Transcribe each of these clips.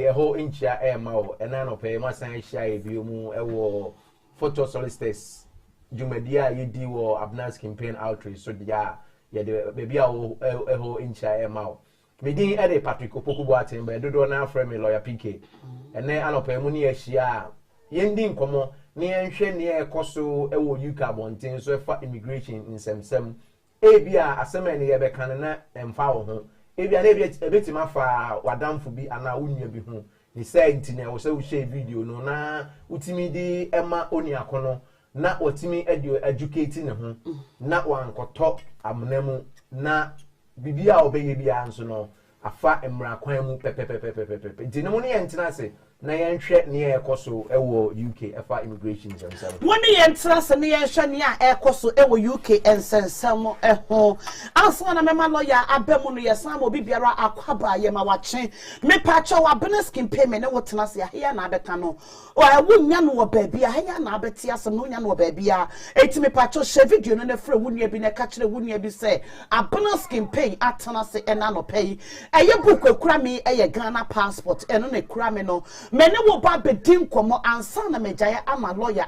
a whole inch air mouth, and none of a masan shy if you move a photo solicitors. Jumedia, you do abnaz campaign outreach, so yeah, baby, a whole inch air mouth. Me didn't add a Patrick Opokubuatin, but I do not frame a lawyer PK. And then I know Pemuni a shia. Yending como near near Coso, ewo Yuka Bontin, so for immigration in some. Ebia, as a man ever can and foul home. Ebia, a bit my far, Wadam for be an awunya be home. He said, Tina was so share video, no na, utimidi Emma Oniakono, not what Timmy educating him, not one could talk, amnemu, na. Bibia obey answer no afa emra kwan mu pepepepepepepe dinamoni entina se na yenhwe ne ekoso ewo UK afa immigration nsensam woni yentra se ne yenhwe ne a ekoso ewo UK nsensam eho anso na mema lawyer abemu no yesam obi biara akwaba ye ma wache me pacho wa business campaign ne wotena se ya na abeka no o wunya no wo baabi a ya na abeti asem no nya no wo baabi a eti me pacho share video no na frɛ wunia bi ne ka kire wunia bi se business campaign atena se ena no pay eye book ekura me eye Ghana passport eno ne kura me no me ne wo ba bedin komo ansa na mejaye ama lawyer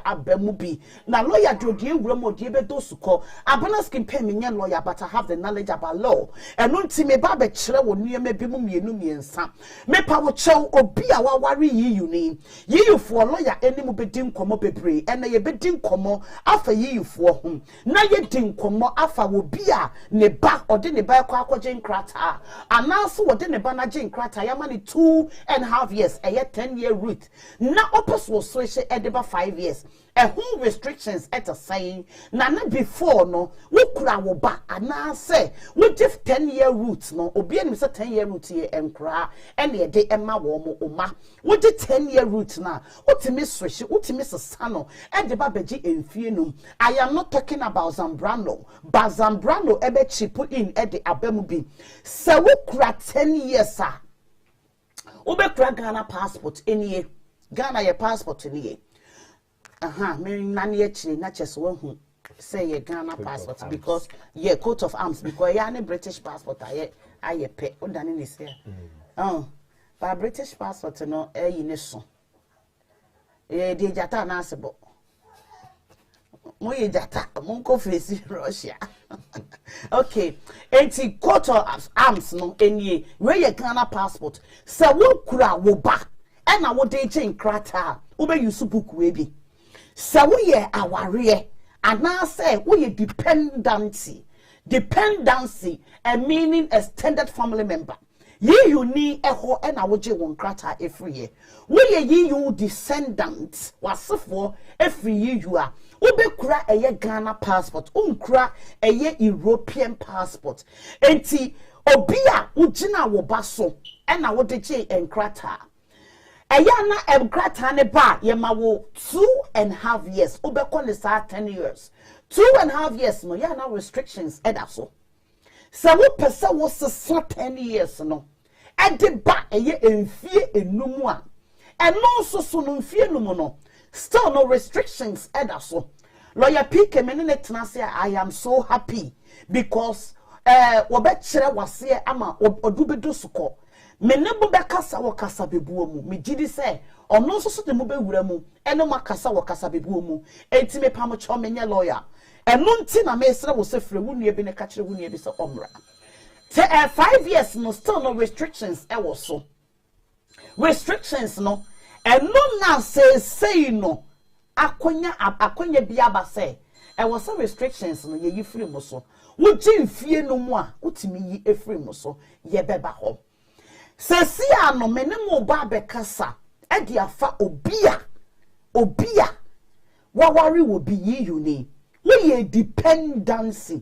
abemu bi na lawyer dodie wura odie be dosuko business campaign me nya lawyer but I have the knowledge about law eno nti me ba be kire wo nuema bi mu mienu miensa me pa wo chew obi a waware yiyu ni yiyu for lawyer eni mu bedin komo bebre ena ye bedin komo afa yiyu for hom na ye din komo afa wo bi a ne ba ode ne ba kwa akwaje nkrata anaso wode ne ba na je nkrata ya ma ne 2.5 years a 10-year route na opus was switch edeba 5 years a whole restrictions at a saying na before no we kura wo ba ana say we give 10-year route no obi anim say 10-year route ye enkra ene ye de emma wo mo oma we di 10-year route na utimi switch utimi sesano edeba beji emfie num. I am not talking about Zambrano but Zambrano ebe chipu in ede abemu bi se we kura 10 years ah ube kura Ghana passport eniye Ghana ye passport eniye me nani ye chile na chese hu say ye Ghana passport because ye coat of arms because ye British passport aye pe odani ni say but British passport no yi ne so de jata na asebo mo ye jata mo ko face Russia okay enti coat of arms no eniye we ye Ghana passport se wo kura wo ba e na wo de je nkrata wo be use book we bi se wo ye aware ana say wo ye dependency meaning extended family member you ni eho e na wo je won krata every year wo ye you descendant wasefo every year you are ube kura eye Ghana passport unkura eye European passport enti obia ugina wo baso e na wo de je enkrata eya na enkrata ne ba ye ma wo 2.5 years ube ko ne sa 10 years 2.5 years no ya na restrictions edaso so wo pese wo so 10 years no e de ba eye enfie enumu a eno so no enfie enumu no still no restrictions edaso lawyer PK menene tenase I am so happy because wo be kire wase ama odubedu suko menebo be kasa wo kasa bebuo mu me gidi se ono so de mo be wura mu eno makasa wo kasa bebuo mu enti me pam cho menye lawyer eno nti na me sere wo se frɛ wo nua bi ne ka kire wo nua bi se omra te 5 years no still no restrictions e wo so restrictions no eno na say no akonya biaba say e was some restrictions no ye yifiri mo so wo jimfie no mu a utimi yi efiri mo so ye beba ho sesi ano menemo ba bekasa e di afa obia wawari wo bi yi uni we ye dependency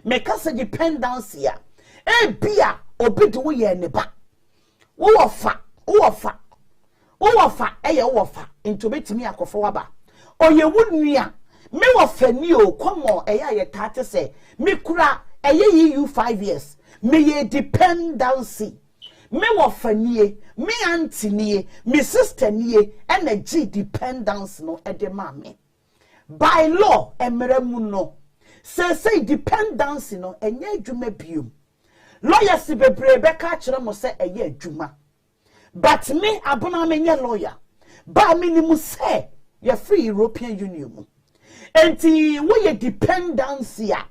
mekasa dependency a e bia obi de wo ye ne ba wo ofa eye wo ofa into betimi akofo waba oye wunua me wo fani o komo eya ye tate se me kura eye you 5 years me ye dependency me wo fanie me auntie nie me sister nie energy dependence no ede ma me by law emremu no say dependency no enye adwuma biom lawyers bebre be ka kire mo se eye adwuma but me abona me nye lawyer ba me ni mu say ye free European Union mu enti wo ye dependency a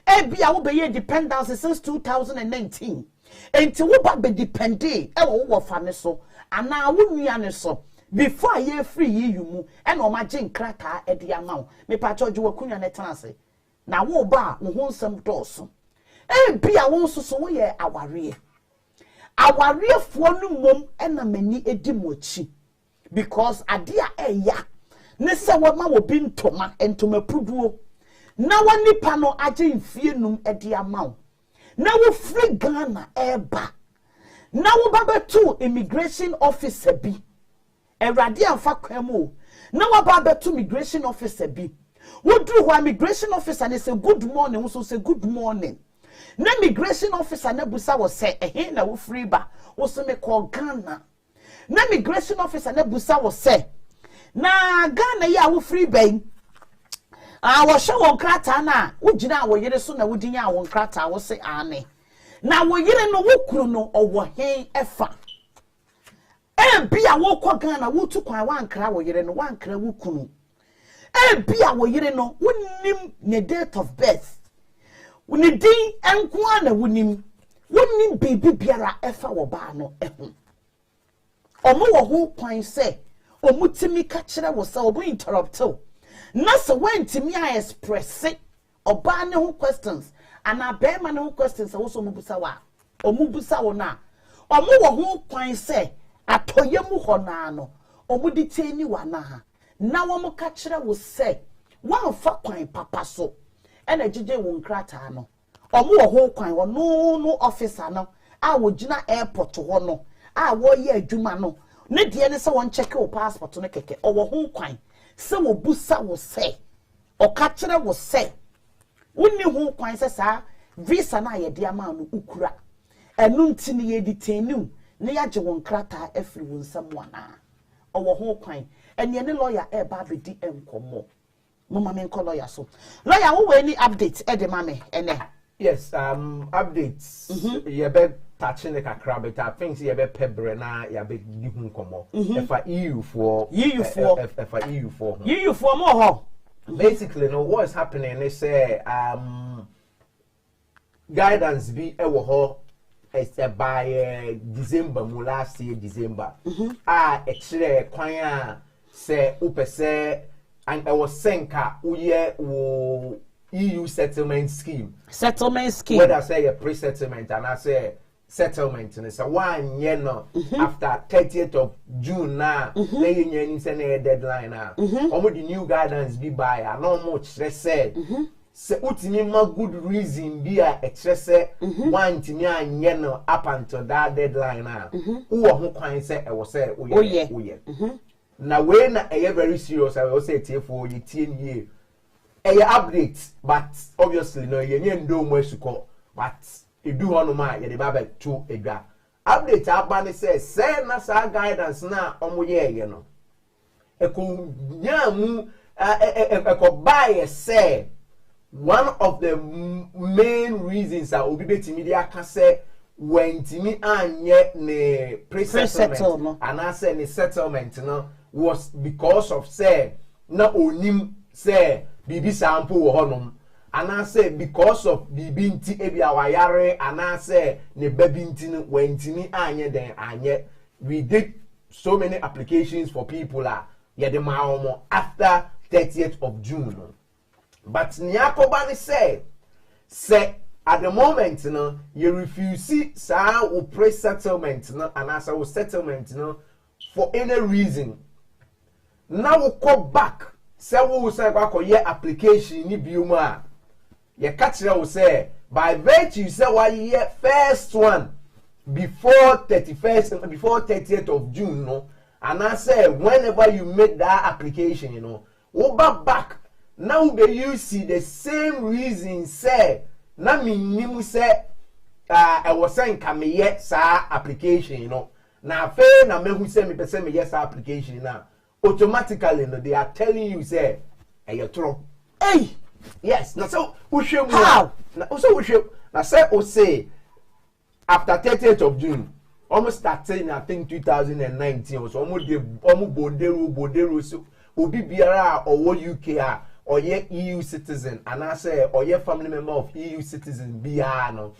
ebia wo be ye dependency since 2019 enti wo ba be depende e wo fa ne so ana wo nua ne so before ye free you mu e na o ma gye nkrata e de ama wo me pa choje wo kunwa ne tanase na wo ba wo ho nsem dɔɔso ebia wo nso so wo ye aware awarefoɔ no mom ɛna mani edi mochi because adia eya ne se wo ma wo bi ntoma puduo na wo nipa no agye mfie num edi ama wo na wo free Ghana eba na wo babetu immigration officer bi erade amfa kwamo na wo babetu immigration officer bi wo dru ho immigration officer ne say good morning wo so say good morning na immigration officer na busa wo say ehe na wo free ba wo so me call Ghana na immigration officer na busa wo say na Ghana ya wo free bay wo hwe won krata na wo gina wo yire so na wo dinya won krata wo say ane na wo yire no wo kuru no owo hen efa bia wo kwa Ghana wo tu kwan wankra wo yire no wankra wo kunu bia wo yire no wonnim ne date of birth woni din enko ana wonnim baby biara efa wo ba no ehu omo wo ho kwan se omutimi ka kire wo se obo interrupt na so wentimi a express oba ne ho questions ana be ma ne ho questions wo so mubusa wa omubusa wo na omo wo ho kwan se atoye mu ho na no omudi teni wa na ha na wo mo ka kire wo se wanfa kwan papa so ena gige wo nkrata no omo wo ho kwan wo no officer no a wo gina airport ho no a wo ye adwuma no ne de ne se won check wo passport no keke o wo ho kwan se wo busa wo se o ka kire wo se wonni ho kwan se sa visa na ye de ama no ukura enu ntini ye detaining ne ya je wo nkrata afiri wo nsam wana o wo ho kwan ene ne lawyer e ba bedi enkomo mama men call lawyer so lawyer wo any update e de mame ene yes updates ye be touching the kakra but I think ye be pebre na ye be di hu nkomo e fa EU for mo ho basically no what's happening is say guidance be e wo ho by December mu last year December e kire kwan a say upese and I was senka uye wo EU settlement scheme whether I say a pre-settlement and I say settlement and it's a 1 year no after 30th of June na lay in any deadline na almost the new guidance be by and not much they said se utimi ma good reason be a express one timi anye no up until that deadline na wo ho kwan say e wo say oye na we na very serious I will say for you 10 years update but obviously no ye ndo mo asuko but edu hono ma ye de ba be to edwa update abane say na sa guidance na omo ye no eko nyamu eko buy say one of the main reasons that obi betimi dey aka say when timi anye ne pre-settlement and I say ne settlement no was because of say na onim say bibi sample wo honom and I say because of bibi nti ebi awayare and I say ne baby nti no wentimi anye den anye we did so many applications for people ye de ma omo after 30th of June but Nyakobani say at the moment no you refuse sa o pre-settlement no and as a settlement no for any reason now we come back say we say kwa ye application ni bioma ye catch we say by virtue say why ye first one before 30th of June no and I say whenever you make that application you know we back now you see the same reason say na minimum say I was saying come yet sa application you know na fe na me hu say me person me yes application now automatically no, they are telling you say you're true hey yes na so uhwe mu how na so uhwe na say o say after 30th of June almost starting I think 2019 or so almost bodero so obi biara or UK or ye EU citizen and I say or ye family member of EU citizen biara no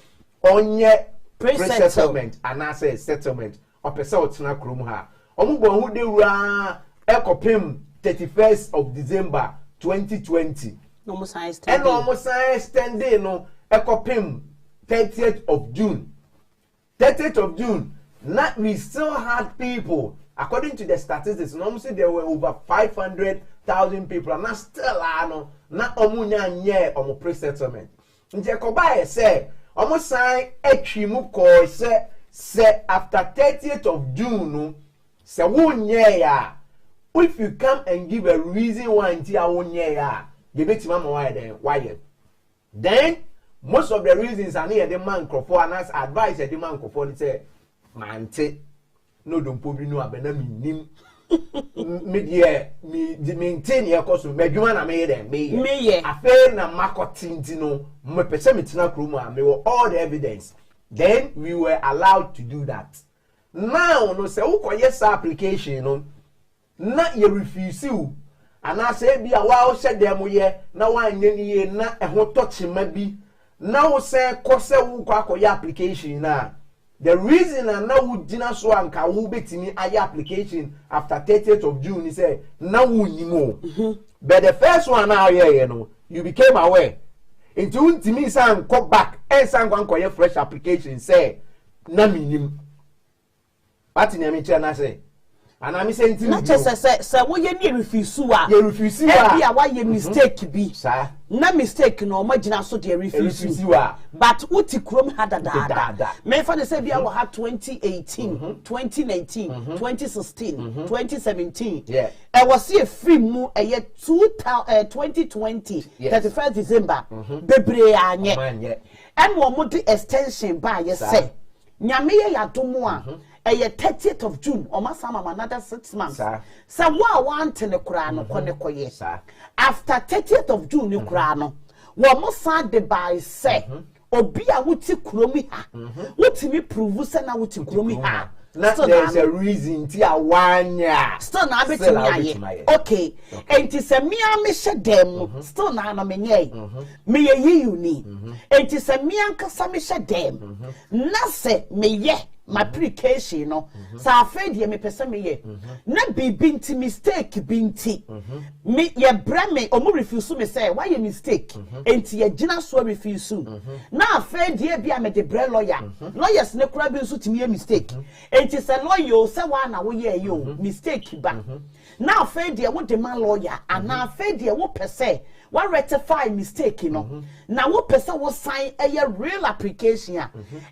onye pre-settlement and I say settlement or person otina krom ha omo bo hu de wura ekopem 31st of December 2020 almost extended no ekopem 30th of June 30th of June not we still had people according to the statistics normally there were over 500,000 people and not still na omunya nye omo pre-settlement nje ko ba say omo sign etwimu ko say after 30th of June no say wonye ya if you come and give a reason why nti a wonye ya you bet mama why then most of the reasons are near the man crofo and as advice the man crofo say mante no don't probably know abena minim media me maintain your cost medwuma na me dem me afa na marketing no me pese metina kroma me all the evidence then we were allowed to do that now no say ukoye application no na you refuse you and I say bia wa hye dem ye na wa anye ni na eho tochima bi na wo say kose wo kwakoye application na the reason and now we dina so anka wo betimi aye application after 30th of June he say na wo nyimo but the first one now here no you became aware into ntimi san come back and san kwankoye fresh application say na minim what in me na say and I'm saying to not just say wo ye ni refuse a you refuse a bia wa ye mistake bi sir na mistake no ma gina so de refuse but uti krom hadada me fa de say bia wa ha 2018 2019 2016 2017 yeah e was see a free mu e ye 2020 31st December bebre anye and wo mo di extension ba ye say nyame ye yadomo a 30th of June or masama another 6 months so what want ne kura no kone koye after 30th of June ni kura no wo mo san de by say obi a wuti kuromi ha wuti mi prove say na wuti kuromi ha na there's a reason ti awanya still na betimi aye okay enti se me a me hye dem still na no menye me ye uni enti se me ankasa me hye dem na se me ye my application no sa afedie me pese me ye na bibi nti mistake binti me ye bra me omo refuse me say why ye mistake enti ye gina so refuse na afedie bia me de bra lawyer lawyers ne kura bi nso timi ye mistake enti say lawyer say wa na wo ye yo mistake ba na afedie wo de man lawyer ana afedie wo pese what rectify mistake no na wo person wo sign a real application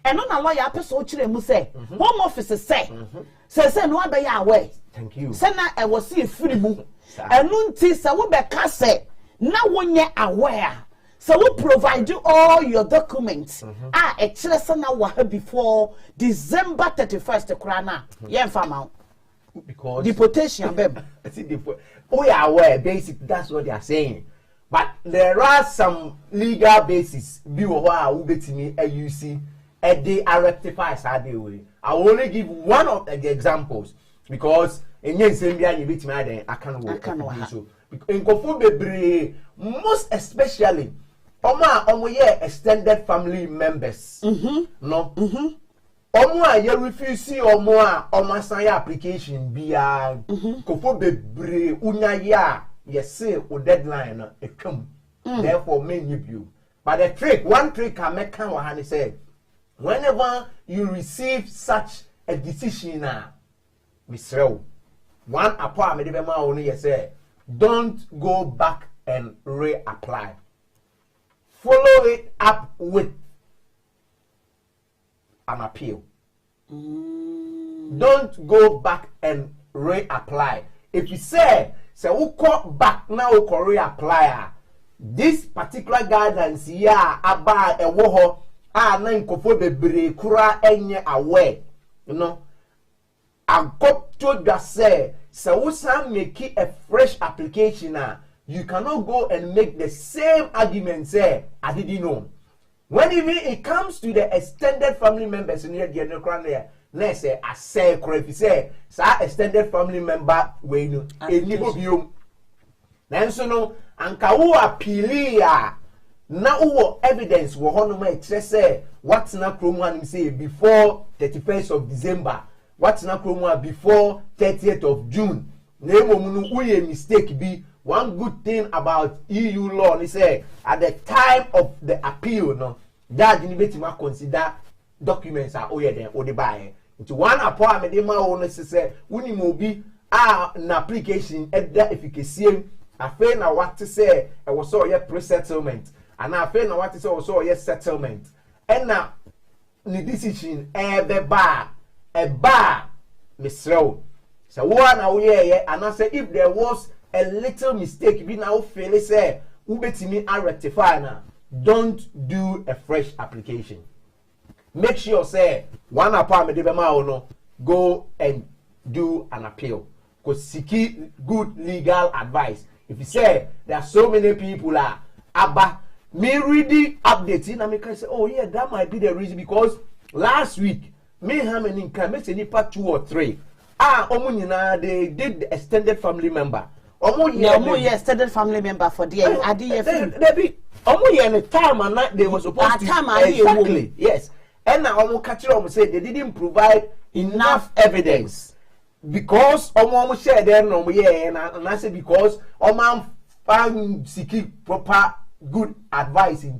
and no na lawyer person o kire mu say home office say no abey aware thank you say na e was see free mu enu nti say wo be ka say na wonye aware so we provide you all your documents e kire say na wa before December 31st krana ye mfama because deportation bem we are aware basic that's what they are saying. But there are some legal basis be wo betimi use they are rectify sad way. I will only give one of the examples because enye nsembia you betimi aden aka so in kofo bebre most especially omo ye extended family members no omo a ye refuse omo a omo sign application bia kofo bebre unya ya yes say o deadline it come therefore many you but the one trick can make can what say whenever you receive such a decision Mr. one apart me be ma only yes say don't go back and reapply, follow it up with an appeal. Don't go back and reapply. If you say we call back now we reapply, this particular guidance here about a woho na nkofo bebre kura enye aware, you know, I got to just say we can make a fresh application you cannot go and make the same argument say I didn't know. When even it comes to the extended family members in here, na say asay korafi say sa extended family member we no eni obiom nanso no anka wo appeal a na wo evidence wo hono ma kire say what na kromu anim say before 31st of December what na kromu before 30th of June na emom no uye mistake be. One good thing about EU law is say at the time of the appeal, no, judge ni betima consider documents are oye den o de buy. Into one appointment they ma won say uni mo bi an application edda efficacy afa na what to say e was so ye pre-settlement and afa na what to say was so ye settlement. And na ni decision be ba misrew. So one away and I say if there was a little mistake be now fail say ubetimi a rectify na don't do a fresh application. Make sure say one appointment de bema no go and do an appeal because seek good legal advice. If you say there are so many people abba me ready updating and me can say oh yeah that might be the reason because last week me how many can me say nipa 2 or 3 omunyina they did the extended family member. Omo extended family member for the Debbie. The time and night they were supposed to exactly. Yes. And now Omo Kachiro said they didn't provide enough evidence because Omo share there no and I say because Omo found seeking proper good advice in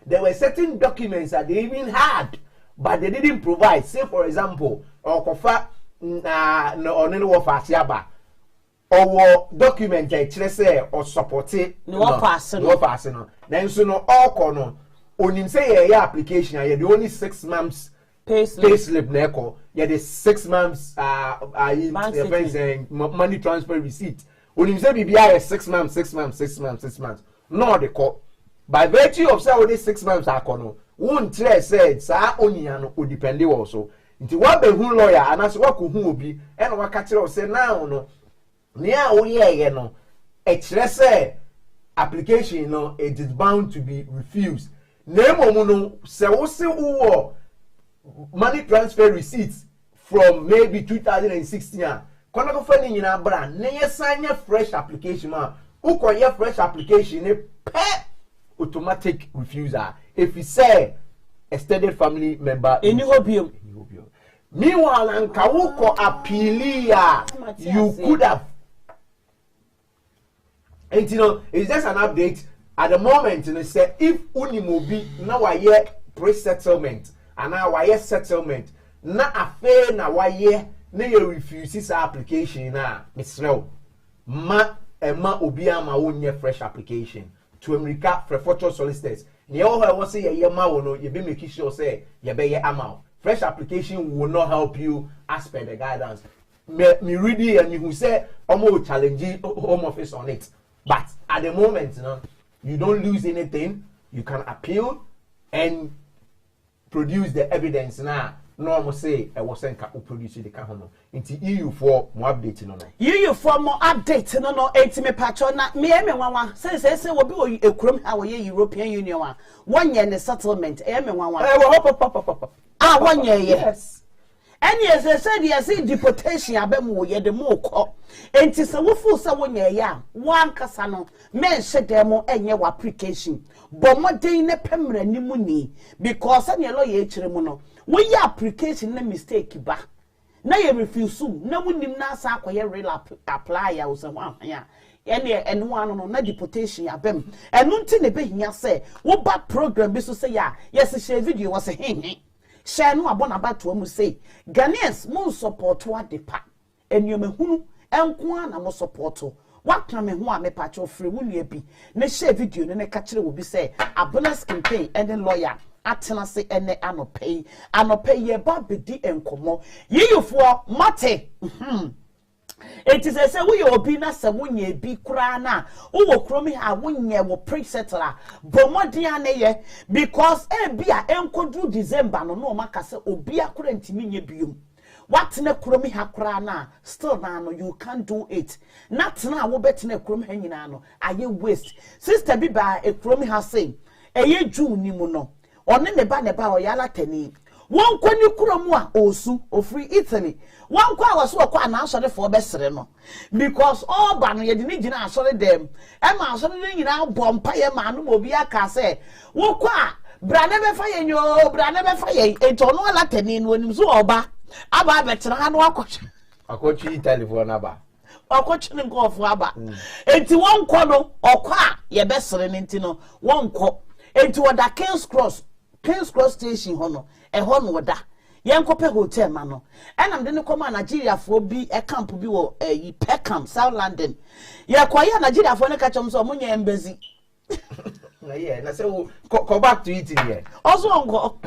there were certain documents that they even had but they didn't provide. Say for example, Okofa no Fasiaba. Or document say or support it no person then so no all corner onim say your application the only 6 months pay slip neko the 6 months money transfer receipt onim say bibia 6 months no the call by virtue of say only 6 months akono won tire said sa oniya no o depend also nti wa be hu lawyer anaso wa ko hu obi e na wa ka tire say now no Nia oye no say application no it is bound to be refused. Nemo no se wo se wo money transfer receipts from maybe 2016 kono ko fani nyina bra na yesanya fresh application ma ukoye fresh application ne pe automatic refusal if you say extended family member any hobium meanwhile anka wo appeal you could have. And it's just an update at the moment. Say if unimobi na waye pre-settlement and now waye settlement na afe na waye na you refuse this application na misrel ma obi ama wonye fresh application to America for photo solicitors. Ni all I was say ye ma wono ye be make sure say ye be ye ama fresh application will not help you as per the guidance. Me ready and you say almost challenging home office on it. But at the moment, you don't lose anything. You can appeal and produce the evidence now. No, I must say I wasn't produce the cahono. Into EU for more updating on it. EU for more updating on no 80 me patron. Me wawa. Say will be a crum our European Union 1 year in the settlement. Wawa. 1 year, yes. And yes, I said, yes, deportation, abemo, ye the more cop. And tis a woeful someone, ya, one casano, men said demo and your application. But what day in a permanent nimuni, because I'm your lawyer, Cheremono. We application, no mistake, ba. Now you refuse soon, no one in Nasa, where real apply, I was a one, ya. And one on no deportation, abem. And nothing a bit here say, what bad program is to say, ya, yes, a video was a hanging. Share no abon about to say Ghanaians mo support what depa enyo mehunu enko na mo support what can me ho a me patcho free wulie bi na share video ne ka kire wo bi say abonus campaign and lawyer atena se ene anopay ye ba bedi enkomo yeyufo mate it is a say we obi na se wonye bi kura na wo kromi ha wonye wo pre-settler bomodi aneye because e bia enkodu December no no maka se obi akura ntimi nye biom what na kromi ha kura na still na no you can't do it not na wo betena kromi ha nyina no aye waste sister biba e kromi ha say eye June ni mu no one ne ba o yala tani One kwani kuromu a osu ofri Italy. One kwa was so kwa na asore for besere no. Because all ba no ye de ni gina asore dem. E ma asore ni nyina bompa ye ma no obi aka say, wo kwa bra ne be fa ye nyo, bra ne be fa ye. Eto no ala tani no nim so oba. Aba betere ha no akọchi Italy for na ba. Akọchi ni nko for aba. Enti won kọ no, okwa ye besere ni nti no, won kọ. Enti oda King's Cross station hono e hono oda yenkope hotel ma no enam de ne koma Nigeria fo bi e camp bi wo Peckham South London ye koya Nigeria fo ne ka chom so munye embassy na ye na say go back to it here also ongo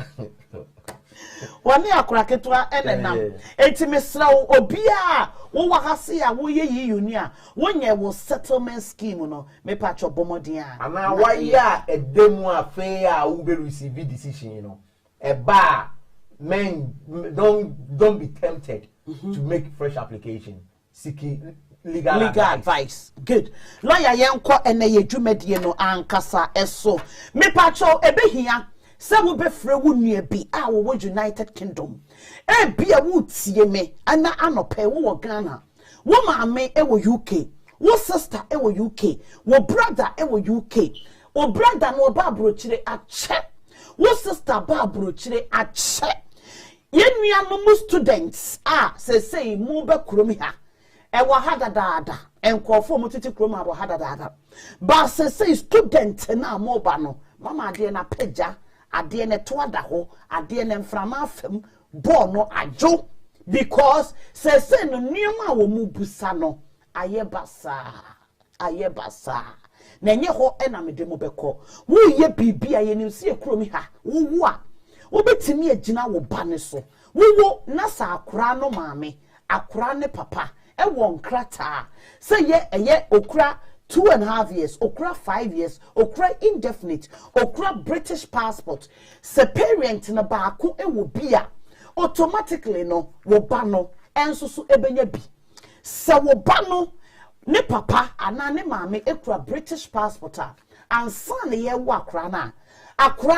wani akura ketwa enenam enti mesra obi a wo wahase a wo ye uni a wonye wo settlement scheme no me pa cho bomodin a ana wa ya edemu afa a wo be receive decision no eba men don't be tempted to make fresh application seeking legal advice. Good. Lawyer yenko ene ye dwumadie no ankasa eso me pa cho ebehia se wo befre wo nua bi a wo United Kingdom e bia wo tie me ana anope wo Ghana wo maame e wo UK wo sister e wo UK wo brother e wo UK wo brother no ba brochire ache wo sister ba brochire ache ye nua no mu students say mu be krom ha e wo hadadada enkofo mu titi krom abo hadadada ba say student na mo ba no mama ade na peja ade ne to ada ho ade ne mframa afem bo no ajo because say no nioma wo mu busa no ayebasa na nye ho na mede mo beko wo ye bibia ye nim se ekromi ha wo a wo betimi agina wo ba ne so wo na sa akora no maame akora ne papa e won krata say ye okra 2.5 years, okra 5 years, okra indefinite, okra British passport. Se parent na baako e wo bia automatically no wo ba no enso so ebenya bi. Se wo ba no ne papa ana ne maame ekura British passport and son ye wo akra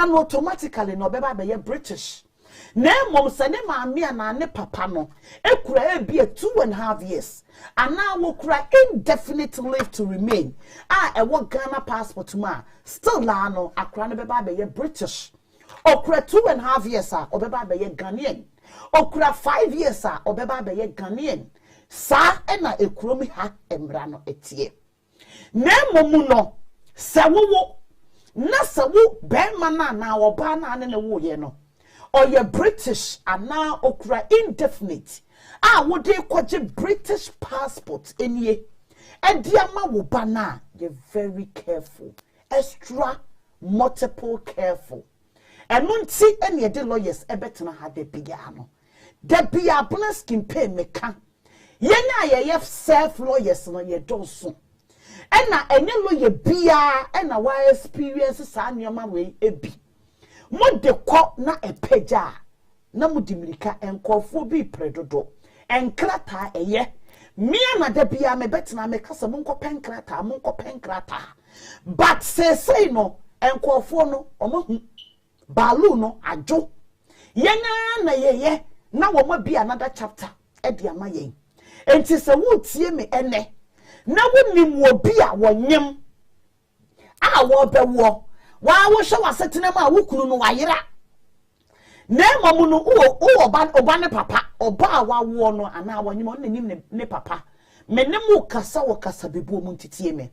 no automatically no beba be ye British. Na mom se ne maame ana ne papa no ekura e bia 2.5 years. And now we cry indefinite leave to remain. E want Ghana passport ma. Still la no akra ne beba be ye British. Okra 2.5 years or beba be ye Ghanaian. Okra 5 years or beba be ye Ghanaian. Sa ena ekromi ha emra no etie. Na momu no se wo na se wo be ma na oba na ne wo ye no. Or ye British and now okra indefinite. Would they kwaje British passport enye ediama wo bana you're very careful extra multiple careful enunti ene de lawyers ebetena ha de bia no de bia bonus campaign meka yenya ye self lawyers no ye doso ena enye lawyer bia ena wa experience sa nyoma we ebi mo de ko na epeja na mudimirika enkofo bi predodo enkrata eye mia na da bia me betena me kasa monko penkrata but say no enkofo no omahu balu no ajo yena na yeye na wo ma bia another chapter e dia ma yen enti se wo tie me ene na wonim wo bia wonyem wo bewo wa wo hwe wasetena ma wo kunu no wayera na mamu no oba ne papa oba wa wo no ana wanyim on nim ne papa menemu kasa wo kasa bebu mu ntitie me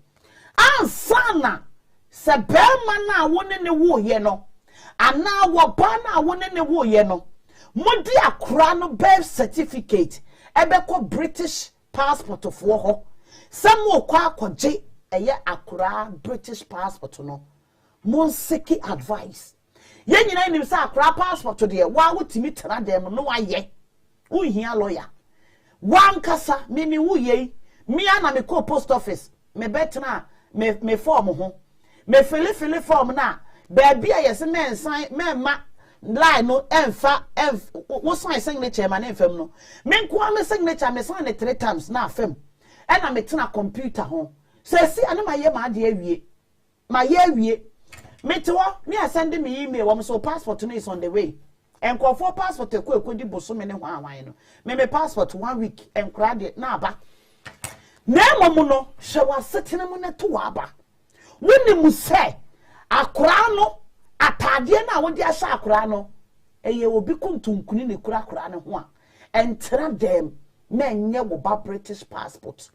ansana se bema na wo ne wo ye no ana wo ba na wo ne wo ye no modi akora no birth certificate ebeko British passport of wo ho samo kwa akogye eye akora British passport no mon seeki advice ye nyina nim sa akra passport to de wa wotimi tena dem no waye uhia lawyer wan kasa mimi wuye mi ana me ko post office me betena me form ho me fill form na ba bia yesi men sign men ma line no emfa wo sign signature ma na emfam no me nko me signature me sign it 3 times na afam e na me tena computer ho so si ana ma ye ma de awie metewo me send me email so passport no is on the way enkofo passport ekɔ di bosome ne hwan no me passport 1 week enkra de na aba na momu no hwe wasetene mu ne to aba woni mu se akora no atade na wodi ahye akora no eye obi kuntunkuni ne kura akora ne ho a entra dem na enye wo ba British passport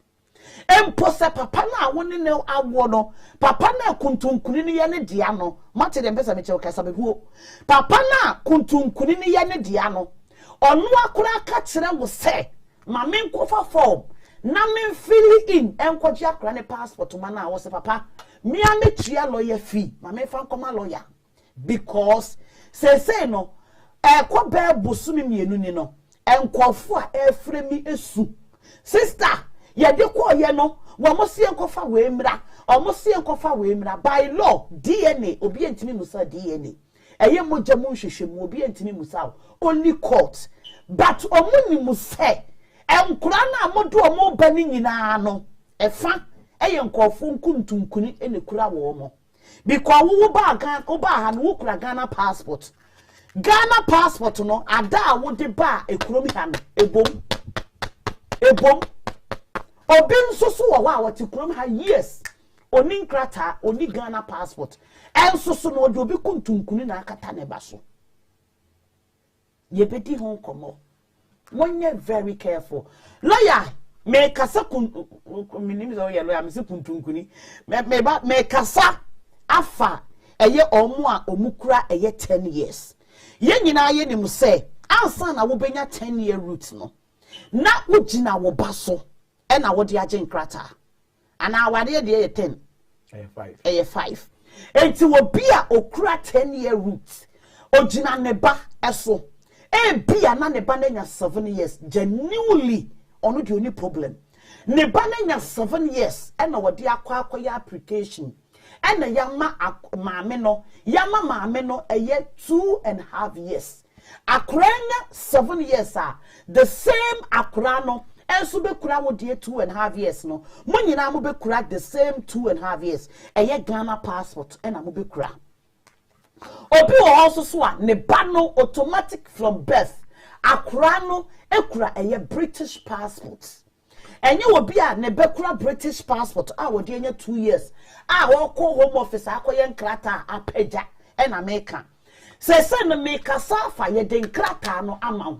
empose papa na woni ne awo no papa na kuntunkuni ne ye ne dia no mate dem pesa me che okasa be huo papa na kuntunkuni ne ye ne dia no onu akora ka kire wo se ma me nkofa form na me fill in enkoji akora ne passport ma na wo se papa me a me tua lawyer fee ma me fa nkoma lawyer because say no ekọ be bosumi mienu ni no enkofo a efremi esu sister ye de ko ye no wo mo se enkofa we mra o mo se enkofa we mra by law DNA obi entimi musa DNA eye moja mu hwehwemu obi entimi musa only court but omuni muse enkura na modo omo bani nyina no efa eye nkofo nkuntunkuni ene kura wo mo because wo ba gan wo ba ha no wo kura Ghana passport no ada wo de ba ekonomi ha no ebom obi nsoso wo wa wo ti kurom ha yes oni nkrata oni Ghana passport ensoso no de obi kuntunkuni na akata ne ba so ye bedi hon komo monye very careful lawyer me kasa minimi zo ye lawyer me se kuntunkuni me kasa afa eye omo a omukura eye 10 years ye nyina ye nim se ansa na wo benya 10-year route no na ugina wo baso e na wo de age nkrata ana awade de ye 10 eye 5 enti wo bia okura 10-year route ogina ne ba eso e bia na ne ba na nya 7 years genuinely ono de oni problem ne ba na nya 7 years e na wo de akwa application ena yama maame no eye 2.5 years akranya 7 years the same akra no enso be kura wo de 2.5 years no munyina mo be kura the same 2.5 years eye Ghana passport ena mo be kura obi wo also so a ne ba no automatic from birth akra no ekura eye British passport enye obi a ne bekura British passport wo de enya 2 years wo ko home office akoye nkrata apeja en America se no me kasa fa ye de nkrata no amaw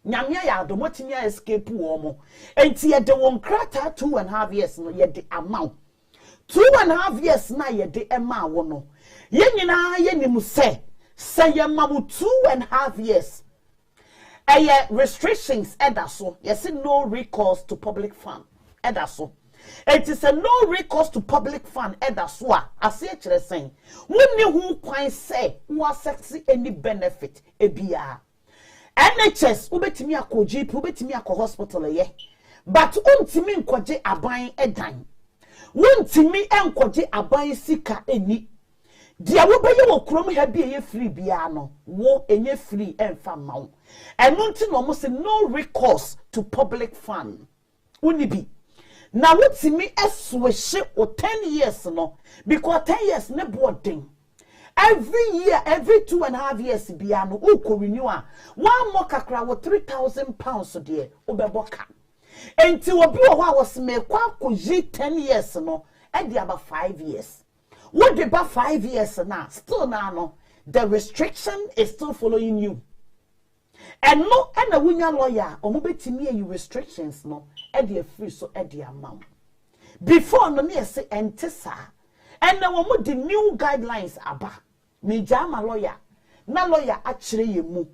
nyame ya do motimi escape wo mo enti ye de won nkrata 2.5 years no ye de amaw 2.5 years na ye de ema wo no ye nyina ye nim se ye mamu 2.5 years restrictions edaso yes no recourse to public fund edaso it is a no recourse to public fund edaso ase kire sen wonni hu kwan say wo sexy any benefit ebia NHS ubetimi akoji ubetimi akọ hospital ye but untimi nkoje aban edan untimi enkoje aban sika eni dia wo beye wo krom ha bi eye free bia no wo enye free emfa mawo enu nti no mo se no recourse to public fund unibi na wotimi eswehye o 10 years no because 10 years ne boarding every year every 2.5 years bia no uko renew one more kakra wo 3,000 pounds so de obeboka enti obi wo ha was me kwa akoji 10 years no e di about 5 years. What the about 5 years now? Still now, no, the restriction is still following you. And no, and a winner lawyer, or mobile me you restrictions, no, at the free so at the amount. Before no me say entisa, and now what the new guidelines about me jama lawyer, na lawyer actually you move.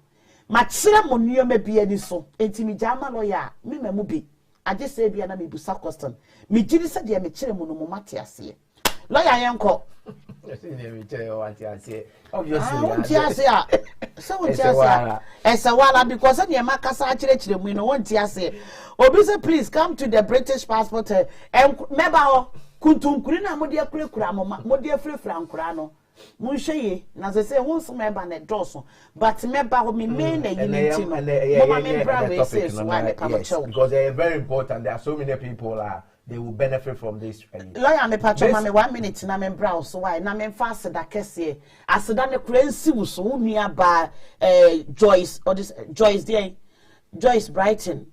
My ceremony may be any so, and me jama lawyer, me mubi. I just say be an amibu question. Me jini said ya me ceremony no matiasi. Lawyer yanko. Obviously, because any makasa actually we no want to say. Obisa, please come to the British passport and meba kuntunkurina modia kura modia free frankurano. Munsheye na say won't member na doso but member me main unity no mama me brave says why come show because they are very important. There are so many people they will benefit from this. Lawyer me patcho mama 1 minute na me browse so why na me fast da kese aseda ne krensi wuso unua ba Joyce or this Joyce there Joyce Brighton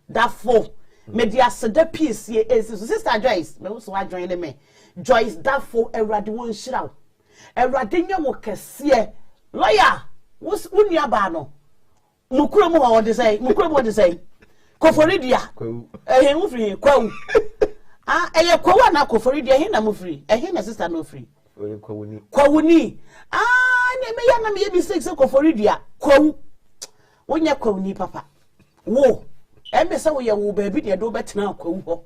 Dafo me dia aseda piece ye sister Joyce me so wa join me Joyce Dafo Erade won shiraw Erade nya wo kese lawyer unua ba no mukuro mu ho de say mukuro mu de say Koforidia mu free kwawu eye kwawu na koforidia he na mu free na sister no free kwawuni na me ya na me bi say koforidia kwawu wonya kwawuni papa wo me say wo ye wo ba bi de do betena kwawu ho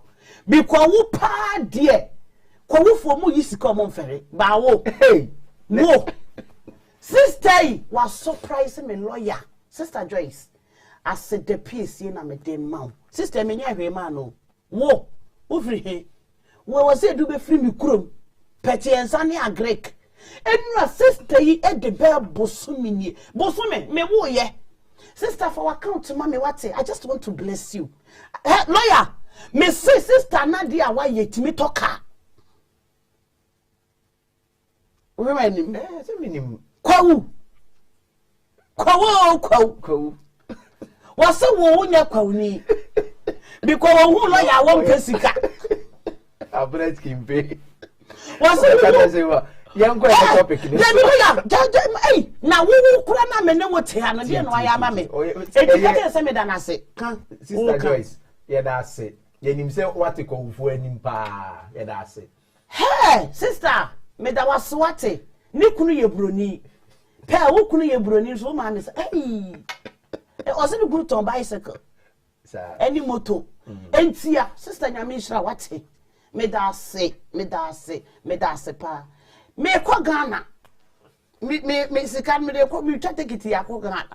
bi kwawu pa de kwawu fo mu yisika mo mfere ba wo wo sister was surprise me lawyer sister Joyce I said the piece na me dem ma sister me nya hwe ma no wo ofri he wo was say do be free me krom peti ensa ne agrek enura sister yi e de be bosumi me wo ye sister for account ma me what I just want to bless you lawyer me say sister na dia wa ye timi toka we manim say minim kwawu wase wo unya kwawni because wo lawyer won pesika abret kimpe wase ka say wa yanko e topic ni na wo kura na me ne wote ha no de no aya ma me ejike say me da na se kan sister Joyce ye da se ye nim say what ko wufu anim pa ye da se hey sister me da waswate ni kunu ye broni pe wo kunu ye broni so ma me say hey also the good on bicycle any moto entia sister nyame shira wate me da se pa me ko Ghana me sika me de ko me twa ticket ya ko Ghana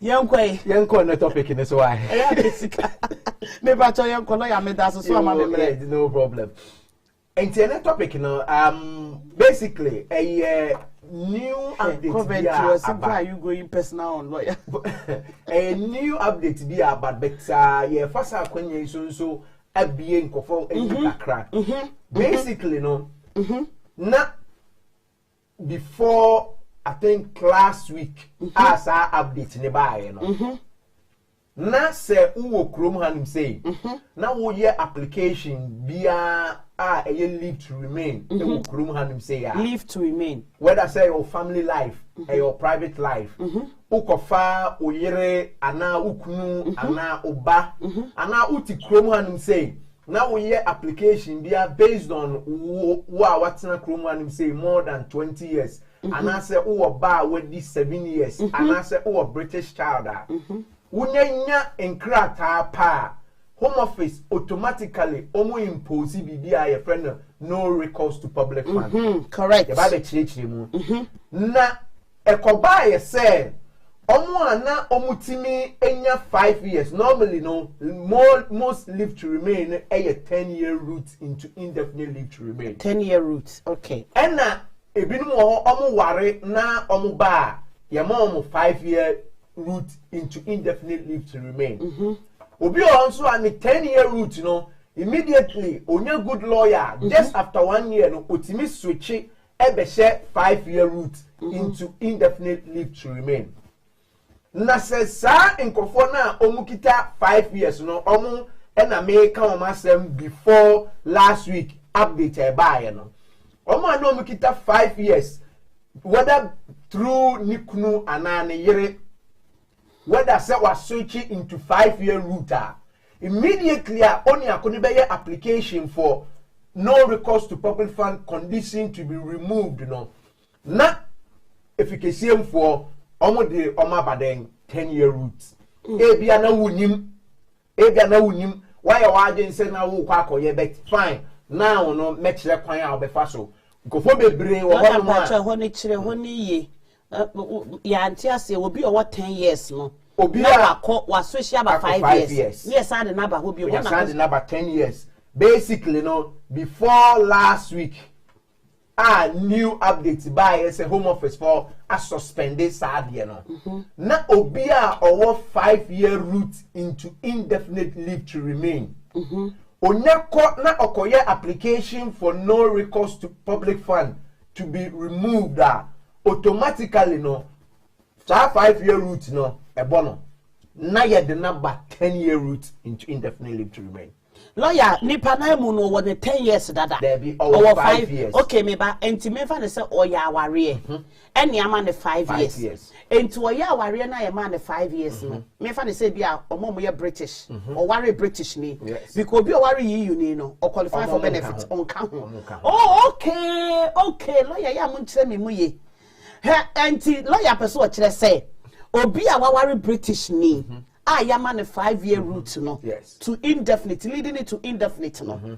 yenko na topic ni so why sika me ba to yenko no ya me da so ama me no problem internet topic no basically a new update are you going personal on lawyer a new update be about yeah first akwenye so abie nkofo kakra basically no na before I think last week as I update ne bae no na se uwo krom hanim say na wo ye application bia a leave to remain uwo krom hanim say ya leave to remain whether say your family life your private life ukofa oyere ana ukunu ana oba ana uti krom hanim say na wo ye application bia based on wo watena krom hanim say more than 20 years ana say uwo ba wedi 7 years ana say uwo British child Unyanya enkrata pa Home Office automatically impose bibia your friend no recourse to public fund. Correct. Ba be chire mu. Na ekoba ye say ana omutimi enya 5 years normally no most live to remain a 10-year route into indefinite leave to remain. 10-year route. Okay. Ena ebinum ho ware na ba ye mo 5-year route into indefinite leave to remain. Obi also an 10-year route, you know, immediately onya good lawyer just after 1 year no otimi switch ebeshe 5-year route into indefinite leave to remain. Na se sa nkofo na omukita 5 years no omu na me ka omasem before last week update e bae no. Omu na omukita 5 years whether through nikunu anane yere whether say was switching into 5-year route immediately only akoni be application for no recourse to public fund condition to be removed no na efficacy for almost the baden 10-year route ebia na wunim why your agent say na wo kwa akoye bet fine now no mekire kwan a obefa so gofo bebre wo ho ma ho ni kire ho ni ye ya antiase obi o 10 years no obi wa switch about 5 years yes and number ho bi o na number 10 years basically no before last week a new update by as a Home Office for a suspended sadie no na obi a owo 5-year route into indefinite leave to remain onyako na okoye application for no recourse to public fund to be removed automatically no 5-year route no ebono na ye the number 10-year route into indefinite leave to remain. Lawyer, nipa na mu no over the 10 years dada. There be over 5 years. Okay, me ba enti me fa ne say oya aware. Eni ama ne 5 years. Enti oya aware na ye ma ne 5 years no. Me fa ne say bia omo ye British. O ware British ni. Because bi o ware EU ni no, o qualify for benefits on ka ho. Oh, okay, lawyer ya mo nkyere me mu ye. He enti lawyer person o kire say obi a ware British ni. Yama the 5-year route no to indefinite, leading it to indefinite no.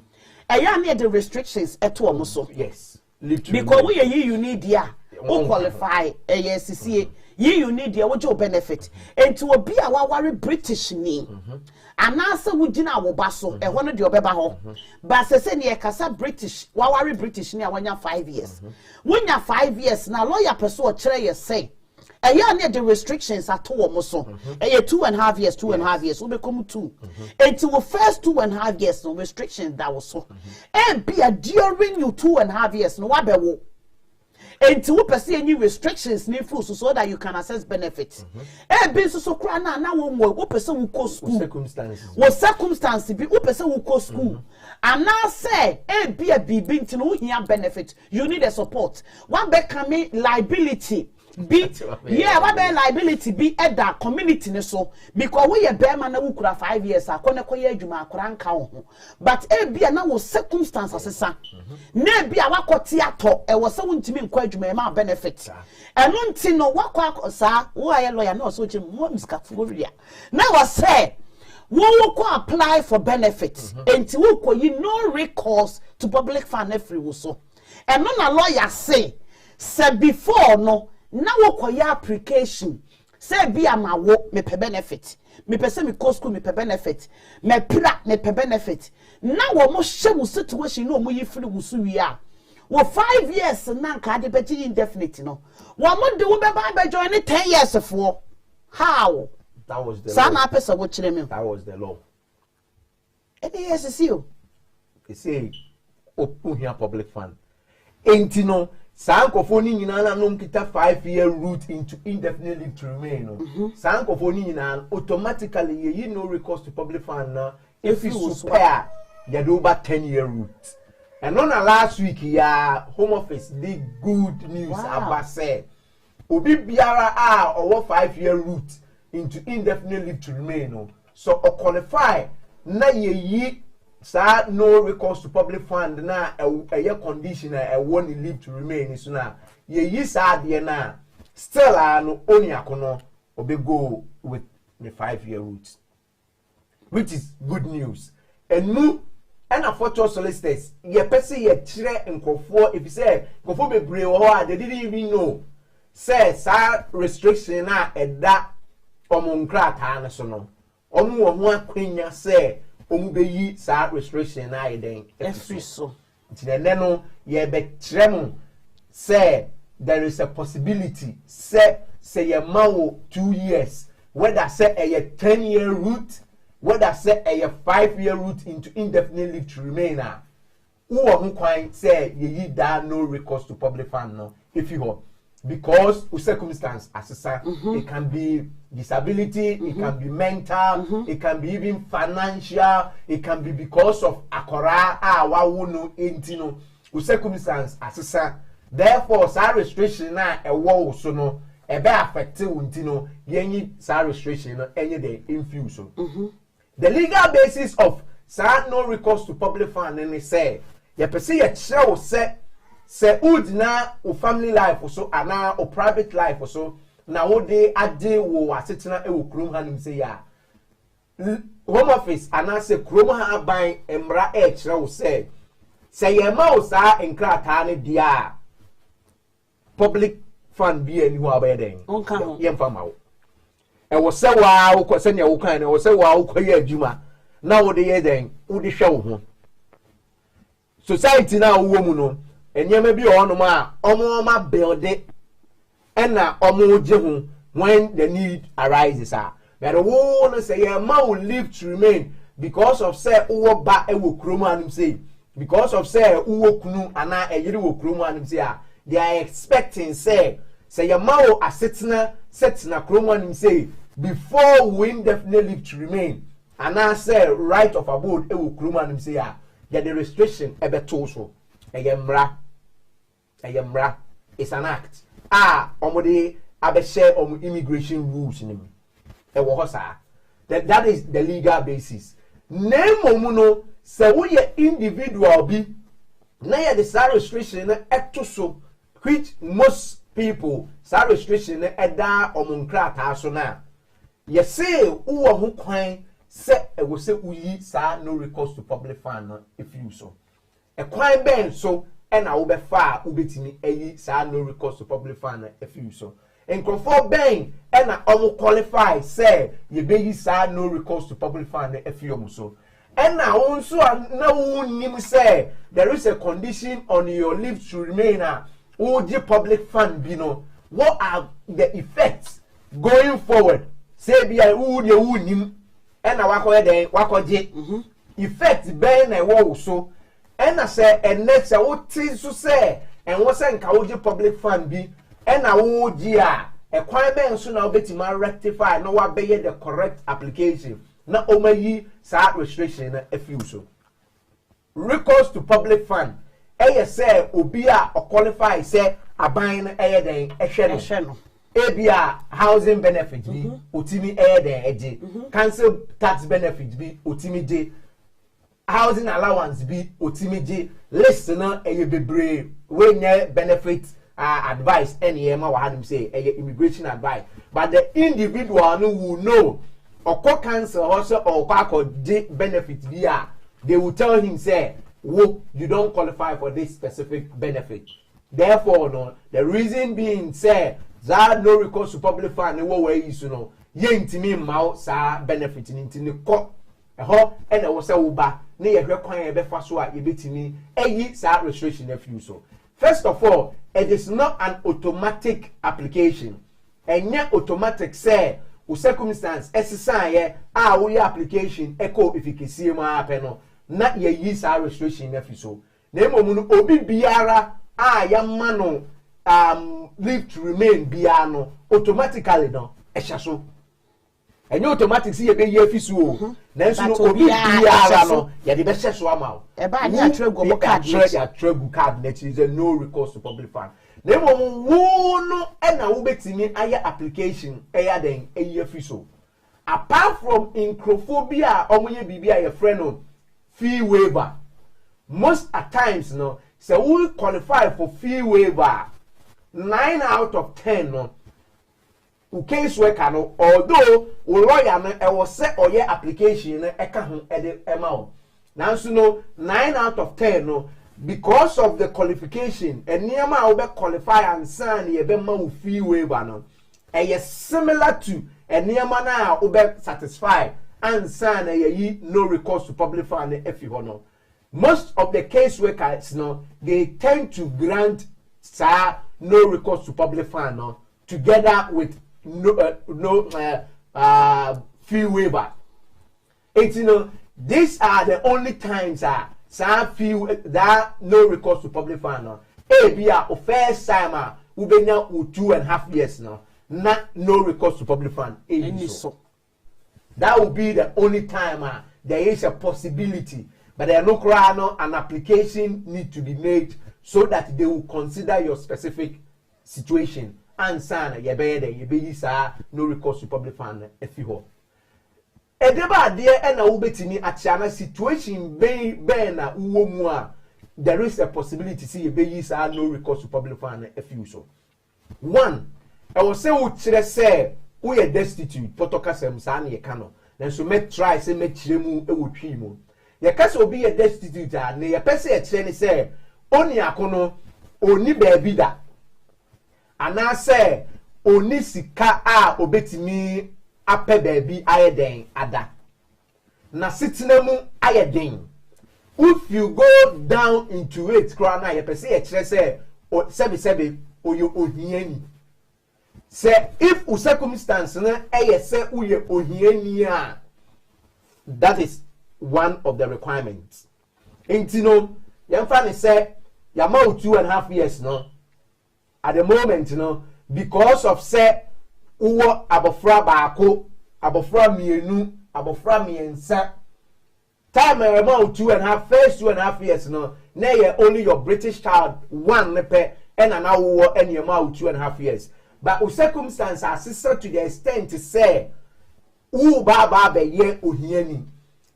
Near the restrictions at one so. Yes. Because we you need qualify ASCCA. You need what your benefit. And to be our British ni. And answer we did our basso, and one of your beba ho. But say near Casa British, wawari British near 1 year 5 years. 1 year 5 years, now lawyer pursue tray say. Near the restrictions at all, so 2.5 years, 2.5 years, we become 2. Until the first 2.5 years, no restrictions that was so. And be a during you 2.5 years, no what be until we pursue any restrictions need full so that you can access benefits. And be so cry now we person who go school. Circumstances be person who go school. And now say be a be no here benefit. You need a support. One become liability. Be what be liability be at that community so because we a bear man who could 5 years akonekoye adwuma akranka ho but be na wo circumstances asesa na be awakoti ato e wo se wontimi nkwa adwuma ma benefit eno nti no wakwa sa wo aye lawyer na so chim mo miskafo ria na wo say wo ko apply for benefits enti wo ko yi no recourse to public fund every wo so eno na lawyer say before no na wo koya application say be ama wo me pe benefit me pese me go school me pe benefit me pra me pe benefit na wo mo hye wo situation no mo yifiri wo su wi a wo 5 years na nka de beti indefinite no wo mo de wo be ba join 10 years for how that was the law. Person wo kire me that was the law. Any yes see you they say open here public fund enti no Sankofoni nyina na nom kita 5-year route into indefinite leave to remain no. Sankofoni nyina automatically you no recourse to public fund na if you spare you do over 10-year route. And on last week ya Home Office did good news about say obi biara or 5-year route into indefinite leave to remain no. So o qualify na ye sa no recourse to public fund na a condition a want leave to remain so na ye sa de na still no oni akono obe go with the 5-year route, which is good news. And nu and a photo solicitors ye pese ye kire nkofo if you say nkofo bebre wo they didn't even know say sa restriction na eda omonkrata na so no omu wo ho akwanya say omubeyi sa restriction na eden every so ntinene no ye be trem say there is a possibility say ye mawo 2 years whether say a 10-year route whether say a 5-year route into indefinite leave to remain who won kwan say ye da no recourse to public fund no if you ho because of circumstance assessor it can be disability, it can be mental, it can be even financial, it can be because of akora wa wonu entino u circumstance assessor. Therefore sa restriction na e wo so no e be affect untino yenyi sa restriction no enye dey infuse so. The legal basis of sa no recourse to public fund and say ye pese ye kire wo say udna o family life so ana o private life so na wo de ade wo asetena e wo krom hanim say ya Home Office ana say krom ha aban emra e kire wo say ye ma o sa enkrata ne dia public fund bi ani ho abeden ye mfa ma wo e wo say wa wo se ne wo kan ne wo say wa wo koye adwuma na wo de ye den wo de hwe wo ho society na wo mu no enyema bi onum a omoma build and na omoje hu when the need arises but wo no say your man will live to remain because of say uwo ba ewo kromu anum say because of say uwo kunu ana eyiri wo kromu anum say they are expecting say your mawo asetna setna kromu anum say before we indefinitely leave to remain ana say right of abode ewo kromu anum say the restriction ebeto so eyemra it's an act omode abeshare immigration rules nim ewo ho saa that is the legal basis name omuno se wo ye individual bi na ye the sa restriction na eto so which most people sa restriction na eda omunkrata so na ye say wo ho kwan se ewo se uyi sa no recourse to public fund no if you so e kwan ben so e na wo be fa wo betimi eyi sa no recourse to public fund if you so Nkrofo ben e na omo qualify say ye be yi sa no recourse to public fund if you so and na also na nim say there is a condition on your leave to remain who the public fund be no what are the effects going forward say be who the nim and na wakoje effect ben na wo so and na say and next what so say and what say nka wo the public fund be and na wo gi a kwan ben so na obetima rectify no wa be the correct application na omayi sa restriction na afiu so recourse to public fund say obi a qualify say aban na den ehwe no ebia housing benefit bi otimi den eje council tax benefit bi otimi je housing allowance bi otimi je list na bebre we nya benefit advice any ema wa hanim say immigration advice but the individual no will know or cancel also or benefit via they will tell him say whoa, you don't qualify for this specific benefit therefore no the reason being say that no recourse to public fund no way is no ye ntimi ma sa benefit ntini ko eho and wo say wo ba na ye hwe kwan ye be fa so a ye betimi eyi sa restriction afiu so first of all it is not an automatic application enye automatic say o circumstance exercise we application echo efficacy ma apeno na ye yi sa restriction na fi so na emomu no obi biara ya ma no leave to remain biara no automatically no ehya so enye automatic si ye be ye fi so na nso no obi biara no ye de be hye so ama o e ba ni atregu card ya tregu card na is no recourse to public fund na emomu wo no na wo betimi aye application den eye fi so apart from incrophobia omoye bibia ye friend no fee waiver most at times no say we qualify for fee waiver 9 out of 10 no u caseworker no although o lawyer no e was say oye application no e ka ho e de ema o nanso no 9 out of 10 no because of the qualification eniyama will be qualify and sign ye be ma fee waiver no similar to eniyama na will be satisfy and sign ye no recourse to public fund if you no most of the caseworkers no they tend to grant no recourse to public fund no together with no fee waiver. It's these are the only times feel that no recourse to public fund no ebia o first time we be now 2.5 years now no recourse to public fund so that will be the only time there is a possibility but there no cry no an application need to be made so that they will consider your specific situation and sign ye be no recourse to public fund if you edeba de na wo betimi atiana situation ben na uwo mu a there is a possibility see you be no recourse to public fund if you so one I will say wo kire say we are destitute potokasem sa na ye ka no nanso me try say me kire mu e wo twi mu ye ka say obi ye destitute a na ye pese ye kire ni say oni akono oni baabi da ana say oni sika a obetimi ape baby ayeden ada na sitinemu ayeden if you go down into it krana ye pese ye kire say sebe oyo ohiani say if circumstance na say uye ohiani a that is one of the requirements. Intino, Yamfani say, Yamau 2.5 years, no. At the moment, because of say, Uwa abofra baako, abofra mienu, abofra miensa. Time about 2.5, first 2.5 years, no. Nay, only your British child, one nepe, and an hour, and your mouth 2.5 years. But the circumstance are sister to the extent to say, U baba be ye uhieni.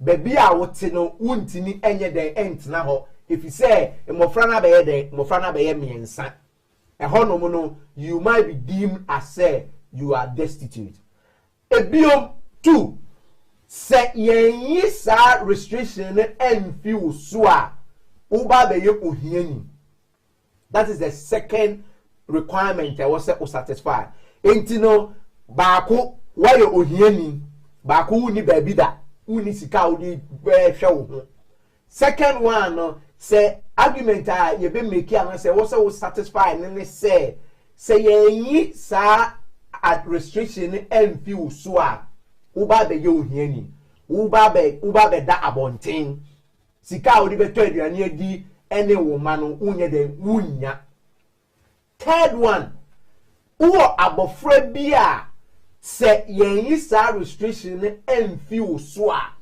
Baby, I would no untini any day ent now. If you say, a mofrana be de, mofrana be me and son. A honomono, you might be deemed as say you are destitute. A biome 2. Say ye sa restriction and few swa. Uba be ye uhieni. That is the second requirement I was satisfy. Entino baako why you ohiani baako uni baby da uni sika uni hwe. Second one say argument you be make am say was satisfy and say ye sa at restriction and few so a uba be you ohiani uba be da abonten sika uni be to aduane adi ene wo ma no unye de wunya. Third one, uwo abofra bia se yen sa restriction en few so a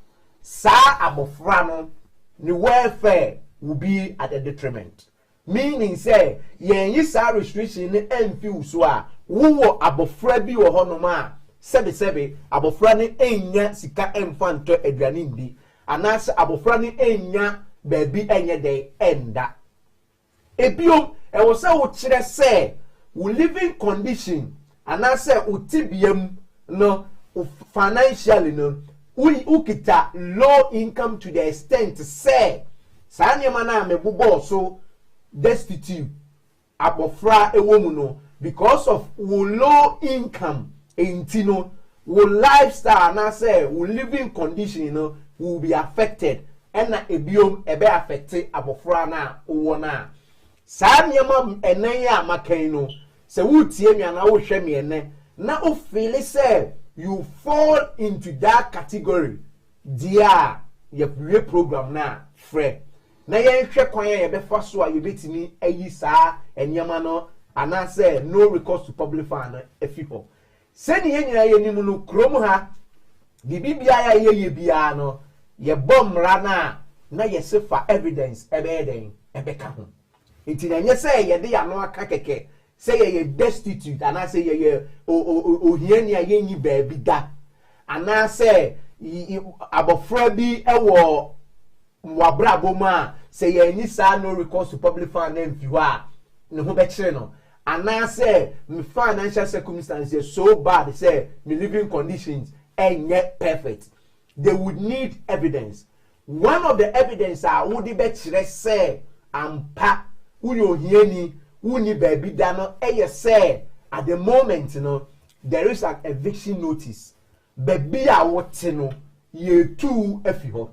sa abofra no ni welfare will be at a detriment. Meaning say yen sa restriction en few so a uwo abofra bi wo hono ma sebe abofra ne enya sika emfanto aduane ndi anase abofra ne enya baby enye de enda. Ebiom e wo say wo kire say wo living condition anase utibiem no financially no ukita low income to the extent say sa nyema na mebubo so destitute abofra ewomu no because of wo low income entino wo lifestyle anase wo living condition no will be affected and ebiom ebe affected abofra na owo na sa nyema enen ya makan no se wutie mi ana wo hwe mi ene na o feel say you fall into that category dia ye program na frɛ na ye hwe kwan ye be fa so a ye betimi ayi sa enyema no ana say no recourse to public fund afi ho se ni ye nyina ye nimu no krom ha bibia ya ye bia no ye bomra na ye sefa evidence ebe den ebe ka ho enti na nye say ye de ya no aka keke say ye destitute and say ye ohiani a yenyi baby da and say abofra bi ewo wabra boma say ye ni sa no recourse to public fund and fi a ne ho be kire no and say me financial circumstances so bad say me living conditions ain't yet perfect. They would need evidence. One of the evidence are would be kire say ampa uyo hieni uni baby dano say at the moment there is an eviction notice baby a wote no ye tu afi ho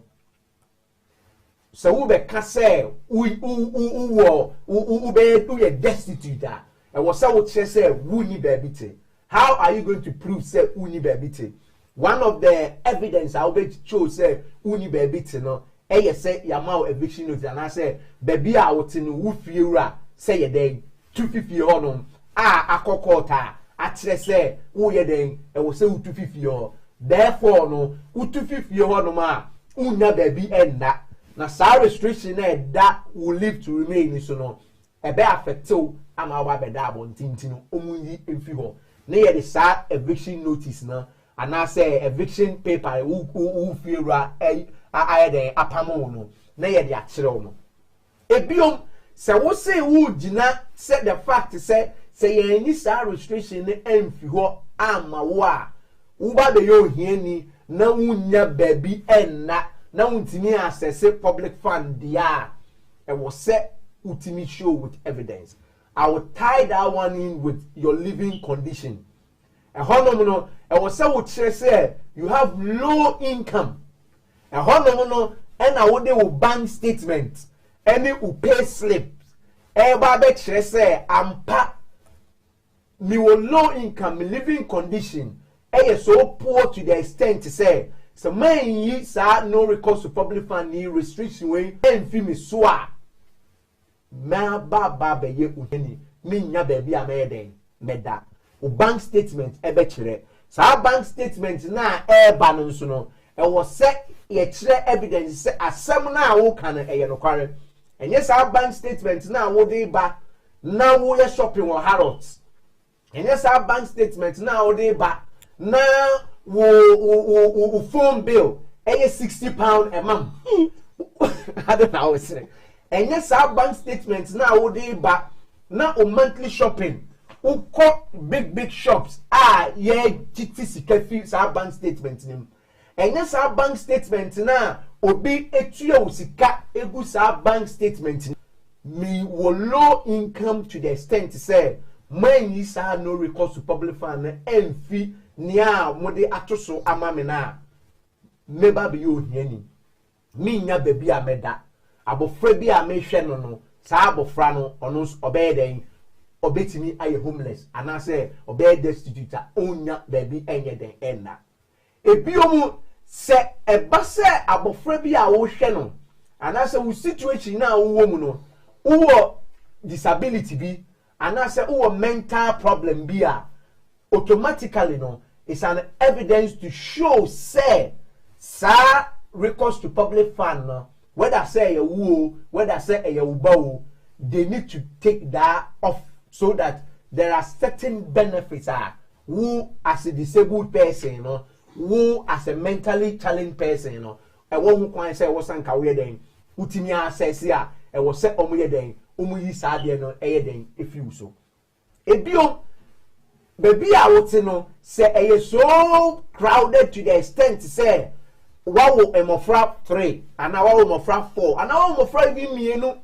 so we be ka say we be destitute e was say we say uni baby te. How are you going to prove say uni baby te? One of the evidence I will be show say uni baby te no say yama eviction notice and I say baby a wote no wo fiewura say ye den 250 honum akokota atre say wo ye den e wo say 250 ho therefore no 250 honum unya baby enda na sa restriction na that will live to remain so no e be affect o ama wa be da abontintino omunyi emfi ho na ye the sa eviction notice na and I say eviction paper who fiewura den apamo no na ye de akire no ebiom se wo say wo gina say the fact say ye ni sa restriction ne emfi ho ama wo a wo ba be yo hiani na wunya baby enna na wuntimi access public fund dia e wo say ultimate show with evidence. I will tie that one in with your living condition. E hono no e wo say wo kire say you have low income. E hono no and I would do bank statement any who pay slip eba be kire say ampa me low income living condition so poor to the extent to say so man yi sa no recourse to public fund ni restriction we enfi me so a ma ba be ye uheni me nya ba bi a me den meda o bank statement e be kire sa bank statement na e ba no nso no e wo se ye kire evidence se asem na wo kan e ye no kware enye sa bank statement na wo dey ba na wo ye shopping or Harrods enye sa bank statement na wo dey ba na wo phone bill £60 a month. I don't know how it's saying. And yes, our bank statements now wo dey ba na o monthly shopping. Wo big shops. Titi sika fi our bank statement nim. And yes, our bank statement na obi etua usika egu sa bank statement. Me wo low income to the extent say man yi sa no recourse to public fund enfi nia mode atoso amame na meba be yo hiani mi nya baby ameda abofra bi a mehwe no saa abofra no ono obeden obetimi aye homeless anase obed destitute onya baby enye den enna ebiomu se eba se abofra bi a wo hwe no anase wo situation na wo mu no wo disability bi anase wo mental problem bi a automatically no it's an evidence to show say recourse to public fund no whether say a woo whether say a ubawo they need to take that off so that there are certain benefits who as a disabled person no who as a mentally challenged person no e wo hu kwan say wo sanka we den utimi access a e wo say omo ye den omo yi sa de no e ye den efiu so ebio baby a wote no say e so crowded to the extent say wawo emofra 3 and wawo emofra 4 and wawo emofra even mienu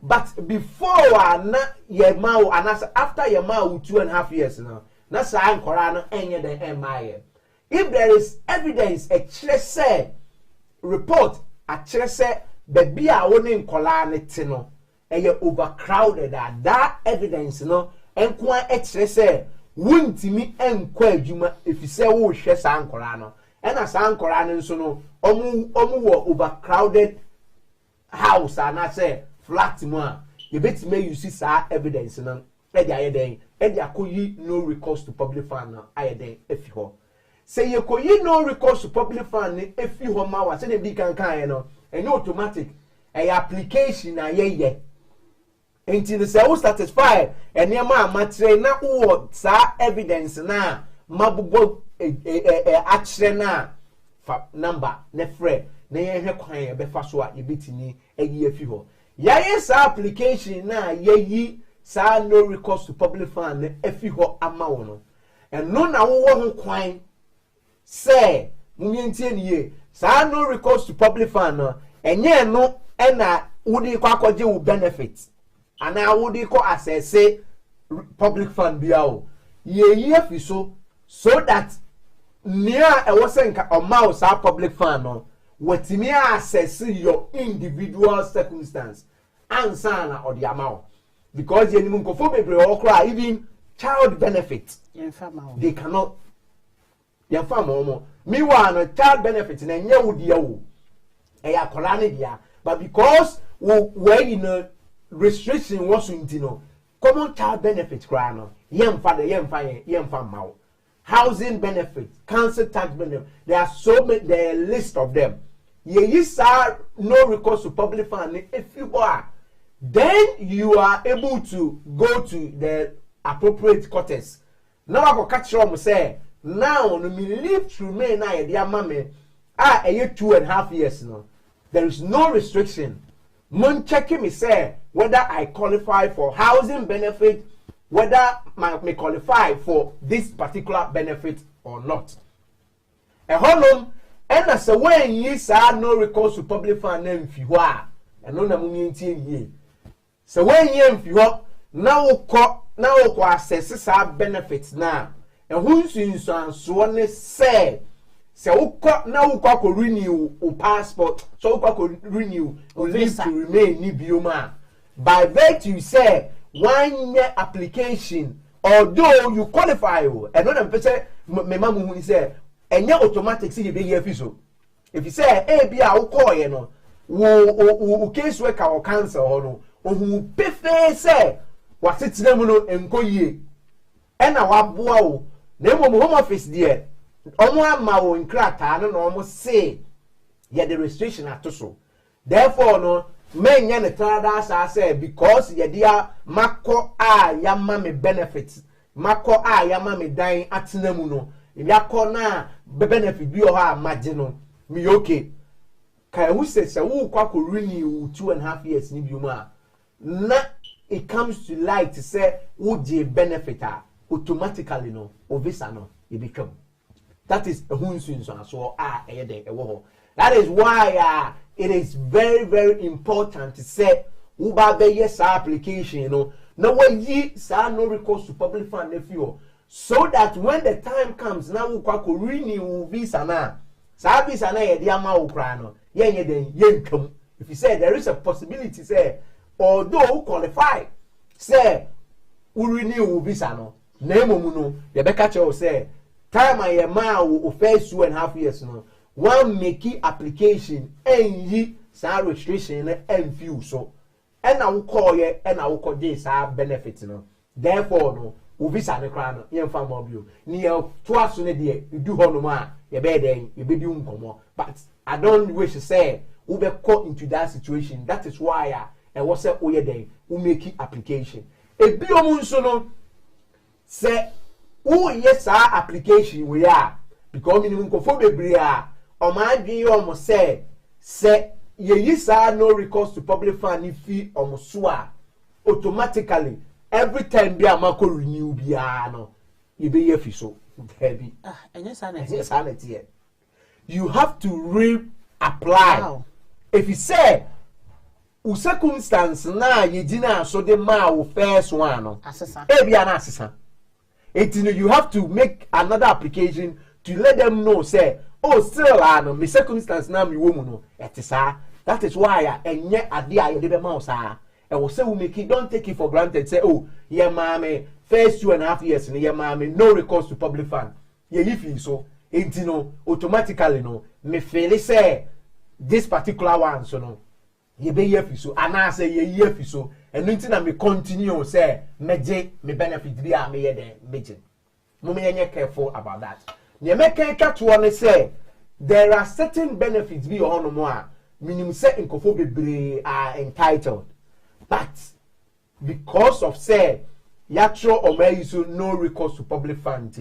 but before na ye ma and after ye ma 2.5 years na sa ankora no enye den emaye if there is evidence a chere say report a chere say baby a woni nkola ne te no eye overcrowded that evidence no enko a chere say wuntimi enkwa adwuma efise wo hwe sa ankora no ena sa ankora no nso no omu wo overcrowded house and say flat mo a ye betime use sa evidence no e dia yeden e dia koyi no recourse to public fund no ayeden efi ho say ye koyi no recourse to public fund ni efi ho ma wa say dem bi kan no enye automatic e application na ye until the say satisfy enema amatre na wo sa evidence na mabugo akire na fa number ne frɛ na ye hwɛ kwan ye be fa so a ye betini eyi afi ho ya sa application na ye sa no recourse to public fund ne afi ho ama wo no eno na wo ho kwan sɛ munyentie niye sa no recourse to public fund no enye no na wodi kwa akɔgye wo benefit and I would call assess public fund biao ye afi so that near a wasn't a mouse our public fund no what me assess your individual circumstance and sana or the amount because you or cry even child benefit they cannot your family meanwhile child benefit and you deal but because when you know restriction was common child benefit cry no yem mawo housing benefit council tax benefit there are so many there are a list of them ye no recourse to public fund if you are then you are able to go to the appropriate quarters now I go catch you say now no me live to remain na ye dia mame a 2.5 years no there is no restriction mon checking me say whether I qualify for housing benefit, whether I qualify for this particular benefit or not. A hollow, and as a way ye no recourse to public fund name fiwa, and no namunity ye. So when ye now assess our benefits now, and who's in so say. So now ko renew o passport so ko renew o leave to remain ni bioma by virtue say 1 year application although you qualify and no dem say me mamu hu say enye automatic say you be here fi so if you say a be a call you know wo caseworker or cancel or no ohu pefe say wasitire mu no enko yie e na waboa wo na emo home office there omo ama wo nkrata no na omo say ye the restriction atoso therefore no menya ne trada say because ye dia mako a yama me benefits mako a yama me dan atena mu no ebi akona benefit bi o ha magye no me okay kai who say wo kwa ko renew 2.5 years ni bi ma na it comes to light to say wo je benefit automatically no o visa no e become that is a hunsun so eyede ewo ho. That is why it is very very important to say wo ba be yes application no na we yi sa no recourse to public fund if you so that when the time comes now we kwa ko renew visa na sa visa na ye dia ma wo kra no ye den ye nkam. If you say there is a possibility say although we qualify say we renew visa no na emomu no ye be catch you say time I ma wo first 2.5 years no one make application and yi sa registration and view so and na wo call ye and na wo call this benefit no therefore no wo visa ne kra no ye mfa mo bio ni ye to aso ne de du ho no ma ye be den ye be di nkomo but I don't wish to say we be caught into that situation. That is why and what say we den we make application e bi omu nso no say who yes application we are because minimum nkofo bebre a o ma adwen o say ye yisa no recourse to public fund if o so a automatically every time bi amako renew bia no ye be ye fi so heavy sanity you have to reapply. Wow. If you say u circumstance na ye dina so the ma wo first one no asesa e bia na asesa you have to make another application to let them know say oh still no me circumstance na me wo mu no etisa. That is why enye ade a ye de be ma osa e wo say we make it, don't take it for granted say oh ye mama first 2.5 years ni ye mama no recourse to public fund ye yifi so automatically no me feel say this particular one so no ye be yefi so ana say ye yefi so and until me continue say meje me benefit bi a me ye den meje mo me yenye careful about that. Ne make catch one say there are certain benefits bi on mo a minimum say nkofo bebre are entitled but because of say yatro or may so no recourse to public fund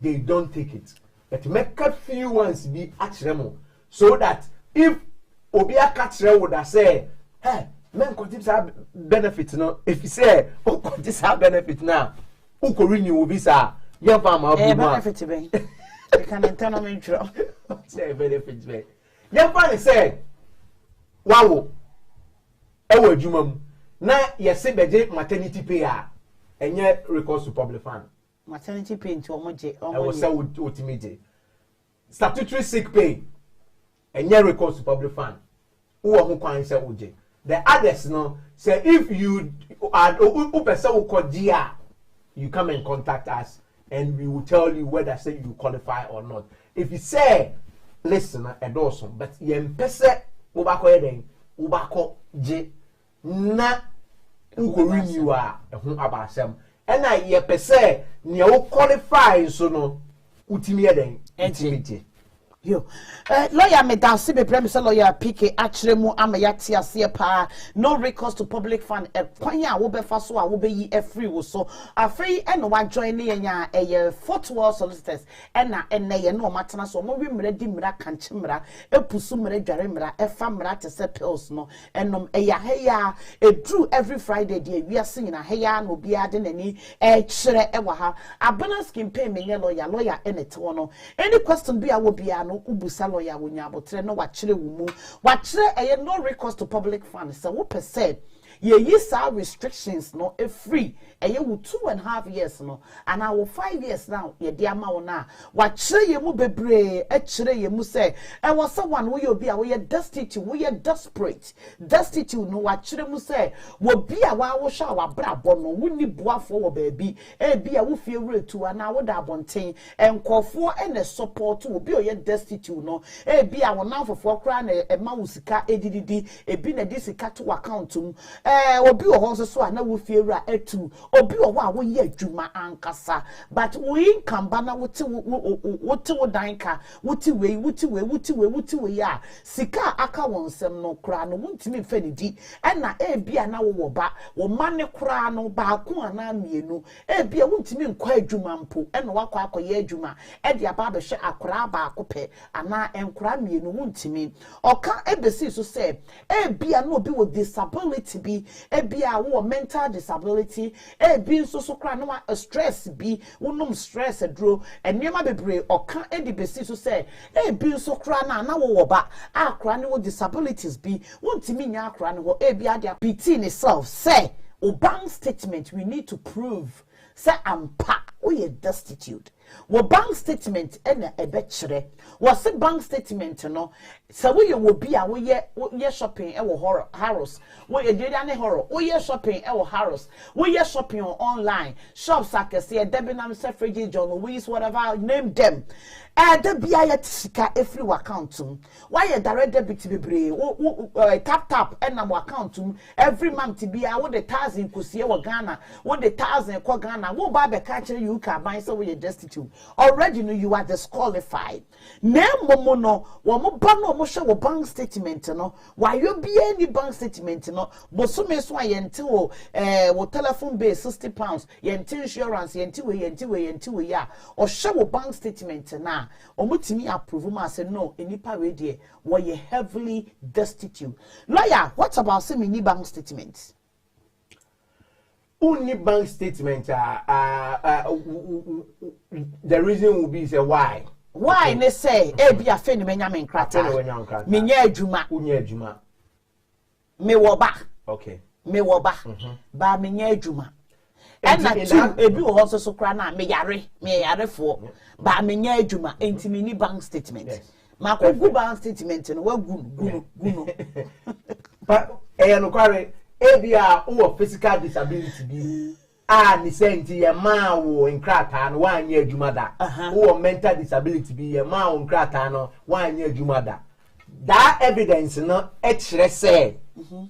they don't take it. But make a few ones be actually so that if Obia catcher would have said, hey, men continue have benefits no. If you say, oh, continue have benefit now, who could renew visa? Young farmer, benefit to me. You can entitlement draw. Say benefits me. Young farmer said, wow, ewo jumam. Na yesi beje maternity pay and yet recourse to public fund. Maternity pay into omoje. I was say ultimate. Statutory sick pay and yet recourse to public fund. Who can say oje. The others no say if you are person who call GR, you come and contact us and we will tell you whether say you qualify or not. If you say listen also, but yem pese ubako eden ubako J na uko renew ehun abasem ena ye pese ne o qualify so no utimi eden intimate yo lawyer me down see be premise lawyer PK atremu amayati ase pa no recourse to public fund kwan ya wo be fa so a wo be yi free wo so afei eno wa join ne nya footwall solicitors ena ye no matena so mo wi mra di mra kanche mra epusu mra dware mra efa mra te se pills no enom eya heya edru every Friday dey we are singing heya no bia de nani kire ewa ha abana skin pay me lawyer enete wono any question bia wo bia no ubusa lawyer wonya abotre no wachire wo mu wachire no recourse to public fund so wo per se ye yisa restrictions no e free e ye wo 2.5 years no and our 5 years now ye de ama wo na wa kire ye mu bebre e kire ye mu say e was someone we obi a we destitute we desperate no wa kire mu say wo bi a wa wo sha wa brabo no woni boafo wo baabi e bi a wo fie retu ana wo da abonten enkofo e ne support wo bi o ye destitute no e bi a wo nanfofo kra na e ma wo sika edididi e bi na di sika to account mu obi wo ho so ana wo fie ra etu obi wo a wo ye adwuma ankasa but we income ba na wo te wo danka wo ti we ya sika aka won sem no kra no wontimi mfa ne di na e bia na wo ba wo mane kra no ba ko ana mienu e bia wontimi nkwa adwuma mpo na wakọ akoye adwuma e dia ba be hwe akra ba akopɛ ana enkra mienu wontimi oka ebesi so say e bia no obi with disability bi e bia wo mental disability e bi nso so kra no stress bi wonom stress adro enema bebre oka e di besi so say e bi nso kra na wo ba akra ne wo disabilities bi wontimi nya akra ne wo e bia dia PT in itself say o bank statement we need to prove say ampa we destitute wo bank statement na ebekire wo se bank statement no se we ye wo bi a wo ye shopping e wo Harrods wo ye deda ne horo wo ye shopping e wo Harrods wo ye shopping online shops akese e Debenham Suffragette John Louis whatever name them da bia ya tsika every account why your direct debit bebre tap and na account every month bia wo the 1,000 kusie wo Ghana wo the 1,000 ko Ghana wo ba be ka kire you can buy so we destitute already no you are disqualified na momo no wo mo ba no mo hwe wo bank statement no why you be any bank statement no bosome so ayente wo telephone bill £60 yente insurance yente we ya o hwe wo bank statement na omutimi approve ma say no enipa we dey we heavily destitute lawyer what about say me bank statement only bank statement the reason will be say why okay. Ne say e bia fe ni menya me nkrata menya adwuma unya adwuma me wo ba okay me wo ba ba menya adwuma and ebi wo ho so kra na me yare fo ba menya adwuma enti ni bank statement yes. Ma ko gu bank statement no wa gu no but no kware ebia wo physical disability bi ni senti ye ma wo nkrata no wa anya adwuma da wo mental disability bi ye ma wo nkrata no wa anya adwuma da that evidence no e kire say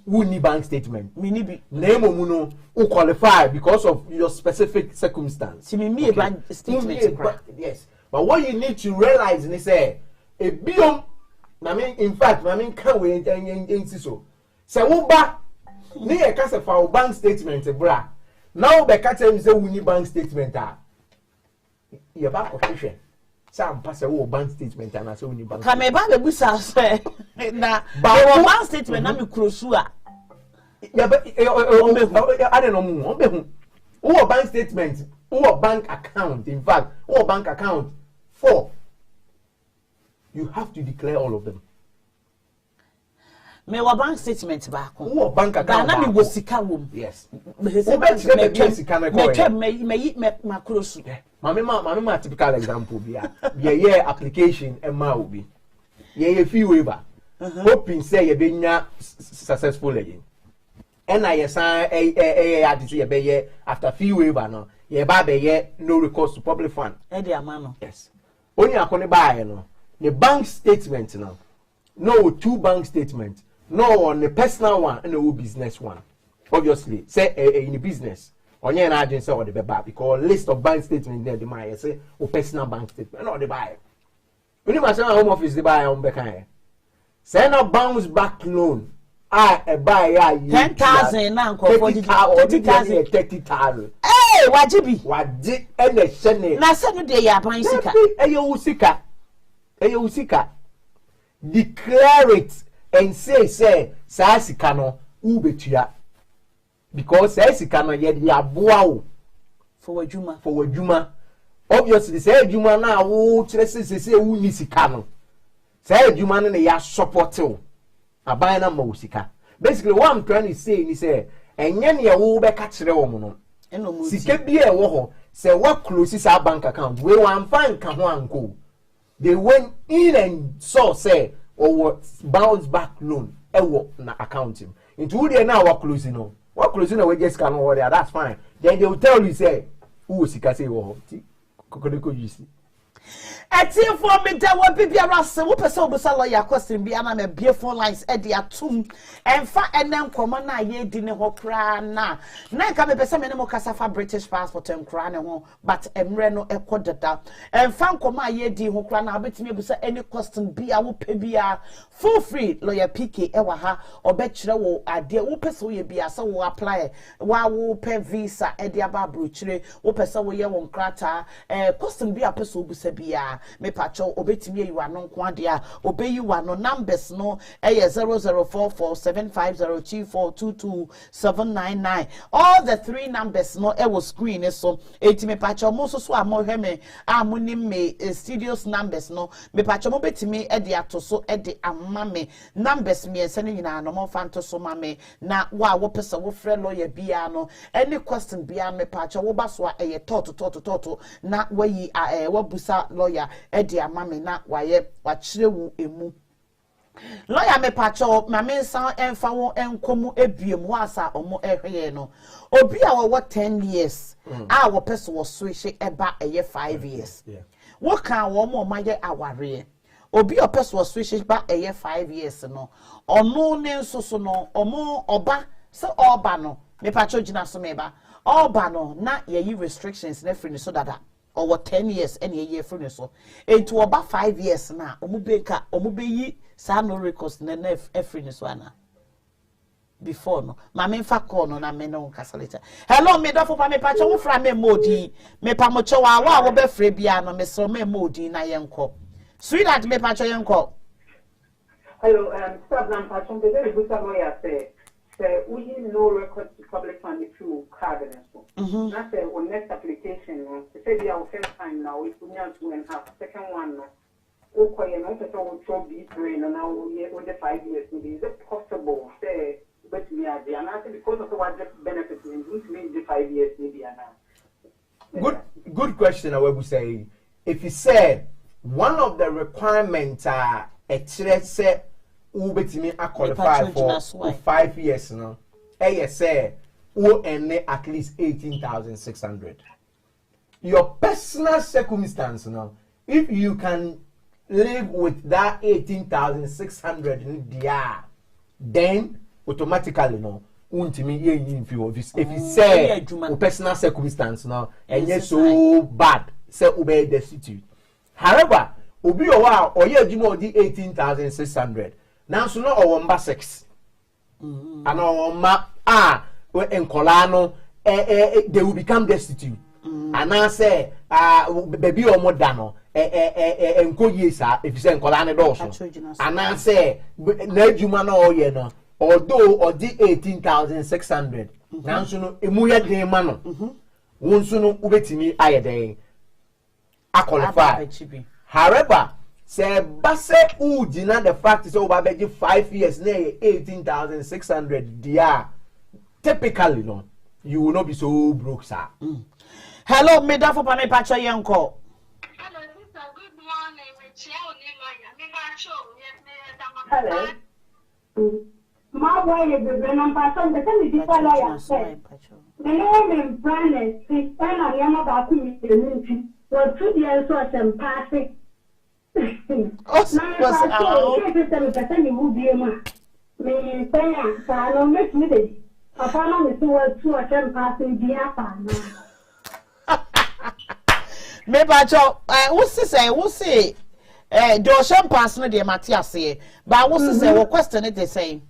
who need bank statement me ni bi name no who qualify because of your specific circumstance see me bank statement yes but what you need to realize is say a biom in fact can we nsi so wo ba ni e ka se fa bank statement bra now be ka tell me say we need bank statement ye ba ko hwehwe sam pa se wo bank statement na say we need bank ka me ba be busa say na wo bank statement na me krosu a ya ba I don't know mo be hu wo bank statement wo bank account in fact wo bank account 4 you have to declare all of them. Me wa bank statement ba ko. Wo bank account. Na me wo sika wom. Yes. Me sika na ko. Me makrosu. Mama typical example bia. Ye application e ma obi. Ye fee waiver. Hoping say ye benya successful again. And I sign a ye be after fee waiver no. Ye ba be ye no recourse to public fund. E dey amano. Yes. Only akone buy no. The bank statement now. No 2 bank statements. No on the personal one and the business one. Obviously, say in the business. On your agency or the back because list of bank statements there the my say or personal bank statement. No the buy. When you must home office the buy on back. Say no bounce back loan. I buy 10,000 now for 30,000. Hey, wajibi. Wadi and the sene. Na se no dey ya ban sika. Eyo usika. Declare it and say sa sika no ubetua because sa sika no ye dey aboa wo for wadwuma obviously say adwuma na wo kire say wu ni sika no say adwuma no na ya support wo aban na ma wo sika basically what I'm trying to say is say enye ne wo be ka kire wo no sike bia e wo ho say what closes our bank account we wan fan ka ho anko they went in and saw say or bounce back loan e wo na account him into who dey now what closing no what closing we just can worry that's fine then they will tell you say who sika say wo ho ti kokodeko you see Eti for me da wo bibia se wo pese obusa lawyer question bia na me bie phone lines e de atum emfa enen komo na ye di ne ho kra na ka me pese me ne mo kasa fa British passport en kra ne ho but emre no ekodada emfa komo aye di ho kra na betimi obusa any question bia wo pe bia full free lawyer PK e wa ha obekire wo ade wo pese wo ye bia se wo apply wa wo pe visa e de aba brochire wo pese wo ye won krata question bia pese obusa bia me pacho obetimi yiwa no nko ade a obeyiwa no numbers no 00447502422799 all the three numbers no e was screen so etimi pacho mo so amohwe me amunim me studios numbers no me pacho mo betimi e de atoso e de amma me numbers me ese nyina no mo fanto so ma me na wa wo pese wo frɛ lawyer bia no any question bia me pacho wo baso a eye toto na wayi wabusa lawyer edi amame na waye wachire wu emu lawyer me pacho ma me san enfa wo enkomu ebiem wo asa omo ehwe no obi a wo 10 years a wo pese wo switch eba eye 5 years wo kan wo mo maye aware obi o pese wo switch ba eye 5 years no ono ne nsoso no omo oba se oba no me pacho gina so me ba oba no na ye restrictions na free so dada or 10 years any year from so into about 5 years na omubeyi sa no records na every so ana before no ma me fa call no na me no kasa later hello me dafo pa me pa cho wo fra me modi me pa mo cho wa wo be fra bia no me so me modi na yenko sweetheart me pa cho yenko hello stop na pa cho be very good lawyer say we no record to public fund through card and so. That's our next application. Say we our first time now. We put down 2.5. Second one, okay, and also we throw this brain and now we with the 5 years. Is it possible? Say, but we are there. And I say because of what just benefits in the 5 years maybe now. Good question. I will say if you say one of the requirements are say ubetimi a qualify for 5 years no say o earn at least 18,600 your personal circumstance now if you can live with that 18,600 in there then automatically no untimi if you say your personal circumstance now and yes so bad say obey destitute however obi o wa oye adwuma odi 18,600 now so no owomba 6 and owomba enkola no they will become destitute and I say baby omoda no enko yesa if you say enkola ne do so and I say na adwuma na oye no although odi 18,600 now so no emu ye den ma no won so no ubetimi ayeden a qualify however say base ujina the fact is over 5 years na 18,600 dia typically no you will not be so broke sir. Hello me da for pa me pacho yenko. Hello sister, good morning. Me chia oni lawyer. Me ga show hello. Ma boy ye bebe na pacho de tell me this lawyer say. Me no me brand is na yama ba ku mi tenu. For 2 years so am passing. What's me pese me mu bi ma. Me say sa no make me dey. Papa no me to am passing bi apa na. Me pacho who say the ocean pass no de matiase but who say what question it the same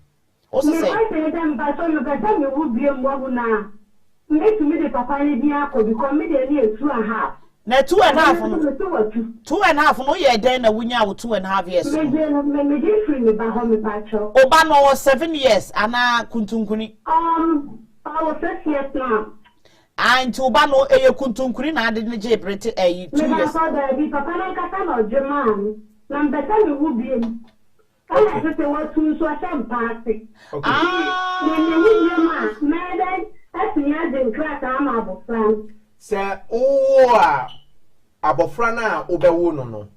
who say I say them pacho me pese me mu bi mo na. Me to me the papa ni bi akọ because me dey near 2.5. na 2.5 no 2.5 no ye den na wunya 2.5 years me dey free me ba ho me pacho oba no 7 years ana kuntunkuni I was 6 years now. and oba no eye kuntunkuni na ade ne je brete 2 years Me papa na kata na ojeman na mbeta me wu biem I just want to so I am passing. Okay. Madam, that's me as in class. I'm a friend. Say, oh, abofrana obewo no.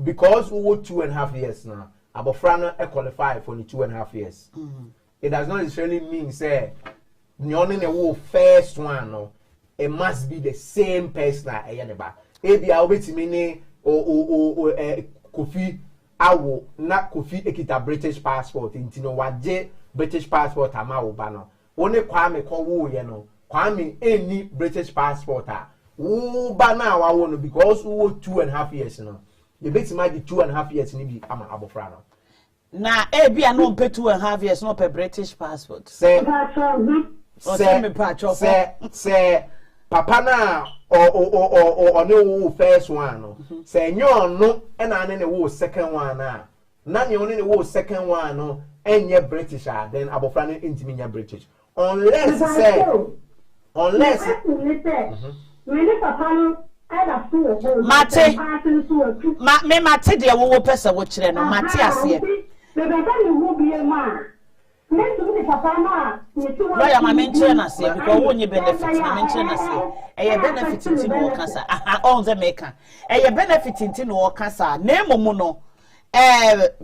Because we were 2.5 years now, abofrana qualify for the 2.5 years. It does not necessarily mean say the only first one no. It must be the same person that ayaneba. Ebi a obetimi o Kofi awo na Kofi ekita British passport intino waje British passport ama oba no. One Kwame ko wo ye no. Kwame any British passport a wo ba na wa wo no because wo 2.5 years no. You betimi di 2.5 years ni bi ama abofra no. Na ebi a no pe 2.5 years no pe British passport. Say Papa na or no first one no. Say nyo no and ane wo second one na. Na nyo ne wo second one no enye British then abofra ne intimi nya British. Unless Really papa no Mate mate de wo pesa wo kire no mate ase. The better you will be a man. Lawyer, my mention I say because when you benefit, my mention I say, a benefit in no cancer, all the maker, a benefit in no cancer, name mono,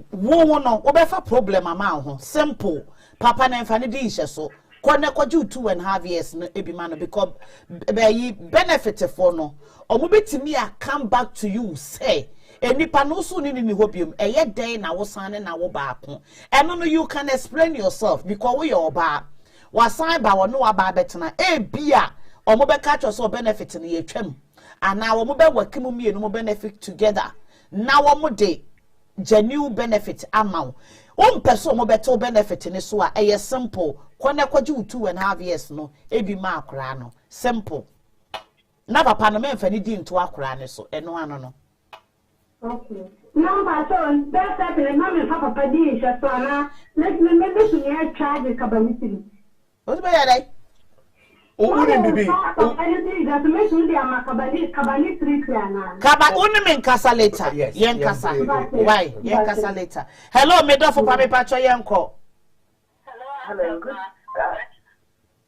woman, whatever problem amount, simple, papa and fanny dish so. Kwana kwa ju 2.5 years no ebi man because be benefit for no or mobetimi a come back to you say enipa no so ni hobium eye den na wo san na wo ba ko eno no you can explain yourself because we your ba wasan ba wo no aba betena e bia o mo be catch us benefit na ye twam ana wo mo be wakimu mie no mo benefit together na wo mo de genuine benefit amount one person mo better benefit ni so a eye simple kwana kwaju 2.5 years no ebi ma akra no simple na papa no me mfa ni di nto akra ne so eno ano no. Okay. No, my son, that's happening. Mommy, Papa, did just let me maybe to charge the capability. What's my idea? Oh, wouldn't be. That makes me a cabali 3 piano. Kaba only mean casa later. Yes. Yen casa. Why? Yen casa later. Hello, me do for Pami Pacho Yanko. Hello.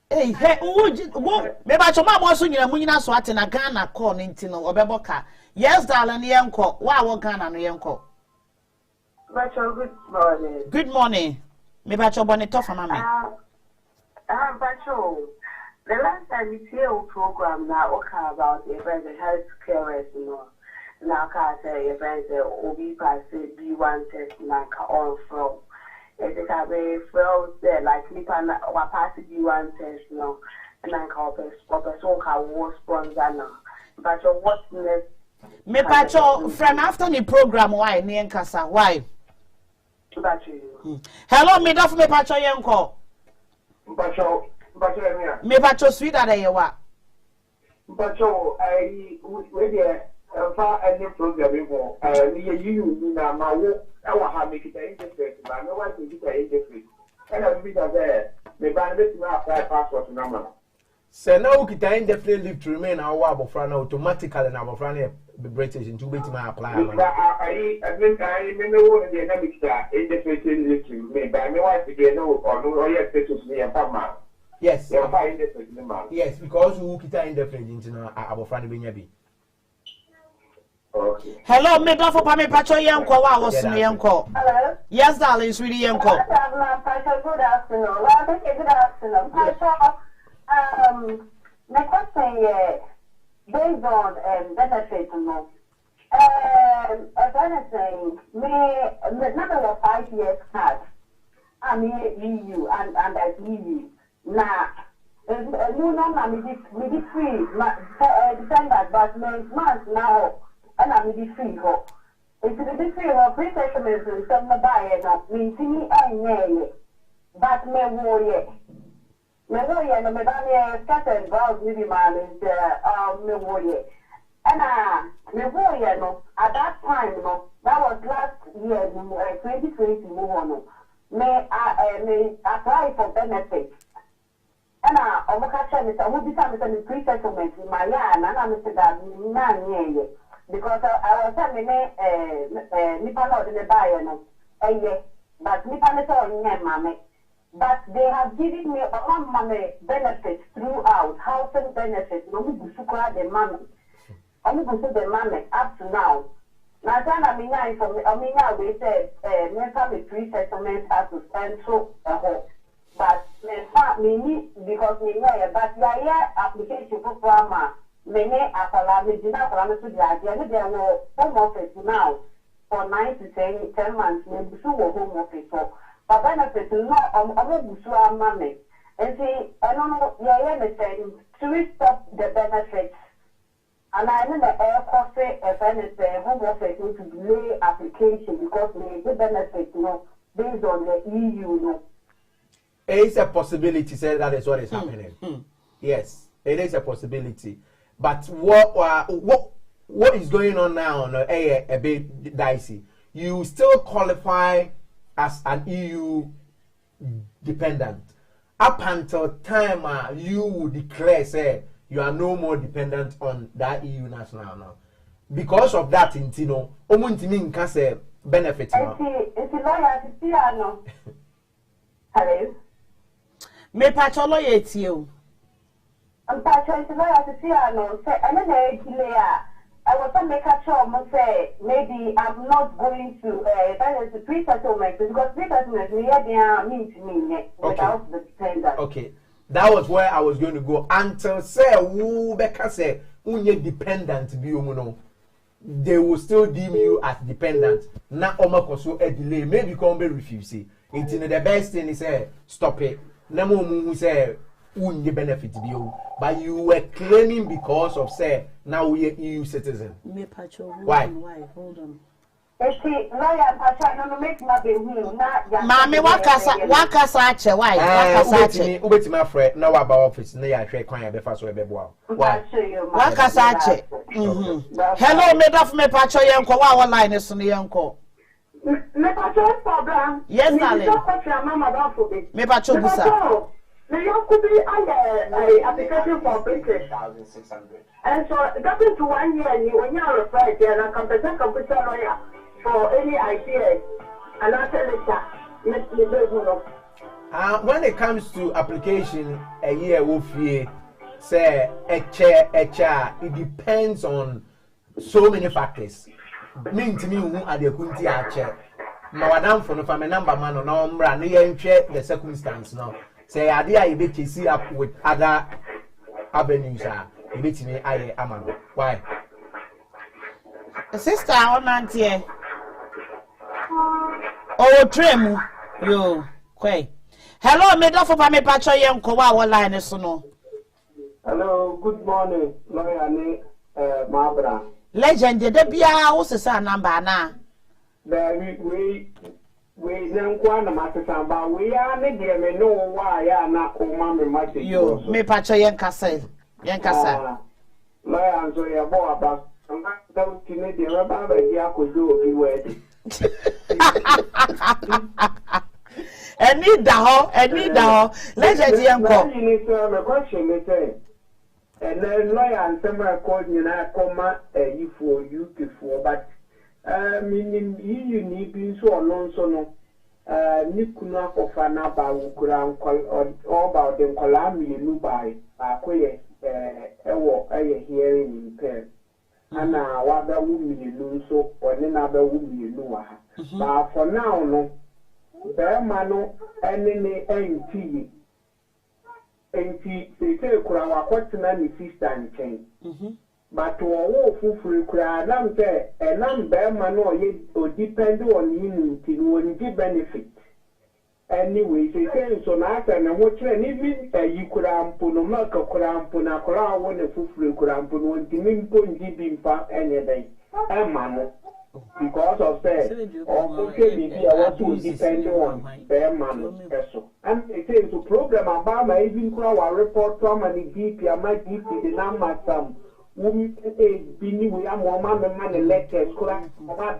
Hey, maybe I told my boss when you're moving us what in a Ghana call into or Beboka. Yes, darling, Yanko. Why what Ghana no Yanko? Good morning. Good morning. Maybe I told bonnet off for mammy. Patrol. The last time we see a program now, okay, about a very health care, now, can say a very OB pass B1 test, like all from. It is a very well there, like Nipan or pass B1 test, no, and I call this so called war sponsor now. But what's next? Me Pacho, from after the program, why, Nian Casa, why? Hello, me do for me Pacho Yanko. Me Pacho sweet at a wa. Pacho, I would far any program before. You know, my work, I will have make it interest, but no one can get an interest. And I'll be there. Maybe I'm going to apply passport number. So now we can indefinitely live to remain our abofrana automatically and abofrana be British into waiting my apply. I think I remember the dynamics that indefinitely live to remain, but I know why to get no or no yes status me and Pama. Yes, yes, because we can indefinitely into abofrana benyabi. Okay. Hello, me do for Pami Pacho Yanko, I was Yanko. Hello? Yes, darling, it's really Yanko. Good afternoon. Well, good afternoon. My question is based on benefit, as I saying, me number of 5 years card. I'm here EU and as EU. Now, no, I'm free. December, but months now, and I'm free. It's the free of pre-settlements and some buy and mean to me, I know, but me warrior. Me warrior, no, me damn scattered browse maybe man is me warrior. And me warrior, no, at that time, no, that was last year, 2020, move on. May apply for benefits. And I'm catching it. I will be some pre-settlement in my land, and I'm saying that because I was telling Nippon in the buyer, but me can say on mama. But they have given me a benefits throughout, housing benefits, no me busukura the money. I'm going to the money up to now. Now, I mean, we said, me pre-settlement as to spend so a whole. But me because me know, but yeah, application for farmer, me as me did not to the idea. There were home office now for 9 to 10 months. Me busu home office so. But benefits no, I'm busu money. And see, I don't know. Yeah, me saying to stop the benefits. And I know the air coffee, if anything, home office need to delay application because they get benefit, based on the EU, It's a possibility, say that is what is happening. Yes, it is a possibility. But what is going on now? A bit dicey. You still qualify as an EU dependent up until time you will declare, say, you are no more dependent on that EU national now. Because of that, Intino, Omuntimi can say benefit. It's a lawyer, no. Hello? Me pacho lawyer to you. I'm pacho is a lawyer to see, no. Say, I don't know, I was to make a show, say, maybe I'm not going to, that is the pre-settlement, because pre-settlement, we had mean to me without the dependent. Okay. That was where I was going to go. Until say who Becca say unye dependent be they will still deem you as dependent. Na oma koso a delay. Maybe come be refuse. It's the best thing is say stop it. Nemo who say unye benefit be but you were claiming because of say now we are EU citizen. Why? Hold on. Mami wakasa ache why wakasa ache ubeti my friend now about office na ya hwe kwan ya be fa so be boa why wakasa ache hello me daf me pacho yenko wa online so ne yenko me pacho problem yes darling me pacho busa me you could be a application for business 1,600 and so getting to 1 year and when you are referred there and competent computer lawyer for any ideas and when it comes to application a year wofie say it depends on so many factors. Mean to me who are the kunti ache. Mawadam for no family number man or number and the circumstance now. Say idea you bet see up with other avenues you bet me I am why? Sister on auntie oh tremu yo kwai hello me do for me pacho yenko wa online so no hello good morning lawyer ni Mabra legend de bia wo sesa number na we nankwa na matesa ba we ya ne de me no wa ya na o ma me mate yo me pacho yenkasa lawyer so ya bo aba nga ti ne de ba ba ya ko do obi we Any daho. Let's get yanko. You need to me question me say. And then lawyer and some called you na come you for but meaning you need be so alone so no ni kuna ko fa na ba wo kura all about them kola mi nu bai akoye ewo hearing impair ana wa ba wu mi nu so oni na ba wu mi nu wa ha but for now no bema no ene ne enti se kura wa kwatena ni sister nchen but wo fufuru kura nam say enam bema no o depend on you nti no ni benefit anyway say so na asa na ho kire ni bi yi kura mpo no maka kura mpo na kura wo ne fufuru kura mpo no nti mi mpo nji bi mpa enye dai ema no because of that, or maybe I want to depend on their man. And it is a program about my even our report from and the DP, I might give the number some woman be we are more man and letters.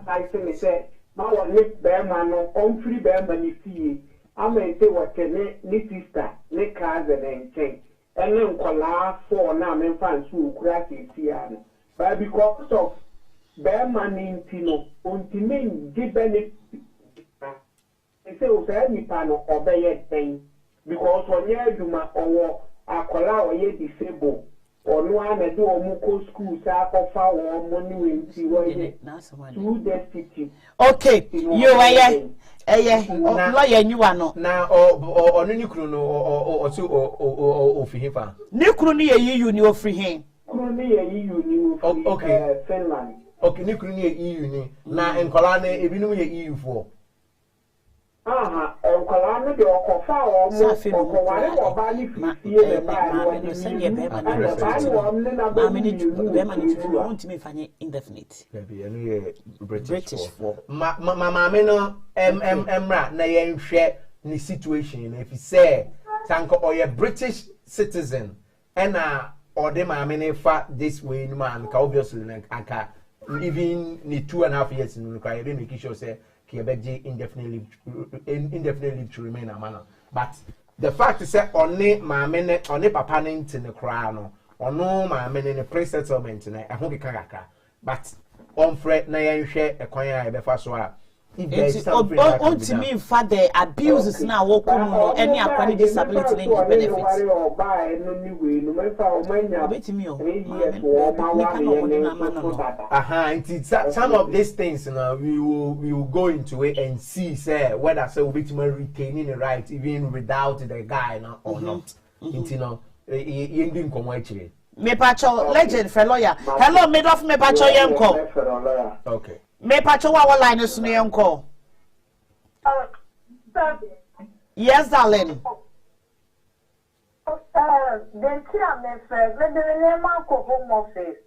I say, now I live bear man on free bear money fee. I may say what ni sister, ni cousin and change. And then call for now and fans who crack it here. But because of bear money intino, ultimate give benefit They say, "Oh, say any panel obey thing because when you do my or akola or ye disabled or no one do omuko school sa kofa or money when see what too destitute." Okay, you lawyer you are no. Now or any crew no or two or Fihipa. New crew near you knew free him. Okay, Finland. Okay, Nick EU na enkolane ebinu ye EU for. Aha, enkolane de okofa o mo wale o ba ni fie le ba no send ye be ma want me fanye indefinite. Baby, enu ye British for. Ma me no emra na ye nhwe ni situation if you say sanko or ye British citizen ena or de ma me fa this way man ka obviously anka even ni 2.5 years in require they make sure say Quebec indefinitely to remain a man. But the fact is that only my men only papa in the crown or no my men in a pre-settlement and I hope kaka. But on Fred na share a coin be first one. If there is something to me father abuses now walk any acquired disability benefits. Some of these things we will go into it and see say whether say we be retaining the right even without the guy or not. You know, you come actually. Me pacho legend for lawyer. Hello, made of me pacho yanko. Okay. Me pacho wa line is no yanko. Yes, darling. Then I'm a friend. Let the name of home office.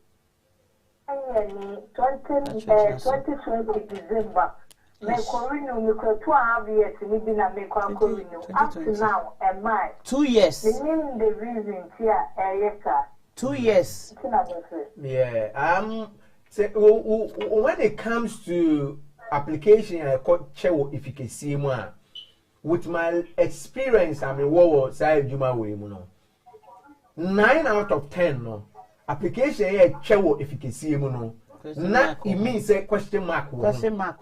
2020 December. Me renew me 2.5 years. Me been a make renew. Up to now, am I? 2 years. The meaning the reason here, 2 years. Yeah. Say, when it comes to application, I call chewo if you can see more. With my experience, I mean, what side you my way, 9 out of 10 no application here chewo if you can see no. Not it means a question mark. Question mark.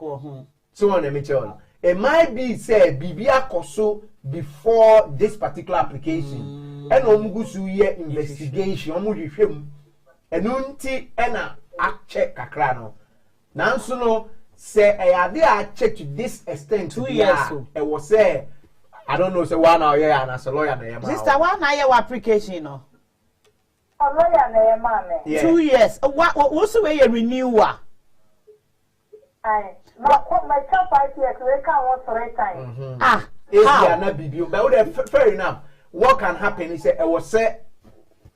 So on let me tell you. It might be say bibia koso before this particular application. And omugusu ye investigation, omuhwehwem. Enunti ena a check kakra no. Nanso no say ayade a check to this extent 2 years. It was say I don't know say 1 hour yeah and as a lawyer na yema. Sister 1 hour application no. A lawyer na yema me. 2 years. What's the way you renew? My child 5 years we can work 3 times. If you are not BBO, but fair enough. What can happen is say I was say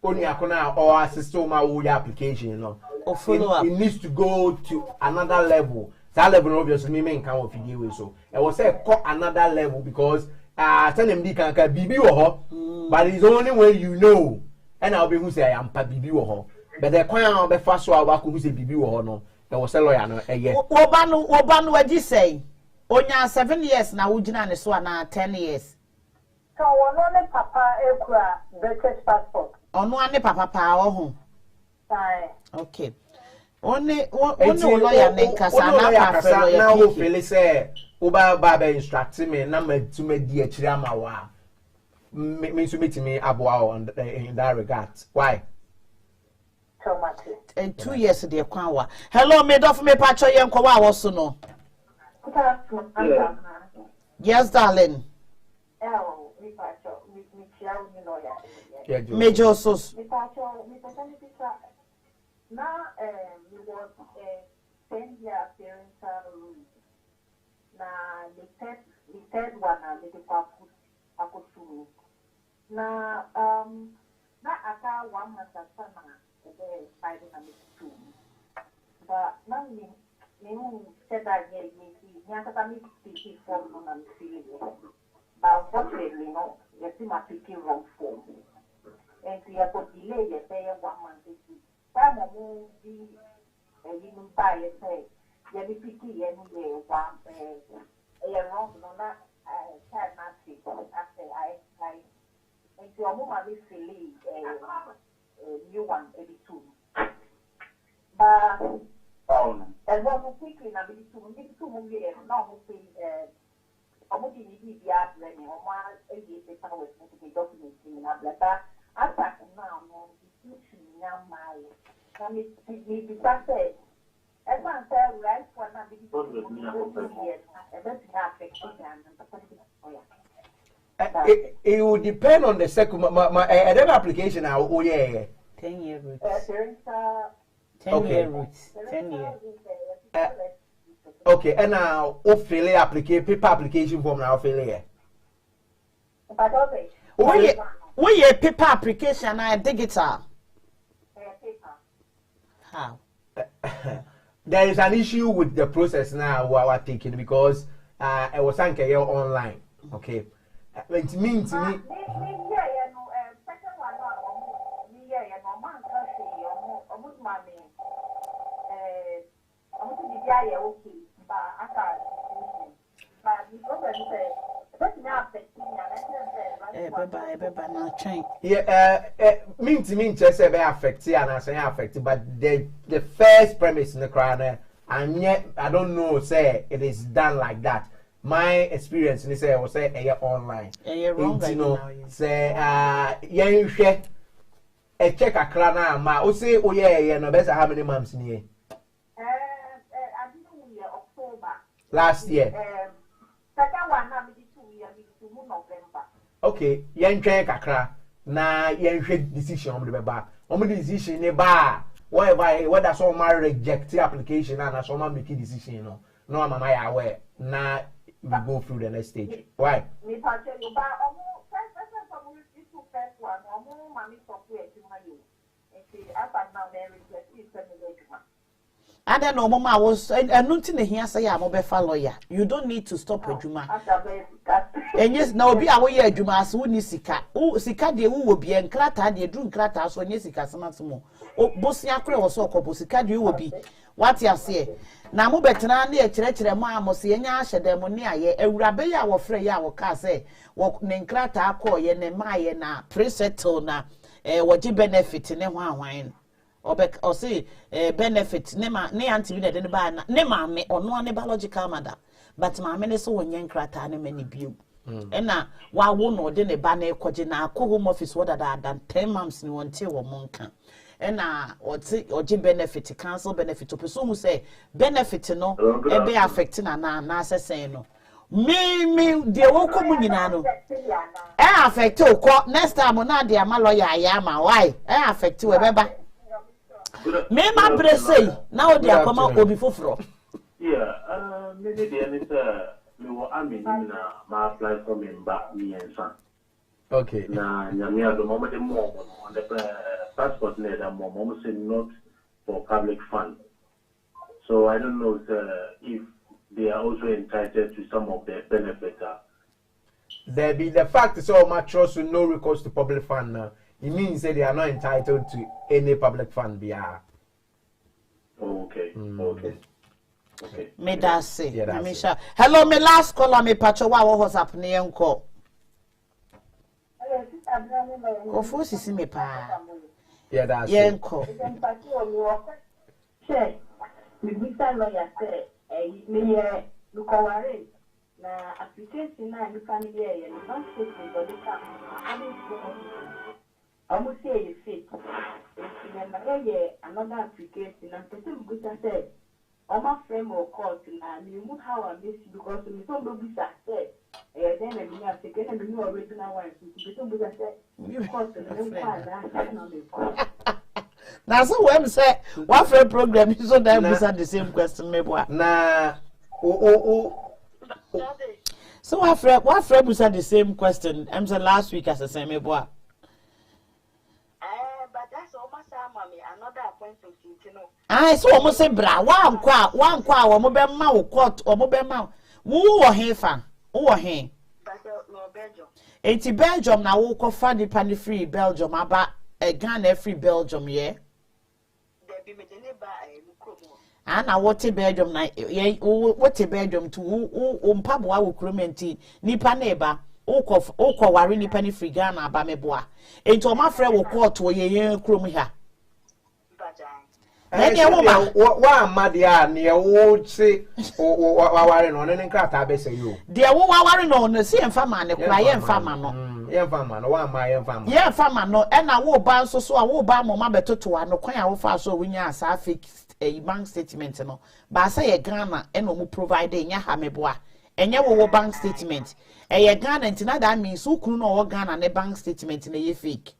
only akona or assist my own application, you know. Or follow up. It needs to go to another level. That level obviously me main can of video so. I was say another level because tell them can BBO but it's only when you know and I'll be who say I am pa BBO but the coin be fast so I who say BBO no. I was a lawyer no yeah. Obanu what you say? Onya 7 years na ujina ne so na 10 years. So one only papa ekura British passport. Ono ane papa pa ho. Aye. Okay. Only lawyer ne kasa na pa fe lawyer. Na wo feel say oba ba instruct me na ma tuma di akiri ama wa. Me so metimi aboa in that regard. Why? So much. And 2 years de kwanwa. Hello, made of me pacho yenko wa wo so no. Yes, darling. Major sos. Now, we was 10-year appearance room. Now, the third one, I could do. Now, not after 1 month of summer, the 5 and 2. But now, said that he form on but unfortunately, no, you see my picking wrong form. And we have got delay, you say 1 month. Time of movie, and you buy a say, you be picky anyway, wrong, no, not after I and your mama is silly, a new one, 82. But and what we quickly now, we two years now, we almost in the art, and one paper with the documents in Ablata. I thought now, now my. Come it be said. Everyone said, right, for not it will depend on the second. My application now. Oh yeah. 10 year roots. 10 year roots. 10 year. Okay, and now fill paper application form now fill here. We paper application and digital. How? There is an issue with the process now we are taking because it was online. Okay, it means to me. Mean just say be affected and I say affected, but the first premise in the crowd, and yet I don't know say it is done like that. My experience in say I was say online. You're wrong, you know, say you share a check a crana ma o say oh yeah no better how many months in here? I didn't October. Last year. Second one now 2 years to November. Okay, yen check kakra na yen decision on the ba. On decision ne ba whether someone reject the application and someone make a decision no mama ya aware na we go through the next stage. Why? Me tell you ba first one mommy software to my you. And see after now they reject it send me the I don't know, Mama was nothing here say I'm a lawyer. You don't need to stop a Juma. And yes, now be away Juma as soon as Sika. Oh, Sika de will be and Clatta, de Drew Clatta, so Nessica, some Oh, Bossia or so, Sika, you will be. What you say? Now, mo better near Church, Mamma, Siena, Demonia, a Rabea or Freya or Case, walk Nenclata, Coy, and Maya, presettle na, what you benefit in a wine. Or say benefit ne anti ne de ba ne ma me ono ne biological mother but ma me ne so wonyen krata ne mani biu na wa wo no de ne ba na ekoje na akọ home office wada than 10 months ni wonte wo monka na oje benefit cancel benefit to person who say benefit no e be affect na asesen no me de wo ko mu nyina no affect o ko next time na de ama lawyer ya ma why affect we beba me ma brese na o dia koma obi foforo maybe the answer me wo amini na ma apply for me ba mi ensan okay na nyame ado mo de mo on the passport ne da mo say not for public fund, so I don't know if they are also entitled to some of their benefits. There be the fact so much trust with no recourse to public fund now. It means that they are not entitled to any public fund. Okay. Okay. Me that say. Hello, me last caller, me pacho what was happening unko. Go for sisi me pa. Yeah, that's unko. Che, me bisa lawyer say, me lukaware na application na ni family ya ni not statement or the cap. Almost say you fit. Another application and person good say my friend or court and you move how I miss because we don't know this said then we have taken a new original one to some good say court now so when say what friend program is so that answer the same question me boy na so what friend was the same question I'm saying last week as the same me boy. Another appointment, you know. I so almost say bra one kwa wo mo be ma wo court o mo be ma wo he fa wo he Belgium. Enti Belgium na wo ko fa di pan free Belgium aba Ghana free Belgium ye There be me ba mukromo ana wote Belgium na ye wote Belgium to wo mpabo wa wo kromenti nipa na eba wo ware nipa ni free Ghana aba meboa enti o ma frɛ wo court wo ye krom ha Wa madia near would say, or no, and craft, I bet you. Dear, what no, the same family, crying family. Yeah, family, one my family. Yeah, family, no, and I will buy so I will buy my better to one, no, quite far so when you are fixed a bank statement, no. But I say a Ghana and no providing ya hameboa, and ya will bank statement. A Ghana and that means who couldn't know Ghana and a bank statement in a fake.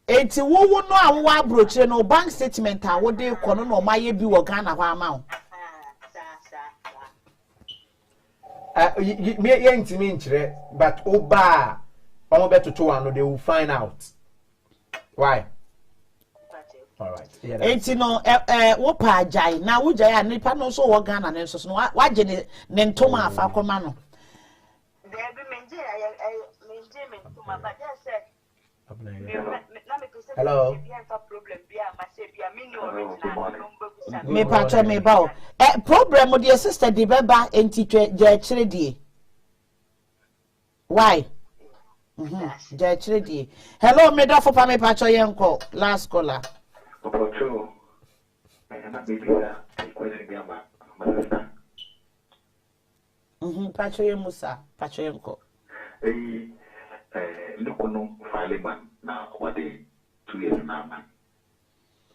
Enti wo no awo abroche no bank statement a wo de kono no maye bi wo Ghana ho ama me yentimi nchire but oba omo betoto ano they will find out why. All right. Yeah. Enti no wo pa ajai na wo jai anipa no so wo Ghana ne so no wa je ne ntoma afa koma no there be menje ntoma but just say hello. Me patcho me ba problem the sister di beba enti je chire die why je chire die hello me do for pa me patcho yenko last caller patcho na baby question bi ama sister patcho yemusa patcho yenko Lukuno Fileman now what day 2 years now, man.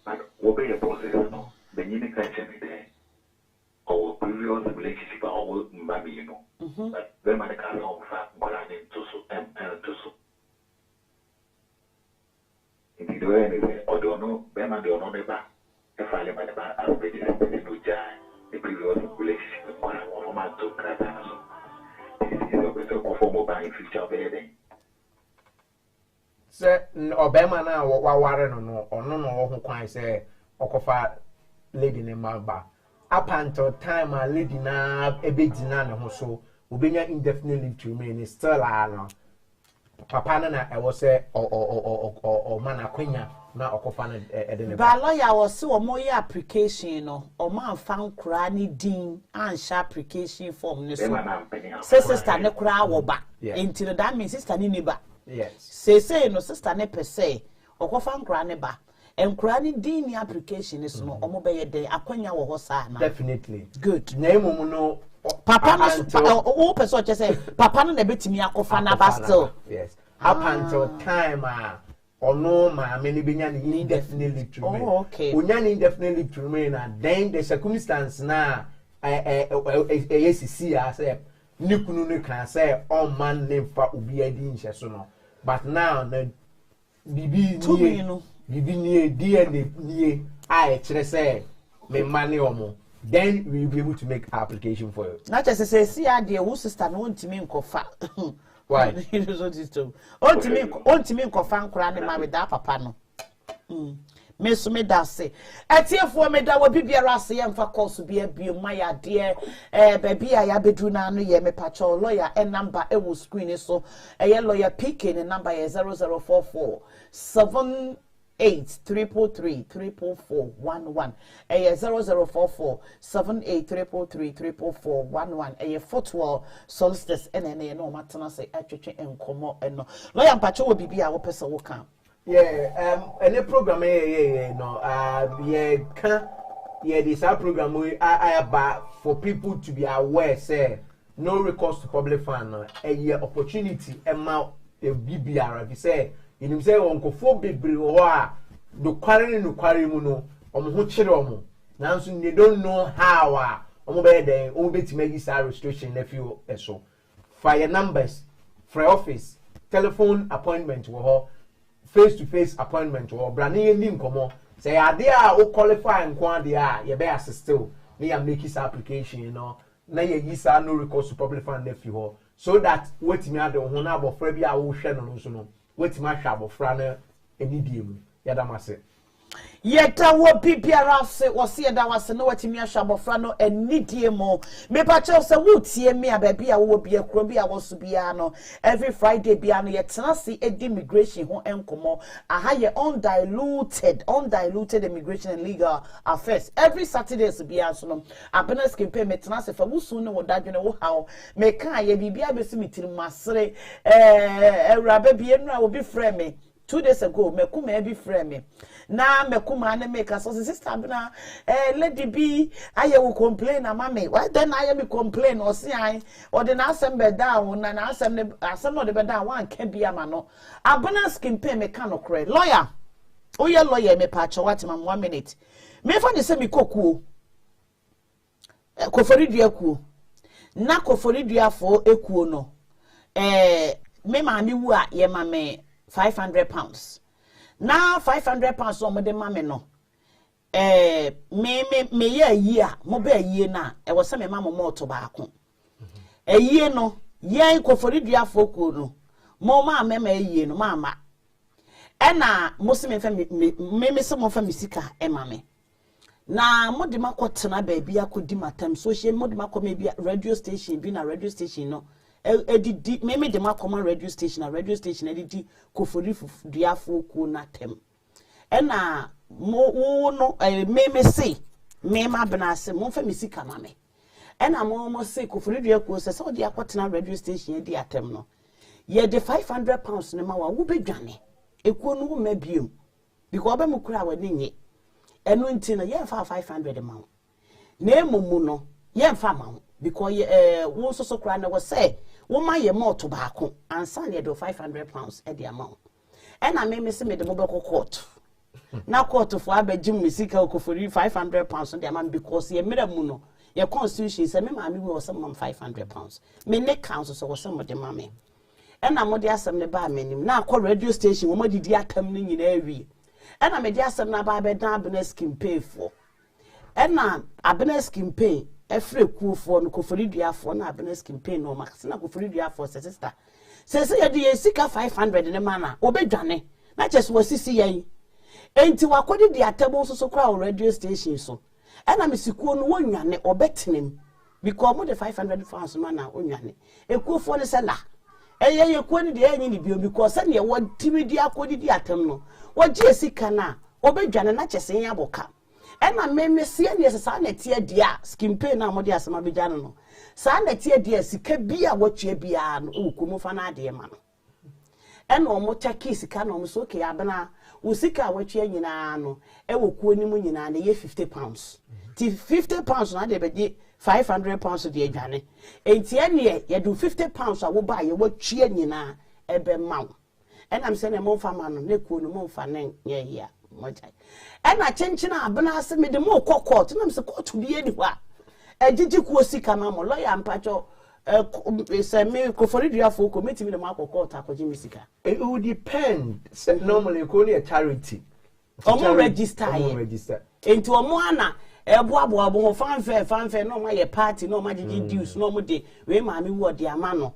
But what be the process no? The unification there. Our previous relationship our baby, you know. But when man can home fat running to so and to so. Indeed, the way anyway, or don't know, when man don't know never. The Fileman about our relationship with the previous relationship with one man to cry and so. This is a conform mobile future bedding. Say Obama na waware no ono no wo ho kwan say okofa lady ne maba up until time a lady na ebedina ne ho so obenya indefinite leave to remain still no papa na e wo say o man akwanya na okofa na ede ne ba lawyer wo se wo moye application no o man fan kura ni din an sha application form ne so sister ne kura wo ba enti that means sister ni ba. Yes. Say no sister ne per se okofa nkra ne ba enkra ne din ni application is no omo be ye den akwanya wo ho sa na definitely good na emum no papa no o person che say papa no na betimi akofa na ba still yes up until time ono ma me ni benya ni indefinitely to remain okay onya ni indefinitely to remain and then the circumstance na ACC say nikunu ne kan say on man name fa obi adi nhye so no but now na bibi ni DNA ni I chere say me mane omo then we will be able to make application for you na che say see ade wo sister no ntimi nkofa why you so system ontimi nkofa nkora ne ma with that papa no me so me da se etiefo me da wo bibiara se ye mfa course bia bio ma ya de baby ya bedru na no ye me pacho lawyer number e wo screen so ye lawyer PK ne number ye 0044 7833334411 0044 7833334411 photo solstice NNA no matana say atwetwe enkomo eno lawyer pacho wo bibia wo pese wo kan. Yeah, any program no this program we about for people to be aware say no recourse to public fund a opportunity amount a BBR if say you say onkofo bebre ho a do kware mu no omo chire omo nanso they don't know how omo be den omo betime gi sa restriction na few eso fire numbers for office telephone appointment wo ho face-to-face appointment or branding ni nkomo say ade a o qualify nko ade a ye be assist o me ya make this application you know na ye yisa no recourse to public fund if you so that wetimi ade ho na abofra bi a wo hwe no so no wetimi ahwe abofra na enidie mu ya da mase Yeta wo bibiara se wo se da wase no watimi ahwabofra no enidie mo me pa che se wo tie me ababi a wo bia kro bia wo so bia no every Friday bia no yetena se immigration ho enkomo aha ye undiluted immigration and legal affairs every Saturday so bia so no abena skin pay metena se fa wusu no wo dadwene wo hawo me kan ye bibia be se mitiri masere ewrabe bia no a wo bi frɛ me 2 days ago mekuma be frame me na mekuma na make us sister abna lady B aye will complain na mama why then I am complain or see I or the asem be down na asem no the be down one can be ama no abna skin pay me kan okre lawyer oye lawyer me pa cho what mam 1 minute me fa de se me kokuo kofori dua kuo na kofori dua fo ekuo no me maami wu a ye ma me £500 na £500 o mo de ma me no me ye yi a mo ba yi na e wo se me ma mo to ba ko yi no ye kofori dua fo kuo no mo ma me yi no ma na mo se me fa me se mo fa misika e ma me na mo de makotena ba bia akodi matam so hye mo de makoma bia radio station bi na radio station no edidi me de makoma radio station edidi kofori duafo ku na tem na mo no me say me ma bena se mo fa misika ma me na mo say kofori duafo se so de akotena radio station edi atem no ye de £500 ne ma wa wo bedwane ekuo no wo ma biem because oba mukura wa ninye enu nti na ye fa 500 amount na emumu no ye fa amount because wo so kura na wo say wo ma ye moto baako ansa na ye do £500 e the amount na me se me de mo be court na court for abegim misika okofori £500 the amount because ye mera mu no ye constitution say me ma me we some £500 me ne council so wo some de ma me na mo de asem ne ba manim na akọ radio station wo ma didi atam ne nyina awie na me dia asem na ba be dan abena skin pay for na abena skin pay efre kuofo no kofori duafo na abena skin pay no max na kofori duafo sister se ye de sika 500 ne mana obedwane na chese wasisi yan enti wakodi di atabo so kra radio station so na me sikuo no wonwane obetenem because mo de £500 mana onwane ekuofo ne se la ye kwani de enyi ni bio because se ne wo timidi akodi di atam no woje sika na obedwane na chese yan aboka na me se ne sa na tie dia skin pain na modi asema bedwane no sa na tie dia sika bia wotwe bia no okumu fa na ade ma no na omo take sika na omo so ke abena wo sika wotwe nyina no wokuo ni mu nyina na ye £50 ti £50 na de be £500 de adwane enti ene ye do £50 a wo ba ye wotwe nyina ebe maw enam se ne mo fa ma no ne kuo no mo fa ne ye ya moja na chenchina abena ase me de mo court nam se court bi edi wa ejiji kuo sika na mo lawyer mpacho se me kofori duafo ko metimi de mo court akoji mi sika it would depend normally ko ni a charity omo register enti omo ana ebo fanfe no ma ye party no ma gigi dues no mo de we ma mi wo de ama no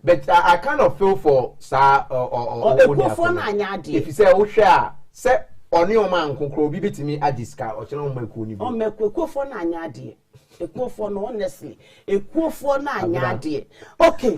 but I kind of feel for sa or if you say o hwe say oni o man kokro bi betimi adiska o kire o ma ku ni bi o me kwekofo na anya ade ekuofo no honestly ekuofo na anya ade okay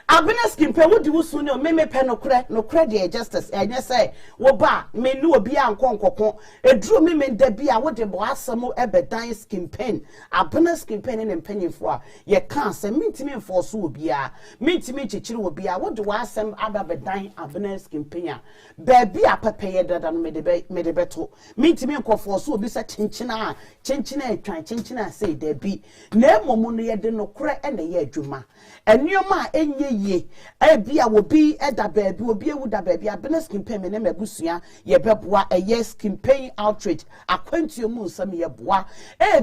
abena skin pe wodi wusu ne o meme pe no kre de justice enye say wo ba me ni obi ankonkokon eduru meme nda bia wo de bo asemo ebedan skin pen abena skin pen ne mpanyefo a ye kan say mintimi enforce obi a mintimi chichiri obi a wo de wa asem abedan abena skin pen a ba bia papeye dada no me de beto mintimi enforce obi sa chinchina etwan say de bi na emomu no ye de no kore na ye adwuma enioma enye ye bia wo bi eda baabi obi ewu da baabi abena skin pain me na mabusua ye beboa eye skin pain outreach akwantuo mu nsam ye boa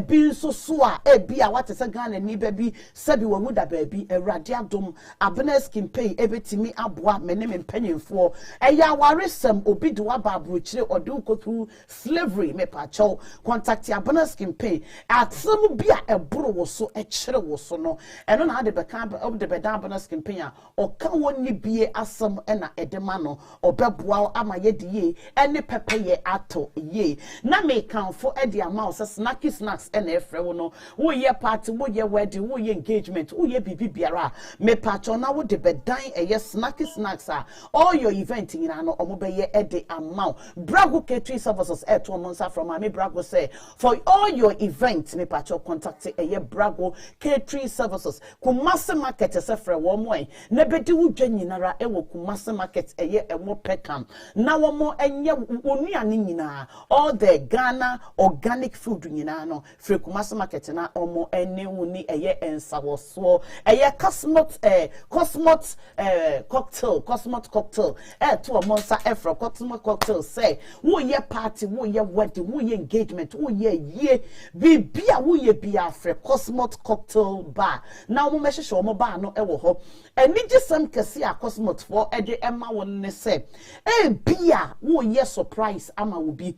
bi nso so a bia watese Ghana ni baabi sabi wo mu da baabi awrade adom abena skin pain ebetimi aboa me ne mpanyemfo ya waresem obi de wa babrochire ode ukotu slavery me pacho contact abena skin pain atsam bia eboro wo so ekire wo so no eno na de beka de beda abena skin pain a oka woni bie asam na edema no obeboa ama ye de ye ene pepe ye ato ye na me kanfo e de ama so snacky snacks na efre wo no wo ye party wo ye wedding wo ye engagement wo ye bibi biara me pacho na wo de bedan eye snacky snacks a all your event nyina no omo be ye e de ama Brago catering services to monsa from me Brago say for all your events me pacho contact contact Brago K3 services Kumasi market sefre wo mo na bedi wudwa nyinara ewo Kumasi market emo pekam na wo mo enye onuane nyina all the Ghana organic food nyina no free Kumasi market na omo ene woni ensawoso cosmot cocktail to a monster efro cosmot cocktail say wo ye party wo ye wedding wo ye engagement wo ye bibia wo ye bia free cosmot cocktail bar na wo mehye show mo bar no ewo ho eni gisem kese a cosmot for ede emma won ne say bia wo ye surprise ama obi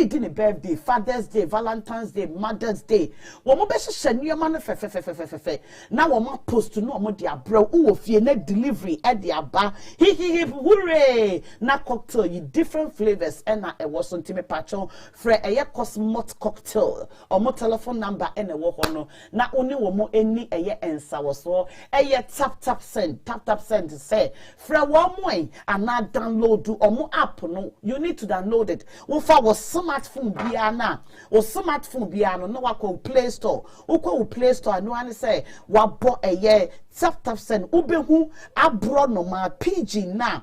di ne birthday Father's Day Valentine's Day Mother's Day wo mo behye hyenuama no fe na wo mo post no mo de abro wo fie na delivery e de aba hi hooray na cocktail you different flavors and na e was so ntime pacho frɛ eye cosmot cocktail or mo telephone number and e wo ho no na oni wo mo eni eye ensawoso eye tap send say frɛ wo mo and na download do mo app no you need to download it wo fa wo smartphone bia na wo smartphone bia no wa ko Play Store wo Play Store no an say wa bo eye tap send ubehu abro no ma PG na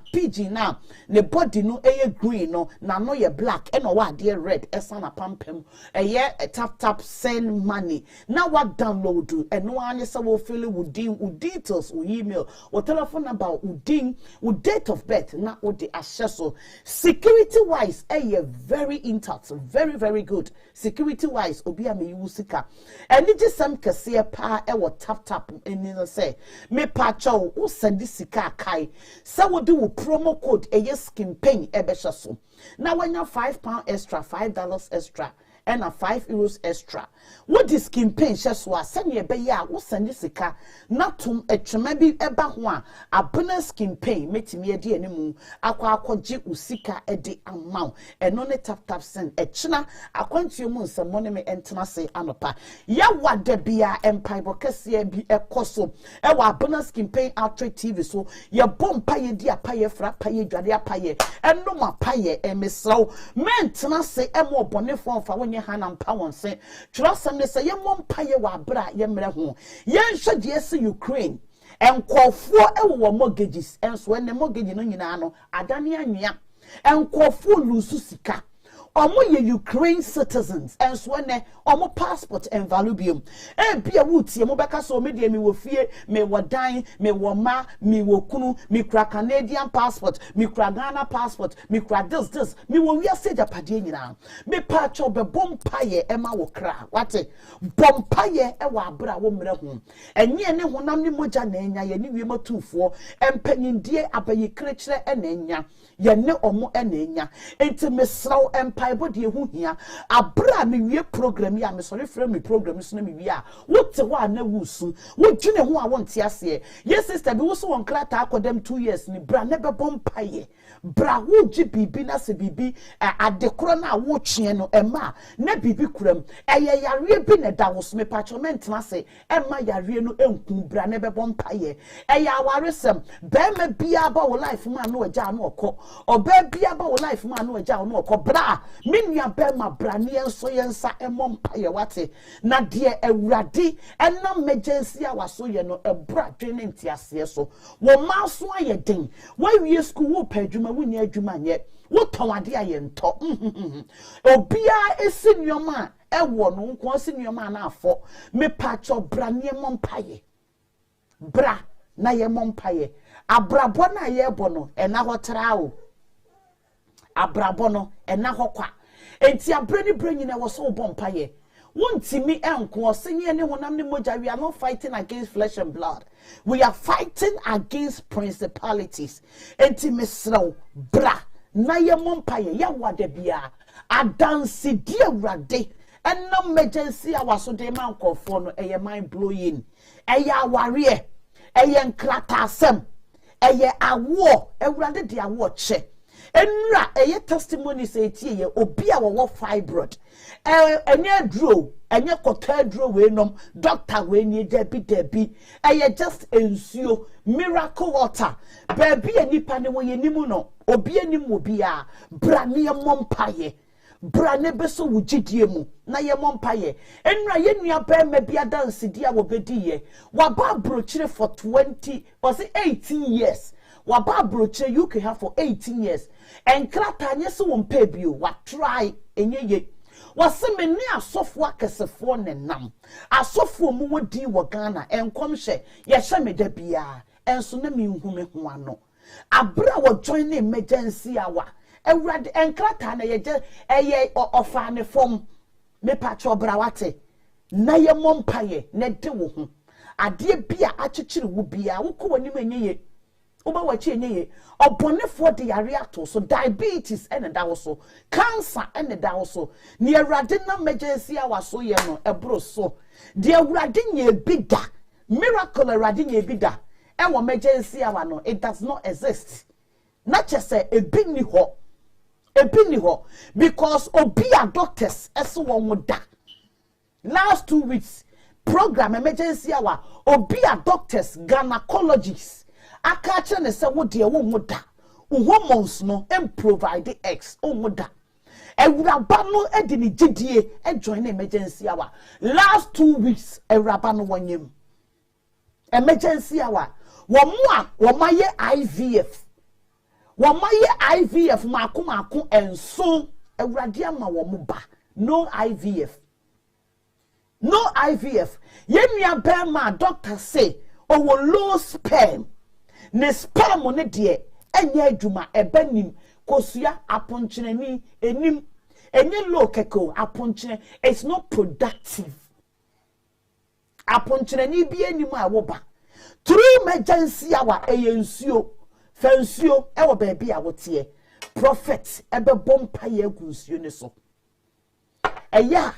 ne body no eye green no na no ye black e no wa de red esa na pampem eye tap send money na wa download do e no an say wo feel with details wo email wo telephone number wo date of birth na wo de access security wise eye very intact very very good security wise obi a me usika eni gisem kese pa e wo tap eni no say me pacho wo send sika kai say wo do wo promo code eye skin pain e be so na when you £5 extra $5 extra and a €5 extra. What this skin pain sheswa send ye be ya wo send sika na tum etwema bi eba ho a bonus skin pain metimi edi enimu akwaje usika edi amount eno ne tap send echina akwantuo mu nsemo ne me entena se anopa ya wade bia empaibo kese bi ekoso e wa bonus skin pain outright TV so ye bompa ye di apaye fra paye dwade apaye eno mapaye emesraw mentena se emo bonefo fa wonye hana mpa wonse twrasam ne se ye mompaye wa bra ye mre ho ye nhwe de ese Ukraine enkofuo ewo mortgages enso ene mortgage no nyina no adane anwea enkofuo lusu sika omo ye Ukraine citizens enso ene omo passport and valubium bia wutie mo beka so me de me wo fie me wodan me wo ma me wo kunu me kra Canadian passport me kra Ghana passport me kra this me wo wiase japade nyina me pa cho be bompaye ema wo kra wate bompaye e wa abra wo mre ho enye ne honam ne moja na enya ye ne wiema tufo empanyindie abaye krekere e na enya ye ne omo e na enya enti mesraw empaibo de hu hia abra me wie program ya me sorry frame me program so na me wie a wote ho ana wusu wodwene ho a wonte ase yes sister bi wo so won krata akodem 2 years ni bra ne be bompaye bra wo gi bibi na se bibi adekoro na wo twe no ema na bibi kuram eye yare bi ne da wo so me patchment na se ema yare no enku bra ne be bompaye eye awaresem be ma bia ba wo life ma no agya no okọ oba bia ba wo life ma no agya no okọ bra minua be ma bra ne enso yensa emompaye wate na de awurade enam emergency a waso ye no ebra dwene ntiase so wo ma so ayeden wa wie school wo padwuma wo nya adwuma nye wo towade ayento obia esi nuoma ewo no nko esi nuoma na afọ me pacho bra ne emompaye bra na ye mompaye abrabo na ye bo no ena hotra o abrabo no ena hokwa enti abrani branyina wo so bompaye wontimi enko osenye ne honam ne moja we are not fighting against flesh and blood we are fighting against principalities enti mesraw bra na ye mompaye ya wade bia adansi die awrade enam emergency awaso de man kofo no eye mind blowing eye aware eye nkrata asem eye awo awrade de awo che enra eye testimony say tie ye obi a wo fibroid enye dro enye kota dro we nom doctor we ni debi eye just ensuo miracle water baby enipa ne wo ye nimu no obi enim obi a bra ne mompaye brane beso wujidie mu na ye mompaye enra ye nua ba ma bia dance dia wo bediye wa ba brochire for 20 or say 18 years wa ba brochire you can have for 18 years enkrata anye se won pa bio wa try enyeye wa se me ne asofo akesefo ne nam asofo mu wodi wo Ghana enkom hye ye hye me da bia enso na me nhu me ho ano abra wo join emergency awa ewrade enkrata na ye eye ofa ne fom me patcho bra wate na ye mompaye na de wo ho ade bia akyekyere wo bia wo ko wani menyeye oba wachi enyeye obonefo de yare ato so diabetes ene da wo so cancer ene da wo so ne ewrade na emergency awa so ye no ebro so de ewrade nya bida miracle ewrade nya bida e wo emergency awa no it does not exist na chese ebini ho because obia doctors eso won da last 2 weeks program emergency hour obia doctors gynecologists akache ne se wo de wo da hormones no em provide x omuda ewuraba no edi ni gidie e join emergency hour last 2 weeks ewuraba no wonyem emergency hour wo maye IVF IVF mako enso ewurade ama wo ba no IVF yenua bema doctor say o low sperm ne sperm ne de enye adwuma ebanim kosua aponkyereni enim enye low keko aponkyere it's not productive aponkyereni bi enim a wo ba through emergency hour eyensuo fansuo ewo baby a wotie prophet ebe bompa ye agunsuo ne so eya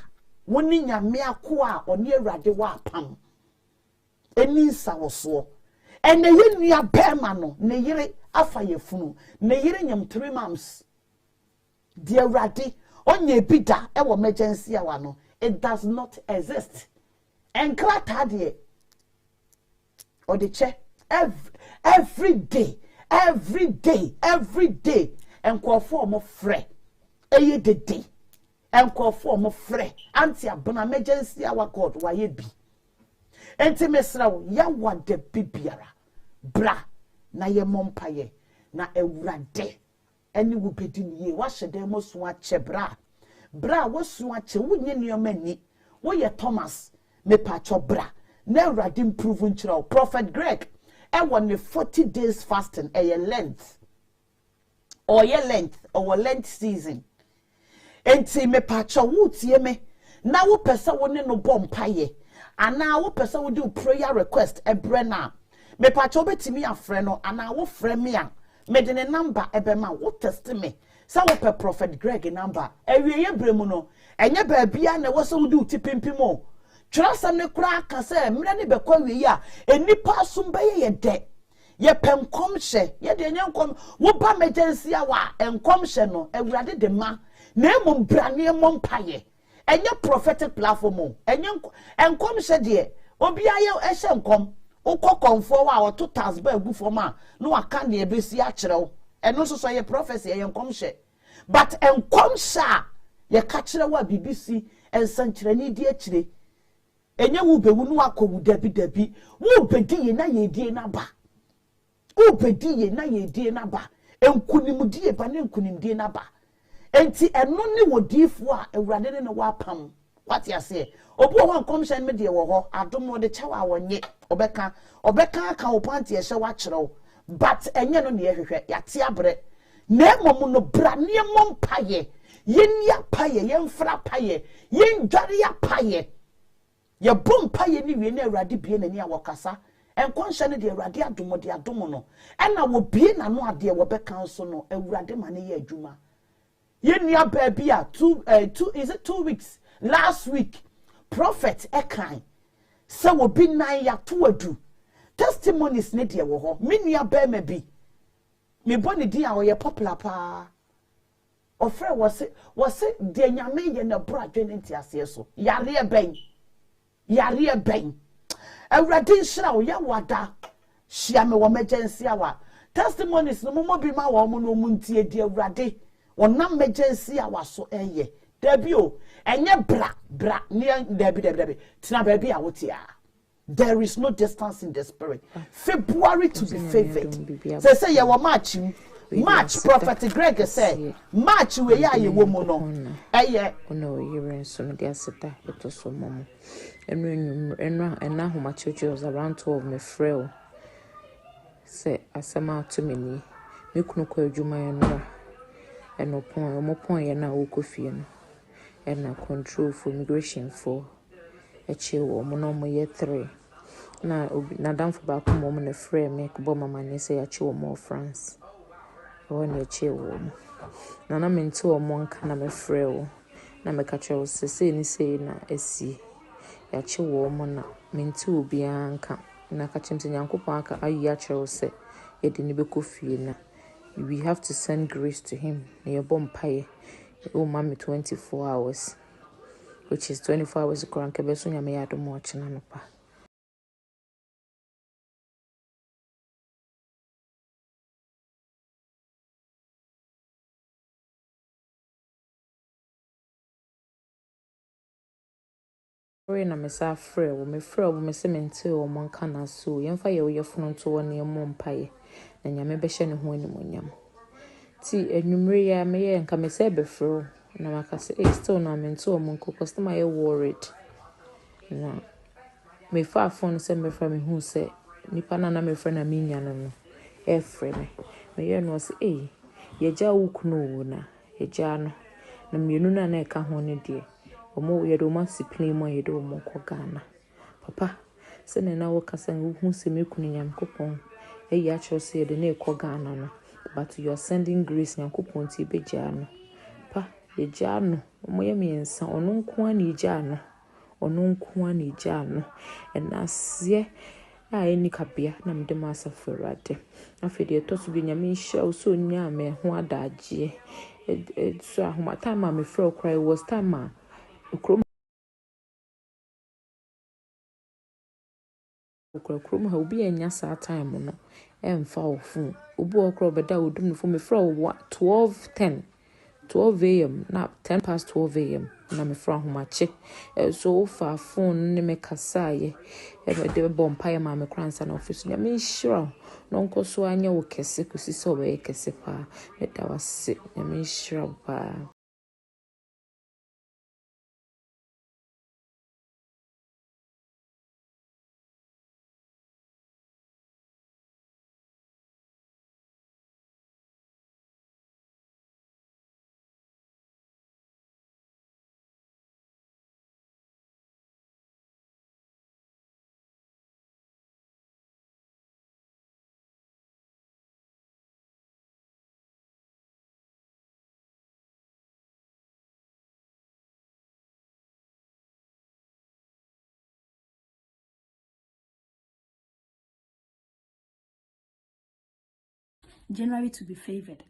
woni nyame akoa oni awrade wa apam eni nsawoso ene ye nua bema no ne yire afa ye funu ne yire nyam 3 months de awrade onye bida ewo emergency awa no it does not exist enkrata de odiche every day enkofo mo frɛ eye dede enkofo mo frɛ anti abona emergency awa god wa ye bi enti mesrawo ya wade bibiara bra na ye mompaye na ewurade eni wo bedi niye wa hyede mo so ache bra wo so ache wonye niomani wo ye Thomas me pacho bra na ewurade improve nchirawo prophet Greg and when the 40 days fasting a length or length season enti me pacho wutie me na wo pesa woni no bompaye ana wo pesa wo do prayer request ebrena me pacho betimi afre no ana wo frɛ me a me de ne number ebema wo test me sa wo pe prophet Greg number ewiye bremu no enye ba bia na wo so wo do tipimpimo Trust me kura ka se mre ne bekwa wi ya enipa asum baye ye de ye penkom hye ye de enkom wo ba emergency awa enkom hye no ewurade de ma na emom brane emom paye enye prophetic platform enye enkom hye de obi aye ehye enkom ukọkọmfo wa o 2000 ba egu fo ma no aka na ebesi a kyerɛw eno so ye prophecy ye enkom hye but enkom hye ye ka kyerɛw a BBC ensankyerɛni di akyire enye wo bewu no akowu dabi wo bedi ye na ye die na ba wo bedi ye na ye die na ba enkunimdie ba ne enkunimdie na ba enti eno ne wodifo a ewurade ne wa pam what you say obu ho commission me de wo ho adom wo de kyewa wonye obeka aka wo panti ye hye wa kyerɛw but enye no ne ye hwehwɛ yate abre na emom no bra ne emom paye yenia paye yemfra paye yendware ya paye ye bompa ye ni wie na awurade bie nani a wokasa enkonhye ne de awurade adomo no ena wo bie na no ade wo beka so no awurade ma ne ye adwuma ye nia ba bia 2 weeks last week prophet ekan se wo bi nan ya to adu testimonies ne de wo ho me nia ba ma bi me boni din a wo ye popular pa ofre was de nyame ye na bra dwene ntiase so yare ben awurade nhyira wo ya wada hyia me wo emergency awa testimonies no mo bi ma wo mo no muntie di awurade onam emergency awaso eye debio enye bra near debi tina baby awotia. There is no distance in the spirit. February to be favored. Say you were March prophetic Greg say March we ya ye woman no. Eye ono yire so no dia seta etoso momo. Enra homa church was around 12 me frel. Say asema to me ni kunu kwa adwuma ya no. Eno pon ye na okofie no. Ena control for immigration for echewo mo no mo ye 3. Na down for back mom na frame make bo mama ni say achewo mo France. One echewo. Na menti o mo nka na me frel. Na me kache o se ni say na esi. Achewo mo na menti obi anka. Na kache mti Nyankopon aka ayi achewo se e de ni be kofie na. We have to send grace to him. Na ye bom paye. Oh, mommy, 24 hours, which is 24 hours. Crank a beson, ya may add more chanapa. Na me sa frɛ wo me frɛ wo me se mente o mon kana so yemfa ye wo yefunu to wo ne mo mpaye na nyame behye ne ho animonyam ti enwumre ya me ye nka me se be frɛ na maka se still na mente o mon ko customer ye worried na me fa phone se me frɛ me hu se nipa na me frɛ na me nya no e frɛ me ye no se ye ja wo kunu wo na ye ja no na mienu na e ka ho ne de omo ye do ma sipin mo ye do mo ko Ghana papa se ne na wo kasa hu se me kunu Nyankopon ya cho se ye de na e ko Ghana no but you are sending grace Nyankopon ti be ja no pa ye ja no mo ye miensa ono nko ani ja no ono nko ani ja no enase a eni kapia na mde ma asaforade afede to so bi nyame hia wo so nya me ho adaje so ahoma time me frɛ cry was time ukrom ha obi anya saa time no emfa wo phone obi okro beda odum no phone me frɛ wo 12 a.m. na 10 past 12 a.m. na me frɛ ahoma che so fa phone ne me kasaye de bom pa ma me kransa na office nya me hira no nko so anya wo kese kusi so be kese pa me da wase nya me hira pa. January to be favored.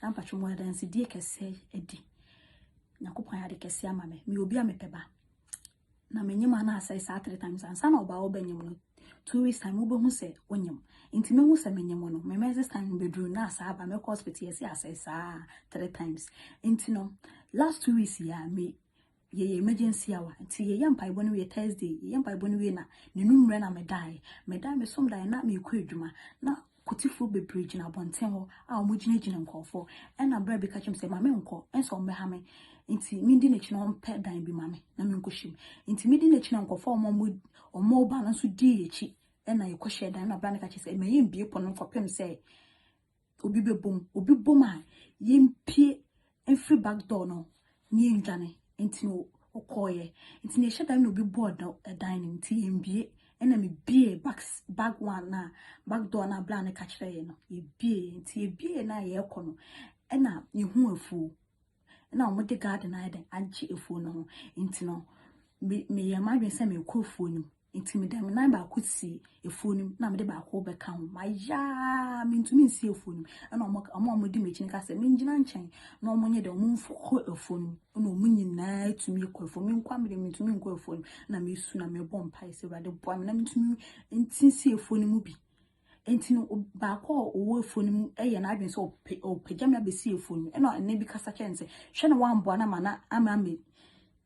Na patro mo dance die kese edi. Nyakopon ya de kese ama me. Me obi amepeba. Na menyima na asai sa 3 times ansa na oba obanyem no. 2 weeks time obo hu se onyem. Nti me hu se menyem no. Me this time bedroom na asa aba me hospital yesi asai sa 3 times. Nti no last 2 weeks ya me ye emergency hour. Nti ye yampa ibonu we Thursday. Ye yampa ibonu we na ne numre na me die me som die na me kɔ adwuma na kotifo bebree na bonten ho a omo gina nkofo na bra bi ka kyem se ma me nkɔ enso mbe ha me nti mi di na kyi na ompe dan bi ma me na me nkohim nti mi di na kyi na nkofo omo ba na so di ekyi na ye kɔhye dan na bra na ka kyem se me yim bie pono nkɔpem se obi bom a yempie every back door no ni ndwane nti no okoye nti na hye dan no obi board dan nti yembie na me bie back one na back door na bla na ka kire ye no ye bie nti ye bie na ye kɔ no na ye hu afu na omo de garden na de anchi afu no nti no me ye ma dwen se me kɔ afu no nti me dem na ba kɔsi afu no na me de ba kɔ be ka ho ma ya me ntumi nsi afu no na omo di me kyin ka se me ngina nkyɛn na omo nye de omo mfo kɔ afu no na omo nyina tumi kɔ afu me nkwa me de me ntumi nkɔ afu no na me su na me bɔ mpa ise wade boa me na me ntumi ntinsi afu no mu bi Entino baako owo phone eye na adwen so o pejam ya be see phone e na ne bi kasa chense hwe na wamboa na mana ama me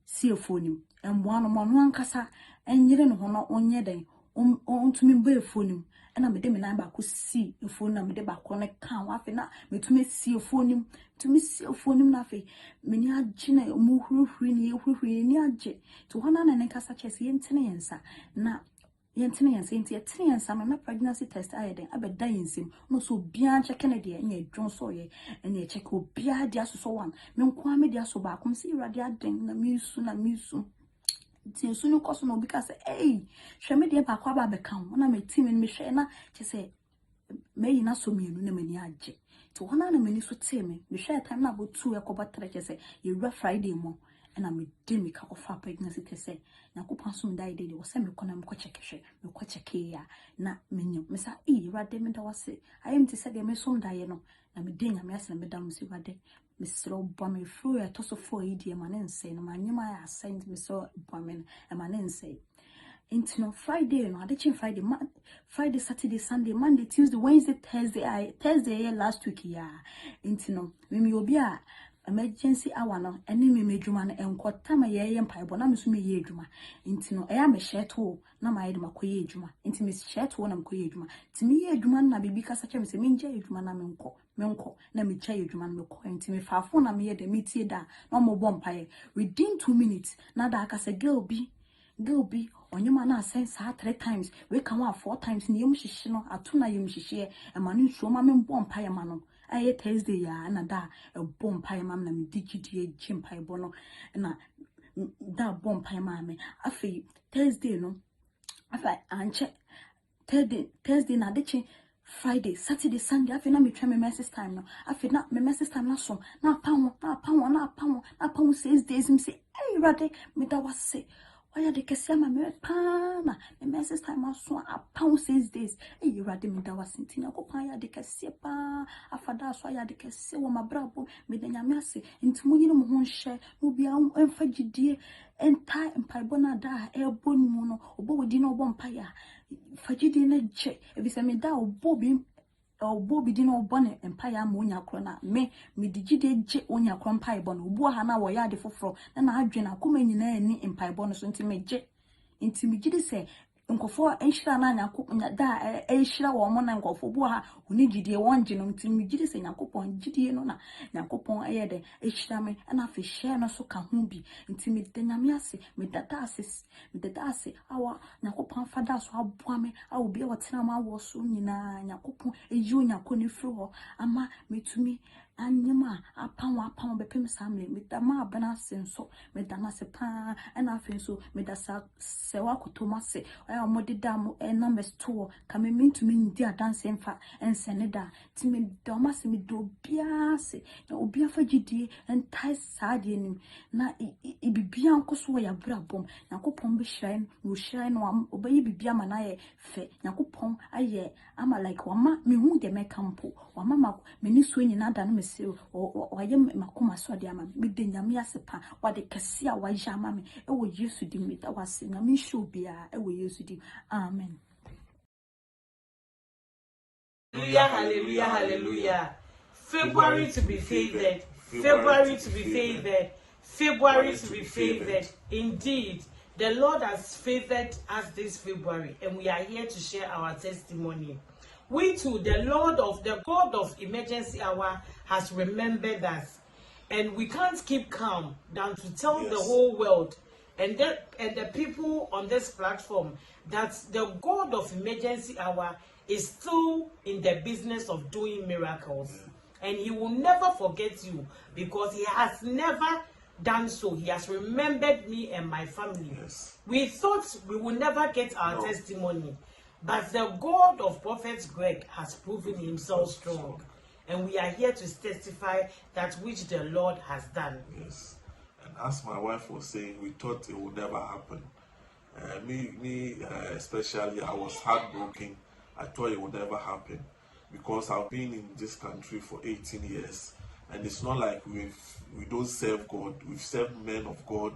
see phone emboa no mo no ankasa enyere no ho no onye den ontumi mba phone na me de me na baako see phone na me de baako ne kan wa fe na metumi see phone tumi see phone na fe me ni agye na mu hurihuri ni agye to ho na ne kasa chese yentene yensa na yentene yensa my pregnancy test ayeden abeda yensim no so bia check na de enye dwon so ye enye check obia dia so one me nko ame dia so ba kom si irade aden na misu ti so no koso no bi ka say eh hwe me de ba kwa ba be kan na me team me hwe na che say me yi na so mienu na mani agye to hona na mani so team me hwe time na bo 2 yakoba 3 che say ye Friday mo na me de me ka ofa pregnancy test say na ko paso me dai dey wo say me kona me ko check ya na menyo me sa irade me da wase ayem ti say de me som dai no na me de nya me ase na me da mo si irade me sro bo me fru ya to so for idi ma ne nse no ma nyima ya ascend me so bo me e ma ne nse into Friday no adichin Friday Saturday Sunday Monday Tuesday Wednesday Thursday last week ya into no me obi a emergency hour no ene me medwuma no enkota ma ye mpaibo na me so me ye edwuma nti no eya me sheto na ma ye de makoye edwuma nti me sheto na makoye edwuma ti me ye edwuma na bibi kasa che me se me nje edwuma na me nko na me cha edwuma na me ko nti me faafo na me ye de me tie da na mo bo mpaye within 2 minutes na da aka se girl bi onyuma na sense 3 times we kan wa 4 times ni yem hihye no atuna yem hihye e ma no nsuo ma me bo mpaye ma no aye Thursday ya na da bom pai mam na me digidi pai bono na da bom pai mame afi Thursday no afi anche Thursday na de Friday Saturday Sunday afi na me twa me message time no afi na me message time na so na pawo 6 days me say hey rade me da wase oya de kese ma me pa na me message time aso apaw 6 days e rade me da wasinti na kopan ya de kese pa afada aso ya de kese wo mabrabo me de nyame ase ntimo yino mo ho nhye no bia emfa gidie enta empaibo na da e bonu no obo wodi na obo mpa ya fagidie na je e bi se me da obo bi di no bone empire ma onya kro na me digide je onya kro empire bono obu ha na wo ya de foforo na adwe na akoma nyina ani empire bono so nti me gide se nkofo enhira na anya ko da enhira wo mo na nkofo bu ha oni gidie wonje no nti me gide se nyakopon gidie no na nyakopon ayede enhira me na afi share no so ka hu bi nti me de nyame ase me dada ase awa nyakopon fada so aboa me awo bia wotena ma wo so nyina nyakopon eyi onyako ne firi ho ama metumi anyima apawo bepem samle me da ma abana senso me da na se pa na afi so me da sa se wa kotomase modidam numbers 2 kame mintumi ndi adanse mfa ensene da ti me domase me do biase na obia fagidie entai saade nim na ibibia nkoso ya brabom yakopon be shrine no shrine no obayi bibia manaye fe yakopon aye ama like wama me hu de mekampo wama ma meni so nyina da no mese oye makoma so de ama me de nyame asepa wade kase a wa jama me e wo Yesu di me da wase na me show bia e wo Yesu di amen. Hallelujah. February to be favored. February to be favored. Indeed, the Lord has favored us this February, and we are here to share our testimony. We too, the God of emergency hour has remembered us, and we can't keep calm than to tell the whole world and the people on this platform that the God of emergency hour is still in the business of doing miracles, and he will never forget you, because he has never done so. He has remembered me and my family. We thought we would never get our testimony, but the God of Prophet Greg has proven himself strong, and we are here to testify that which the Lord has done. Yes. And as my wife was saying, we thought it would never happen. Especially, I was heartbroken. I thought it would never happen, because I've been in this country for 18 years, and it's not like we don't serve God. We've served men of God.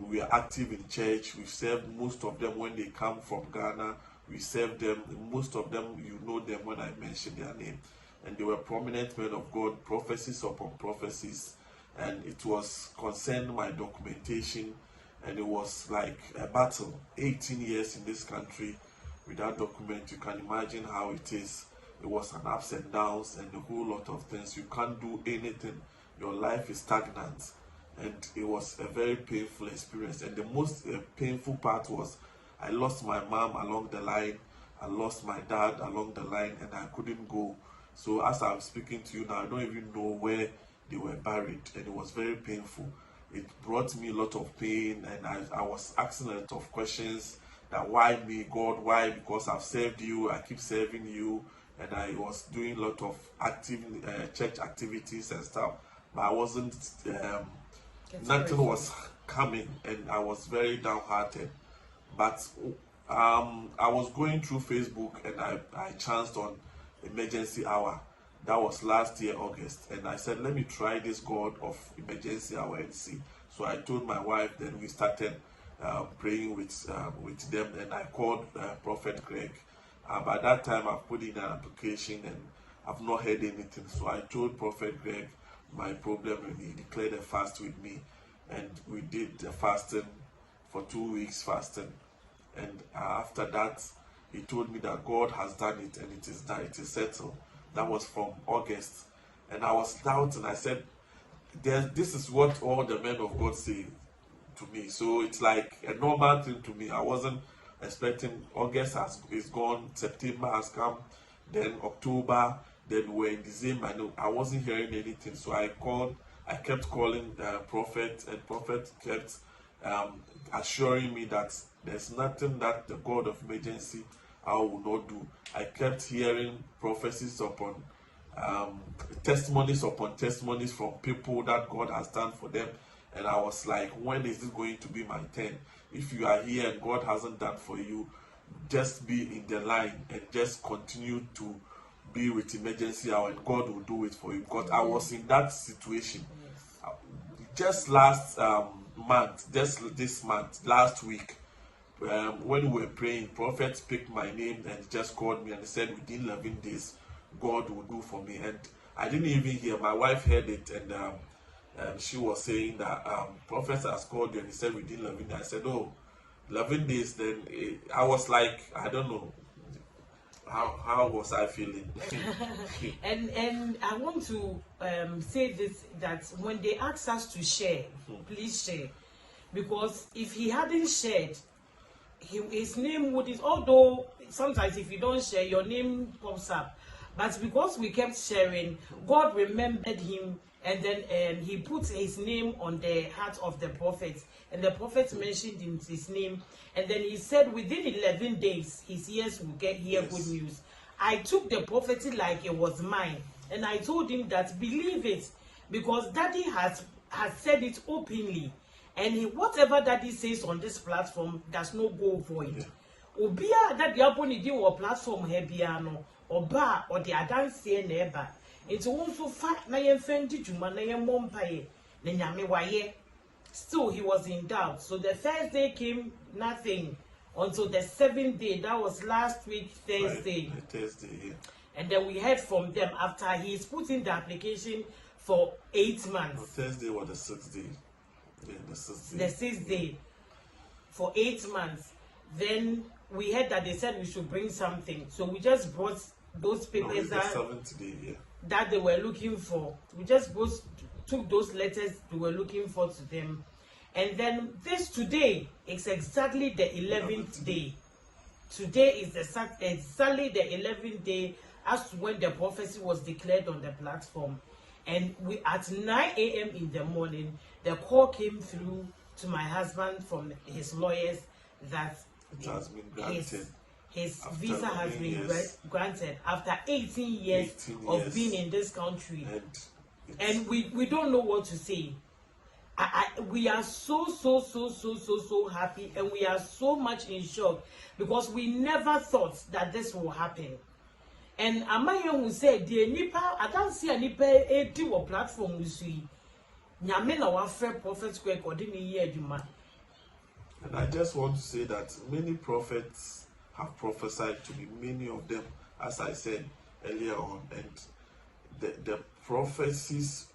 We are active in church. We've served most of them when they come from Ghana. We served them. Most of them, you know them when I mention their name. And they were prominent men of God, prophecies upon prophecies. And it was concerned my documentation. And it was like a battle. 18 years in this country without document. You can imagine how it is. It was an ups and downs and a whole lot of things. You can't do anything. Your life is stagnant. And it was a very painful experience. And the most painful part was I lost my mom along the line. I lost my dad along the line, and I couldn't go. So as I'm speaking to you now, I don't even know where they were buried, and it was very painful. It brought me a lot of pain, and I was asking a lot of questions. That why me, God? Why? Because I've served you. I keep serving you, and I was doing a lot of active church activities and stuff, but I wasn't. Nothing was coming, and I was very downhearted. But I was going through Facebook, and I chanced on emergency hour. That was last year August, and I said, let me try this God of emergency hour and see. So I told my wife. Then we started praying with them, and I called Prophet Greg. By that time, I've put in an application, and I've not heard anything. So I told Prophet Greg my problem, and he declared a fast with me, and we did the fasting for 2 weeks fasting. And after that, he told me that God has done it, and it is done, it is settled. That was from August, and I was doubting. I said, this is what all the men of God say to me. So it's like a normal thing to me. I wasn't expecting. August is gone, September has come, then October, then we're in December. I wasn't hearing anything. So I kept calling Prophet, and Prophet kept assuring me that there's nothing that the God of emergency I will not do. I kept hearing prophecies upon testimonies from people that God has done for them. And I was like, when is this going to be my turn? If you are here and God hasn't done for you, just be in the line and just continue to be with emergency hour, and God will do it for you. Because I was in that situation. Just last month, this month, last week, when we were praying, Prophet picked my name and just called me and said, within 11 days, God will do for me. And I didn't even hear. My wife heard it, and she was saying that Prophet has called you, and he said within 11 days. I said, oh, 11 days. Then I was like, I don't know. How was I feeling? and I want to say this, that when they ask us to share, please share. Because if he hadn't shared, his name would, although sometimes if you don't share, your name pops up. But because we kept sharing, God remembered him, and then he put his name on the heart of the prophet, and the prophet mentioned his name, and then he said within 11 days his ears will hear good news. I took the prophecy like it was mine, and I told him that believe it, because Daddy has said it openly, and whatever Daddy says on this platform does not go void. Obia that the aponi di or platform hebiano oba or the adanse neighbor. It's also fact na yemfendi juma na yemompaye na nyame waye. Still he was in doubt. So the first day came nothing until the 7th day. That was last week Thursday. Right, Thursday, yeah. And then we heard from them after he's put in the application for 8 months. No, Thursday was the 6th day. Yeah, the 6th day. The 6th day for 8 months. Then we heard that they said we should bring something. So we just brought those papers the 7th day, yeah, that they were looking for. We just took those letters they were looking for to them. And then today is exactly the 11th day. Today is exactly the 11th day as to when the prophecy was declared on the platform. And we at 9 a.m. in the morning, the call came through to my husband from his lawyers that it has been granted. His visa has been granted after 18 years of being in this country. And we don't know what to say. We are so happy, and we are so much in shock because we never thought that this will happen. And Amaya who said, "Dear Nipa, I don't see a Nipa a platform we see. Nyamena wa friend Prophet Quick or didn't hear you man." And I just want to say that many prophets have prophesied to me, many of them, as I said earlier on, and the prophecies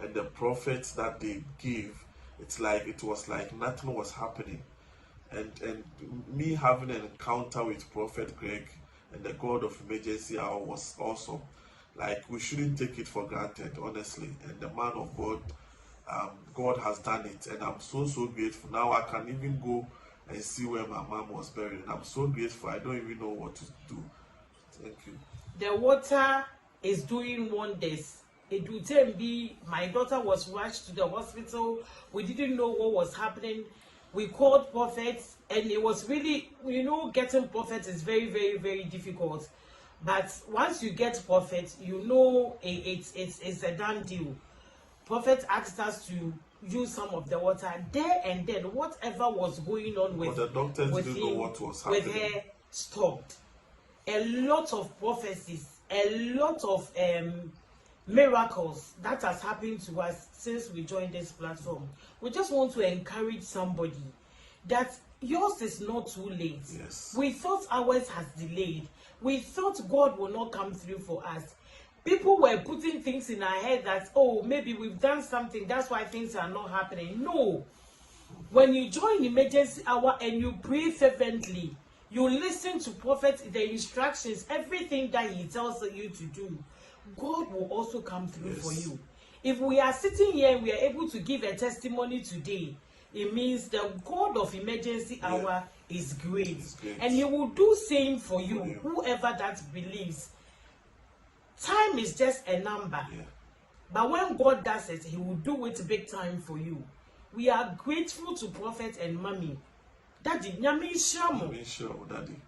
and the prophets that they gave, it was like nothing was happening. And me having an encounter with Prophet Greg and the God of Emergency Hour was awesome. Like, we shouldn't take it for granted, honestly. And the man of God, God has done it, and I'm so grateful. Now I can even go and see where my mom was buried, and I'm so grateful. I don't even know what to do. Thank you. The water is doing wonders. It would be my daughter was rushed to the hospital. We didn't know what was happening. We called prophets, and it was really, getting prophets is very, very, very difficult. But once you get prophets, it's a done deal. Prophet asked us to use some of the water there and then. Whatever was going on with the doctors didn't know what was happening. With her stopped. A lot of prophecies, a lot of miracles that has happened to us since we joined this platform. We just want to encourage somebody that yours is not too late. Yes. We thought ours has delayed. We thought God will not come through for us. People were putting things in our head that, maybe we've done something, that's why things are not happening. No. When you join Emergency Hour and you pray fervently, you listen to Prophet, the instructions, everything that he tells you to do, God will also come through for you. If we are sitting here and we are able to give a testimony today, it means the God of Emergency Hour is great. And he will do same for you, whoever that believes. Time is just a number. But when God does it, he will do it big time for you. We are grateful to Prophet and Mommy. Daddy, nyami shamo.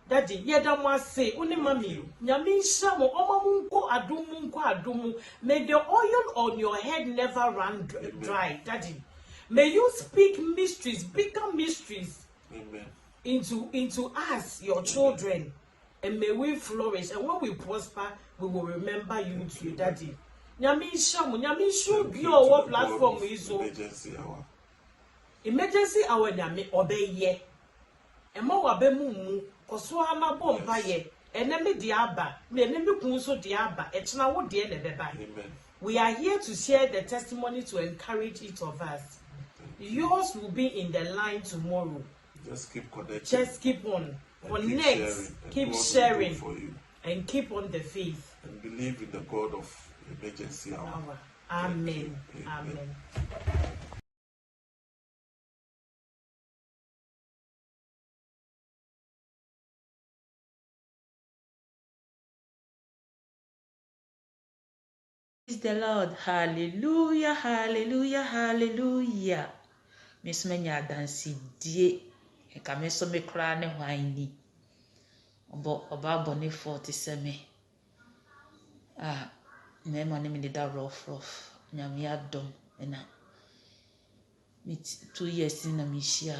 Daddy, yedamwa say, uni mami, nyami shamo, omamunko adumu. May the oil on your head never run dry, Daddy. May you speak mysteries, bigger mysteries. Amen. Into us, your children, and may we flourish. And when we prosper, we will remember you too, Daddy. Nyami shamo, nyami shu bio what platform is so. Emergency hour nyami obeye. Emma wabe mumu koso ama bompa ye eneme diaba me eneme kunso diaba etna wo de ne beba. We are here to share the testimony to encourage each of us. Yours will be in the line tomorrow. Just keep connecting. Just keep on connect, keep sharing and keep on the faith and believe in the God of Emergency Hour. Amen. Amen. Praise the Lord. Hallelujah, hallelujah, hallelujah. Miss Menya dansi die. Eka me so me kra ne hwan ni. Oba boni 47. Me ne me da rough. Nyame adom na. Me 2 years na me shia.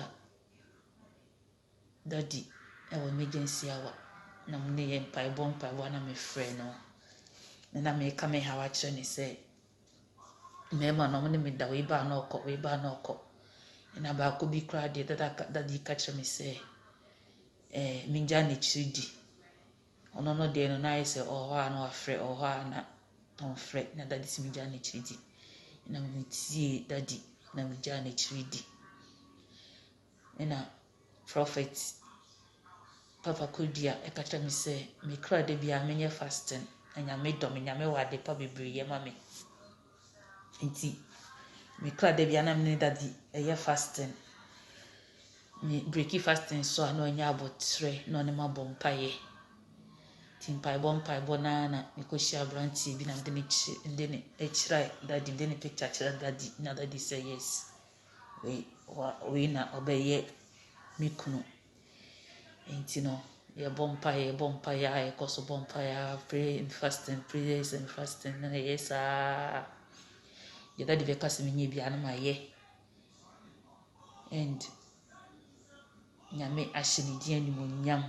Daddy, Emergency Hour. Na me ye mpaebon na me frɛ no. Na me ka me ha wa kyerɛ ne sɛ mema no me da we ba na okɔ na ba ko bi kra de daddy ka kyerɛ me sɛ minja ne chidi ono no de no na sɛ ɔhɔ na wafrɛ ɔhɔ na ɔmfrɛ na daddy si minja ne chidi na me tie daddy na minja ne chidi na prophet papa kodia e ka kyerɛ me sɛ me kra de bia menye fasting anya me dom nya me wade pa bebre ye ma me nti me kra de bia na me daddy eye fasting me breaky fasting so na onya abotre na ne mabompa ye timpai bompa na me ko shia branti bi na de ne echira daddy de ne picture chira daddy na daddy say yes we na obeye me kunu nti no ye bompa ya koso bompa ya pray and fasting prayers and fasting na yes ye daddy be kase me nye bia na ma ye and nyame ahyeni di animonyam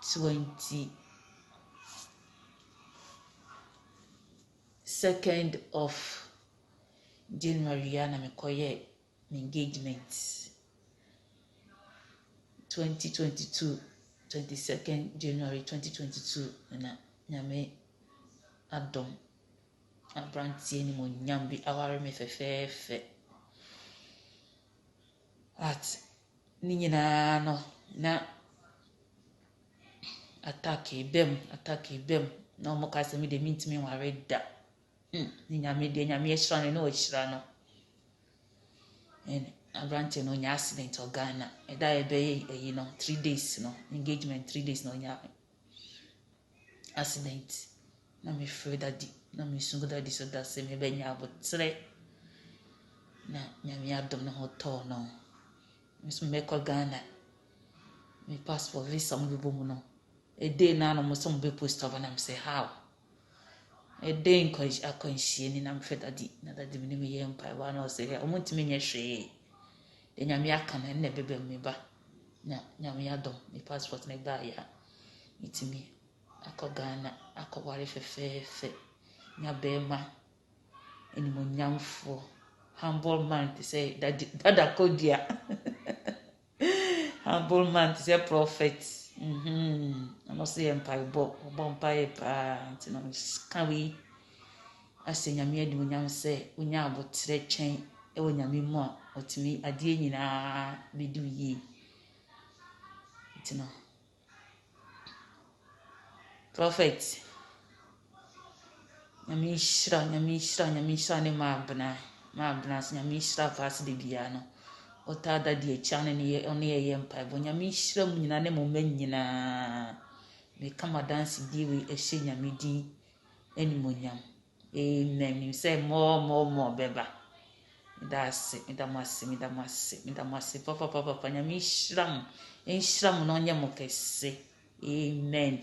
22nd of January na me koye engagement 2022 22nd January 2022 na nyame adom abrantie ni mo nyambi aware me fefefe at ni nyina no na attack bem na mo ka se me de mintimi ware da ni nyame de nyame ehira no ehira no en abrantie no nya accident o Ghana e da ebe yi no 3 days no engagement 3 days no nya accident na me free daddy na me sungu daddy so da se me benya abotre na nyame adom na hoto no me so me ko Ghana me passport visa mo bibo mu no a day na no mo so mo be post over na me say how a day encourage akonhie ni na me free daddy na daddy me me ye mpa wa na say o montimi nya hwe de nyame aka na na bebe me ba na nyame adom me passport na ba ya itimi akọ Ghana akọ ware fefefe nya bema eni mo nyamfo humble man to say dada kodia humble man to say prophet ano say empire bo empire pa ntino kan we ase nyame edi mo nyam se onya abotre twen e wo nyame mu a otimi ade nyina bedu yi ntino prophet nyame shira ne mabna nyame shira fast de bia no otada de chane ne one ye mpa bo nyame shira mu nyina ne mo manyina me kama dance di we ehye nyame din eni monyam amen me say more beba that's midamase papa nyame shira mu no nyam kese amen.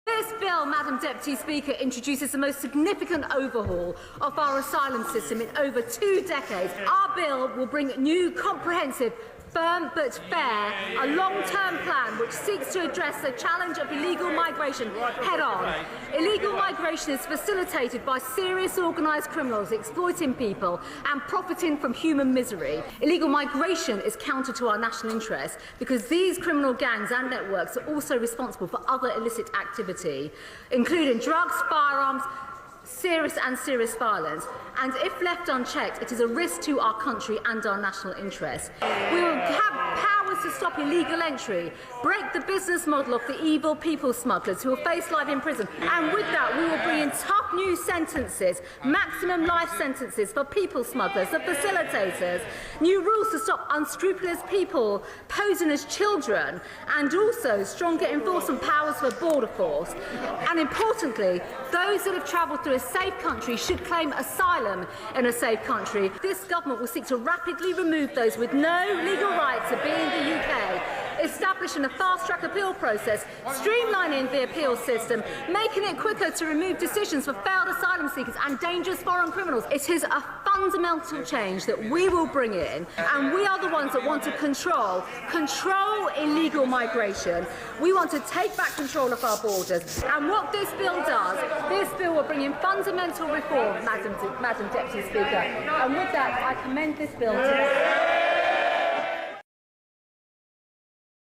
This bill, Madam Deputy Speaker, introduces the most significant overhaul of our asylum system in over 2 decades. Our bill will bring new, comprehensive, firm but fair, a long-term plan which seeks to address the challenge of illegal migration head-on. Illegal migration is facilitated by serious organised criminals exploiting people and profiting from human misery. Illegal migration is counter to our national interest because these criminal gangs and networks are also responsible for other illicit activity, including drugs, firearms, serious violence, and if left unchecked, it is a risk to our country and our national interest. We will have powers to stop illegal entry, break the business model of the evil people smugglers who will face life in prison, and with that we will bring in tough new sentences, maximum life sentences for people smugglers, the facilitators, new rules to stop unscrupulous people posing as children, and also stronger enforcement powers for border force. And importantly, those that have travelled through a safe country should claim asylum in a safe country. This government will seek to rapidly remove those with no legal right to be in the UK, establishing a fast-track appeal process, streamlining the appeal system, making it quicker to remove decisions for failed asylum seekers and dangerous foreign criminals. It is a fundamental change that we will bring in, and we are the ones that want to control illegal migration. We want to take back control of our borders, and what this bill does, this bill will bring in fundamental reform, Madam Deputy Speaker, and with that I commend this bill to